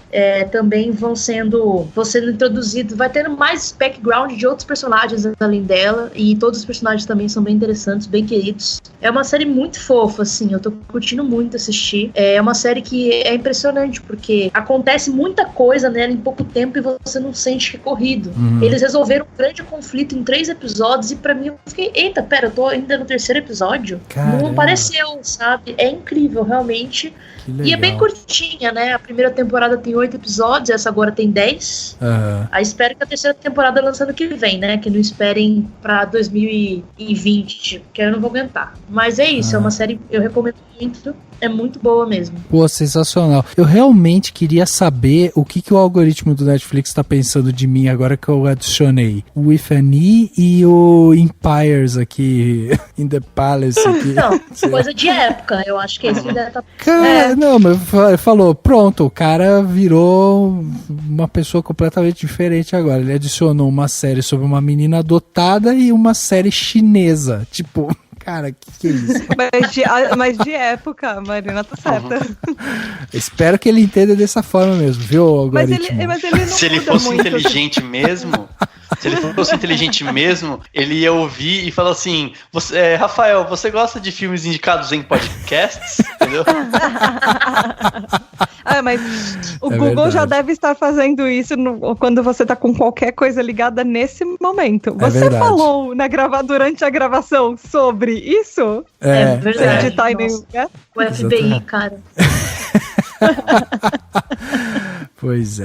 também vão sendo introduzidos, vai tendo mais background de outros personagens além dela, e todos os personagens também são bem interessantes, bem queridos. É uma série muito fofa, assim, eu tô curtindo muito assistir. É uma série que é impressionante, porque acontece muita coisa nela em pouco tempo e você não sente que é corrido. Eles resolveram um grande conflito em 3 episódios, e pra mim eu fiquei, eita, pera, eu tô ainda no 3º episódio? Caramba. Não pareceu, sabe? É incrível, realmente. E é bem curtinha, né? A 1ª temporada tem 8 episódios, essa agora tem 10. Aí espero que a 3ª temporada lance ano que vem, né? Que não esperem pra 2020, que eu não vou aguentar. Mas é isso, é uma série que eu recomendo muito. É muito boa mesmo. Pô, sensacional. Eu realmente queria saber o que o algoritmo do Netflix tá pensando de mim agora que eu adicionei o With an E e o Empires aqui, In the Palace aqui. Não, coisa de época, eu acho que esse que deve estar... Cara, não, mas falou, pronto, o cara virou uma pessoa completamente diferente agora. Ele adicionou uma série sobre uma menina adotada e uma série chinesa, tipo... Cara, que é isso? Mas de época, a Marina tá certa. Espero que ele entenda dessa forma mesmo, viu, algoritmo? Mas ele não Se ele fosse inteligente mesmo... Se ele fosse inteligente mesmo, ele ia ouvir e falar assim, Rafael, você gosta de filmes indicados em podcasts? Entendeu? Mas o Google já deve estar fazendo isso quando você tá com qualquer coisa ligada nesse momento. Você falou durante a gravação sobre isso? É verdade. Editar em nenhum lugar? O FBI, cara. Pois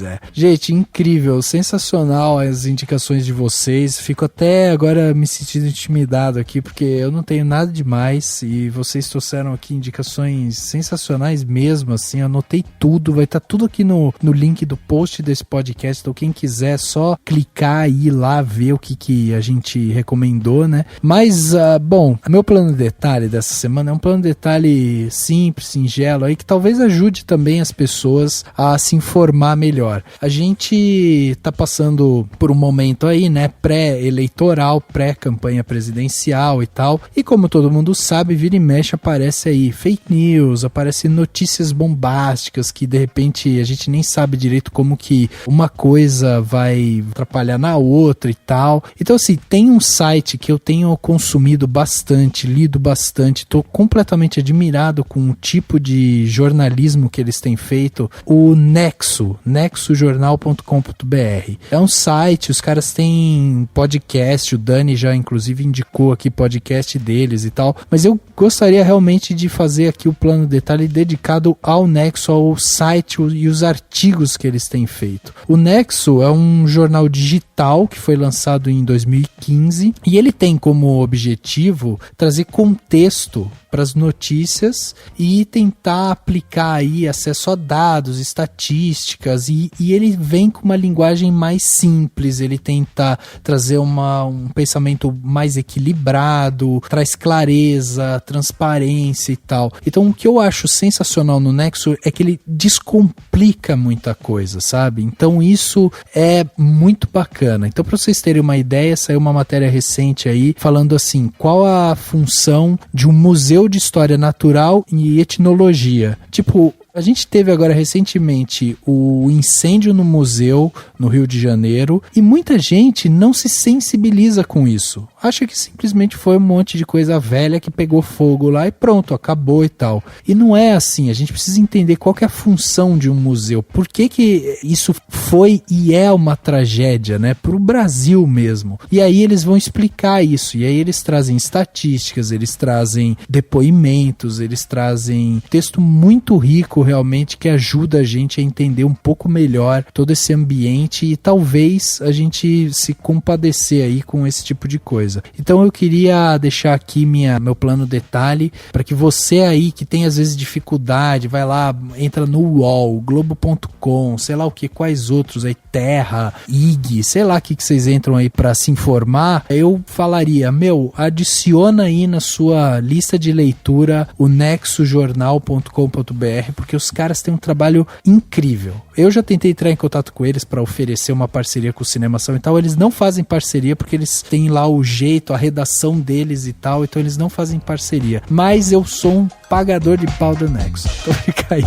é. Gente, incrível, sensacional as indicações de vocês. Fico até agora me sentindo intimidado aqui, porque eu não tenho nada demais e vocês trouxeram aqui indicações sensacionais mesmo, assim, eu anotei tudo, vai estar tudo aqui no link do post desse podcast, então quem quiser só clicar e ir lá ver o que a gente recomendou, né? Mas, bom, meu plano de detalhe dessa semana é um plano de detalhe simples, singelo, aí que talvez ajude também as pessoas a se informar melhor. A gente tá passando por um momento aí, né, pré-eleitoral, pré-campanha presidencial e tal, e como todo mundo sabe, vira e mexe aparece aí fake news, aparece notícias bombásticas que de repente a gente nem sabe direito como que uma coisa vai atrapalhar na outra e tal. Então assim, tem um site que eu tenho consumido bastante, lido bastante, tô completamente admirado com o tipo de jornalismo que eles têm feito, o nexojornal.com.br. É um site, os caras têm podcast, o Dani já inclusive indicou aqui podcast deles e tal, mas eu gostaria realmente de fazer aqui o plano detalhe dedicado ao Nexo, ao site e os artigos que eles têm feito. O Nexo é um jornal digital que foi lançado em 2015 e ele tem como objetivo trazer contexto para as notícias e tentar aplicar aí acesso a dados, estatísticas e ele vem com uma linguagem mais simples, ele tenta trazer um pensamento mais equilibrado, traz clareza, transparência e tal. Então o que eu acho sensacional no Nexo é que ele descomplica muita coisa, sabe? Então isso é muito bacana. Então para vocês terem uma ideia, saiu uma matéria recente aí falando assim, qual a função de um museu de história natural e etnologia. Tipo, a gente teve agora recentemente o incêndio no museu no Rio de Janeiro e muita gente não se sensibiliza com isso. Acha que simplesmente foi um monte de coisa velha que pegou fogo lá e pronto, acabou e tal. E não é assim, a gente precisa entender qual que é a função de um museu. Por que isso foi e é uma tragédia, né? Para o Brasil mesmo. E aí eles vão explicar isso. E aí eles trazem estatísticas, eles trazem depoimentos, eles trazem texto muito rico realmente que ajuda a gente a entender um pouco melhor todo esse ambiente e talvez a gente se compadecer aí com esse tipo de coisa. Então eu queria deixar aqui meu plano detalhe para que você aí que tem às vezes dificuldade, vai lá, entra no UOL, Globo.com, sei lá o que, quais outros aí, Terra, IG, sei lá o que vocês entram aí para se informar, eu falaria, adiciona aí na sua lista de leitura o nexojornal.com.br, porque os caras têm um trabalho incrível. Eu já tentei entrar em contato com eles para oferecer uma parceria com o Cinemação e tal, eles não fazem parceria porque eles têm lá o jeito, a redação deles e tal, então eles não fazem parceria. Mas eu sou um pagador de pau do Nexo. Então fica aí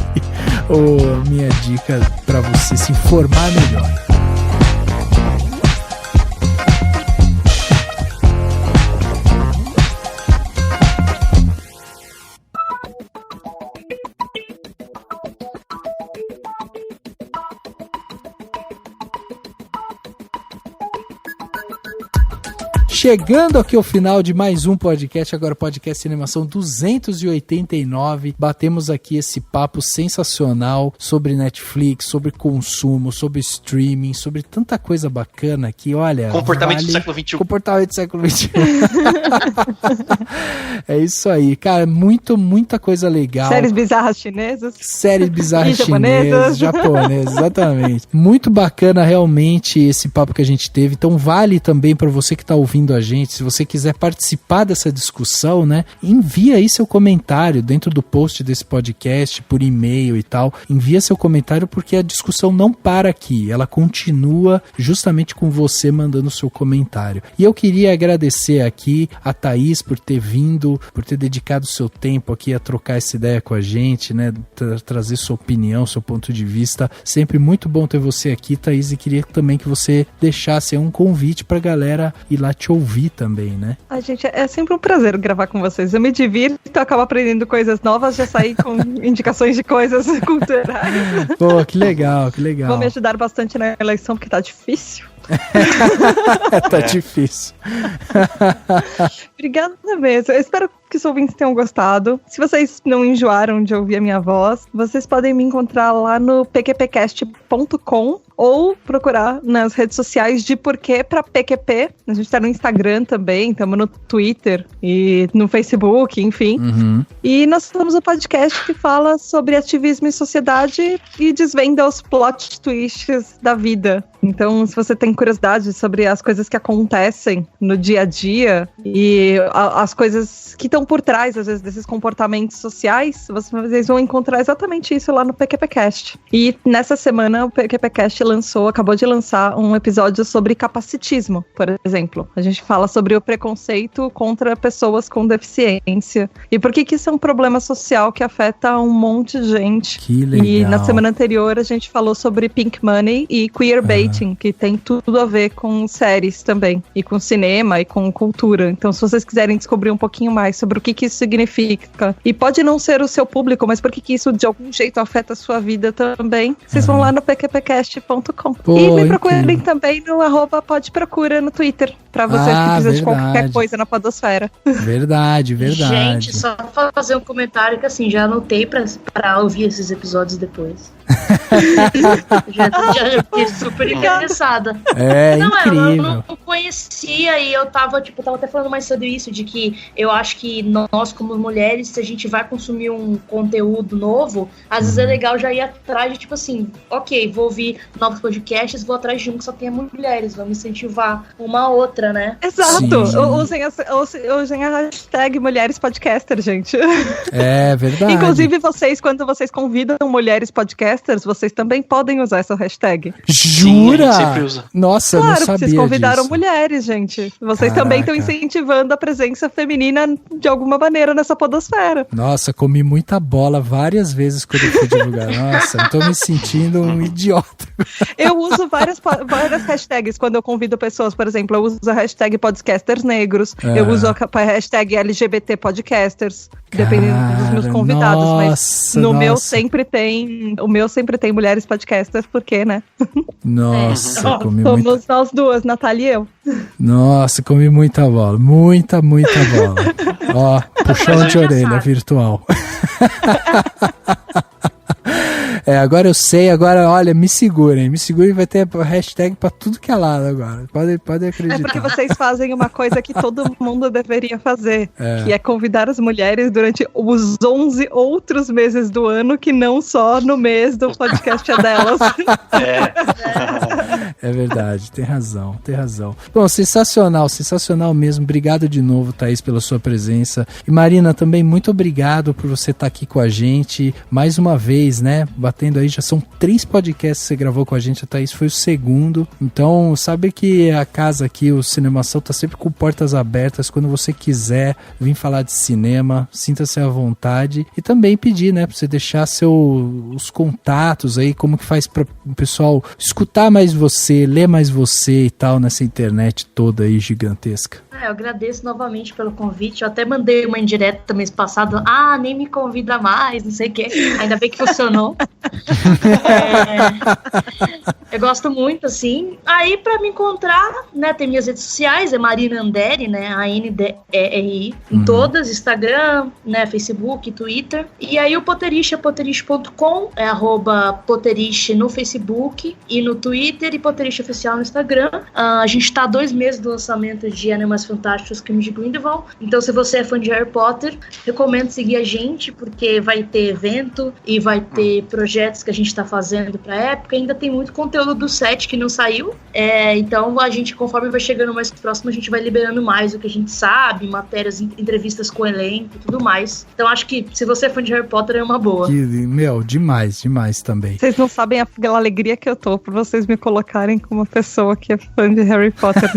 minha dica para você se informar melhor. Chegando aqui ao final de mais um podcast, agora podcast Cinemação 289, batemos aqui esse papo sensacional sobre Netflix, sobre consumo, sobre streaming, sobre tanta coisa bacana que, olha... Comportamento do século XXI. Comportamento do século XXI. É isso aí, cara, muita coisa legal. Séries bizarras chinesas. Séries bizarras chinesas, japonesas, exatamente. Muito bacana realmente esse papo que a gente teve, então vale também para você que tá ouvindo a gente, se você quiser participar dessa discussão, né, envia aí seu comentário dentro do post desse podcast, por e-mail e tal, envia seu comentário porque a discussão não para aqui, ela continua justamente com você mandando seu comentário. E eu queria agradecer aqui a Thaís por ter vindo, por ter dedicado seu tempo aqui a trocar essa ideia com a gente, né, trazer sua opinião, seu ponto de vista, sempre muito bom ter você aqui, Thaís, e queria também que você deixasse um convite pra galera ir lá te ouvir ouvir também, né? Gente, é sempre um prazer gravar com vocês. Eu me divirto, acabo aprendendo coisas novas, já saí com indicações de coisas culturais. Pô, que legal, que legal. Vão me ajudar bastante na eleição, porque tá difícil. Tá difícil. Obrigada mesmo. Eu espero que os ouvintes tenham gostado. Se vocês não enjoaram de ouvir a minha voz, vocês podem me encontrar lá no pqpcast.com ou procurar nas redes sociais de Porquê pra PQP. A gente tá no Instagram também, estamos no Twitter e no Facebook, enfim. Uhum. E nós temos um podcast que fala sobre ativismo e sociedade e desvenda os plot twists da vida. Então, se você tem curiosidade sobre as coisas que acontecem no dia a dia e as coisas que estão por trás, às vezes, desses comportamentos sociais, vocês vão encontrar exatamente isso lá no PQPcast. E nessa semana, o PQPcast acabou de lançar um episódio sobre capacitismo, por exemplo. A gente fala sobre o preconceito contra pessoas com deficiência e por que isso é um problema social que afeta um monte de gente. Que legal. E na semana anterior a gente falou sobre Pink Money e queerbaiting, que tem tudo a ver com séries também, e com cinema e com cultura. Então, se vocês quiserem descobrir um pouquinho mais sobre o que isso significa, e pode não ser o seu público, mas por que isso de algum jeito afeta a sua vida também, vocês vão lá no pqpcast.com. E me procurem também no @podprocura no Twitter, pra vocês que precisam de qualquer coisa na podosfera. Verdade. Gente, só fazer um comentário que assim, já anotei pra ouvir esses episódios depois. já fiquei super interessada. Incrível. Eu não conhecia e eu tava até falando mais sobre isso, de que eu acho que nós, como mulheres, se a gente vai consumir um conteúdo novo, às vezes é legal já ir atrás de, tipo assim, ok, vou ouvir novos podcasts, vou atrás de um que só tenha mulheres, vamos incentivar uma outra, né? Exato. Usem a hashtag Mulheres Podcaster, gente. É verdade. Inclusive vocês, quando vocês convidam mulheres podcasters, vocês também podem usar essa hashtag. Jura? Sim, sempre usa. Nossa, claro, eu não sabia vocês convidaram disso. mulheres, gente. Vocês também estão incentivando a presença feminina de alguma maneira nessa podosfera. Nossa, comi muita bola várias vezes quando eu fui divulgar. Nossa, eu tô me sentindo um idiota. Eu uso várias hashtags quando eu convido pessoas, por exemplo, eu uso a hashtag podcasters negros, eu uso a hashtag LGBT podcasters, dependendo dos meus convidados, mas no meu sempre tem mulheres podcasters, porque, né? Nossa, comi somos muita... nós duas, Natália e eu. Nossa, comi muita bola, muita bola. Ó, puxão de orelha virtual. Agora eu sei, olha, me segurem, vai ter hashtag pra tudo que é lado agora, pode acreditar. É porque vocês fazem uma coisa que todo mundo deveria fazer, que é convidar as mulheres durante os 11 outros meses do ano, que não só no mês do podcast delas. É verdade, tem razão. Bom, sensacional mesmo, obrigado de novo, Thaís, pela sua presença, e Marina, também muito obrigado por você estar aqui com a gente, mais uma vez, né, batendo aí, já são 3 podcasts que você gravou com a gente, a Thaís foi o segundo, então sabe que a casa aqui, o Cinemação, tá sempre com portas abertas, quando você quiser vir falar de cinema, sinta-se à vontade, e também pedir, né, pra você deixar os contatos aí, como que faz para o pessoal escutar mais você, ler mais você e tal, nessa internet toda aí gigantesca. Eu agradeço novamente pelo convite. Eu até mandei uma indireta mês passado. Nem me convida mais, não sei o quê. Ainda bem que funcionou. Eu gosto muito, assim. Aí, pra me encontrar, né, tem minhas redes sociais, é Marina Anderi, né, ANDERI, em todas, Instagram, né, Facebook, Twitter. E aí o Potterish é potterish.com, é @potterish no Facebook e no Twitter, e Potterish Oficial no Instagram. A gente tá há 2 meses do lançamento de Animais Fantásticos, Crimes de Grindelwald. Então, se você é fã de Harry Potter, recomendo seguir a gente, porque vai ter evento e vai ter projetos que a gente tá fazendo pra época. Ainda tem muito conteúdo do set que não saiu. Então, a gente, conforme vai chegando mais próximo, a gente vai liberando mais o que a gente sabe, matérias, entrevistas com o elenco e tudo mais. Então, acho que se você é fã de Harry Potter, é uma boa. Demais também. Vocês não sabem a alegria que eu tô por vocês me colocarem como uma pessoa que é fã de Harry Potter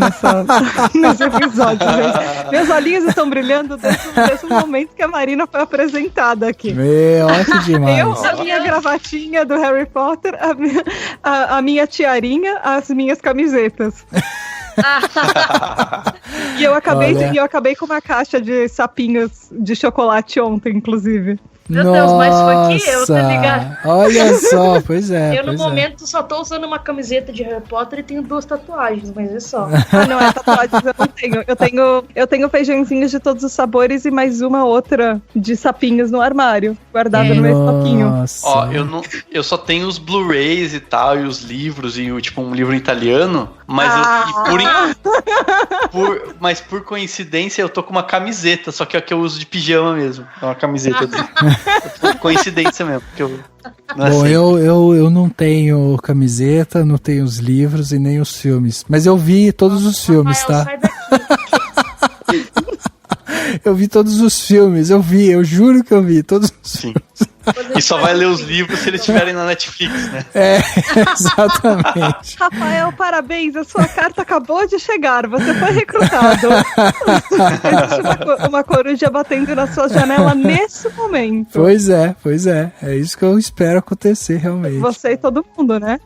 nesse episódio. Gente. Meus olhinhos estão brilhando desde o momento que a Marina foi apresentada aqui. Olha que demais. A minha gravatinha do Harry Potter, a minha tiarinha, as minhas camisetas. E eu acabei com uma caixa de sapinhos de chocolate ontem, inclusive. Meu Deus, mas foi que eu, tá ligado? Olha só, pois é. Eu, no momento, só tô usando uma camiseta de Harry Potter e tenho 2 tatuagens, mas é só. Não, tatuagens eu não tenho. Eu tenho feijãozinhos de todos os sabores e mais uma outra de sapinhos no armário, guardada no meu estoquinho. Ó, eu só tenho os Blu-rays e tal, e os livros, e tipo um livro em italiano, mas mas por coincidência eu tô com uma camiseta, só que é a que eu uso de pijama mesmo. É uma camiseta coincidência mesmo. Que eu Bom, eu não tenho camiseta, não tenho os livros e nem os filmes. Mas eu vi todos os filmes, tá? Sai daqui. Eu vi todos os filmes, eu juro que eu vi todos os filmes. E só vai ler os livros se eles estiverem na Netflix, né? Exatamente. Rafael, parabéns, a sua carta acabou de chegar, você foi recrutado. Existe uma coruja batendo na sua janela nesse momento. Pois é, é isso que eu espero acontecer realmente. Você e todo mundo, né?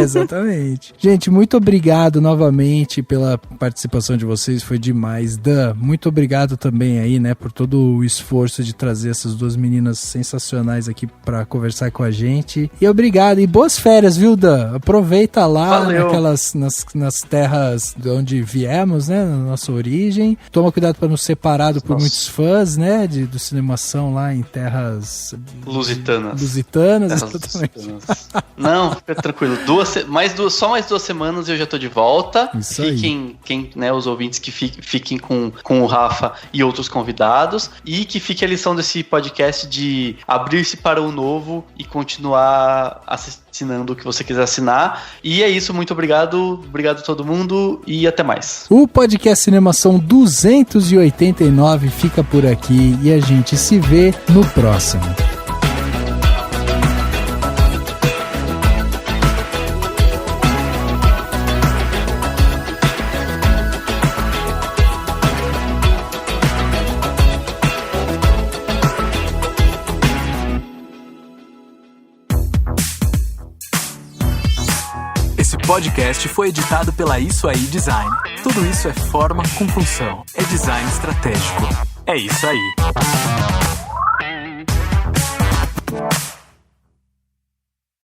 Exatamente. Gente, muito obrigado novamente pela participação de vocês, foi demais. Dan, muito obrigado também aí, né, por todo o esforço de trazer essas 2 meninas sensacionais aqui pra conversar com a gente. E obrigado, e boas férias, viu, Dan? Aproveita lá nas terras de onde viemos, né, na nossa origem. Toma cuidado pra não ser parado por muitos fãs, né, do Cinemação lá em terras lusitanas, exatamente. Não, fica tranquilo. Só mais 2 semanas e eu já tô de volta. Isso fiquem, os ouvintes que fiquem com o Rafa e outros convidados, e que fique a lição desse podcast de abrir-se para o novo e continuar assinando o que você quiser assinar. E é isso, muito obrigado a todo mundo e até mais. O podcast Cinemação 289 fica por aqui e a gente se vê no próximo. Esse podcast foi editado pela Isso Aí Design. Tudo isso é forma com função. É design estratégico. É isso aí.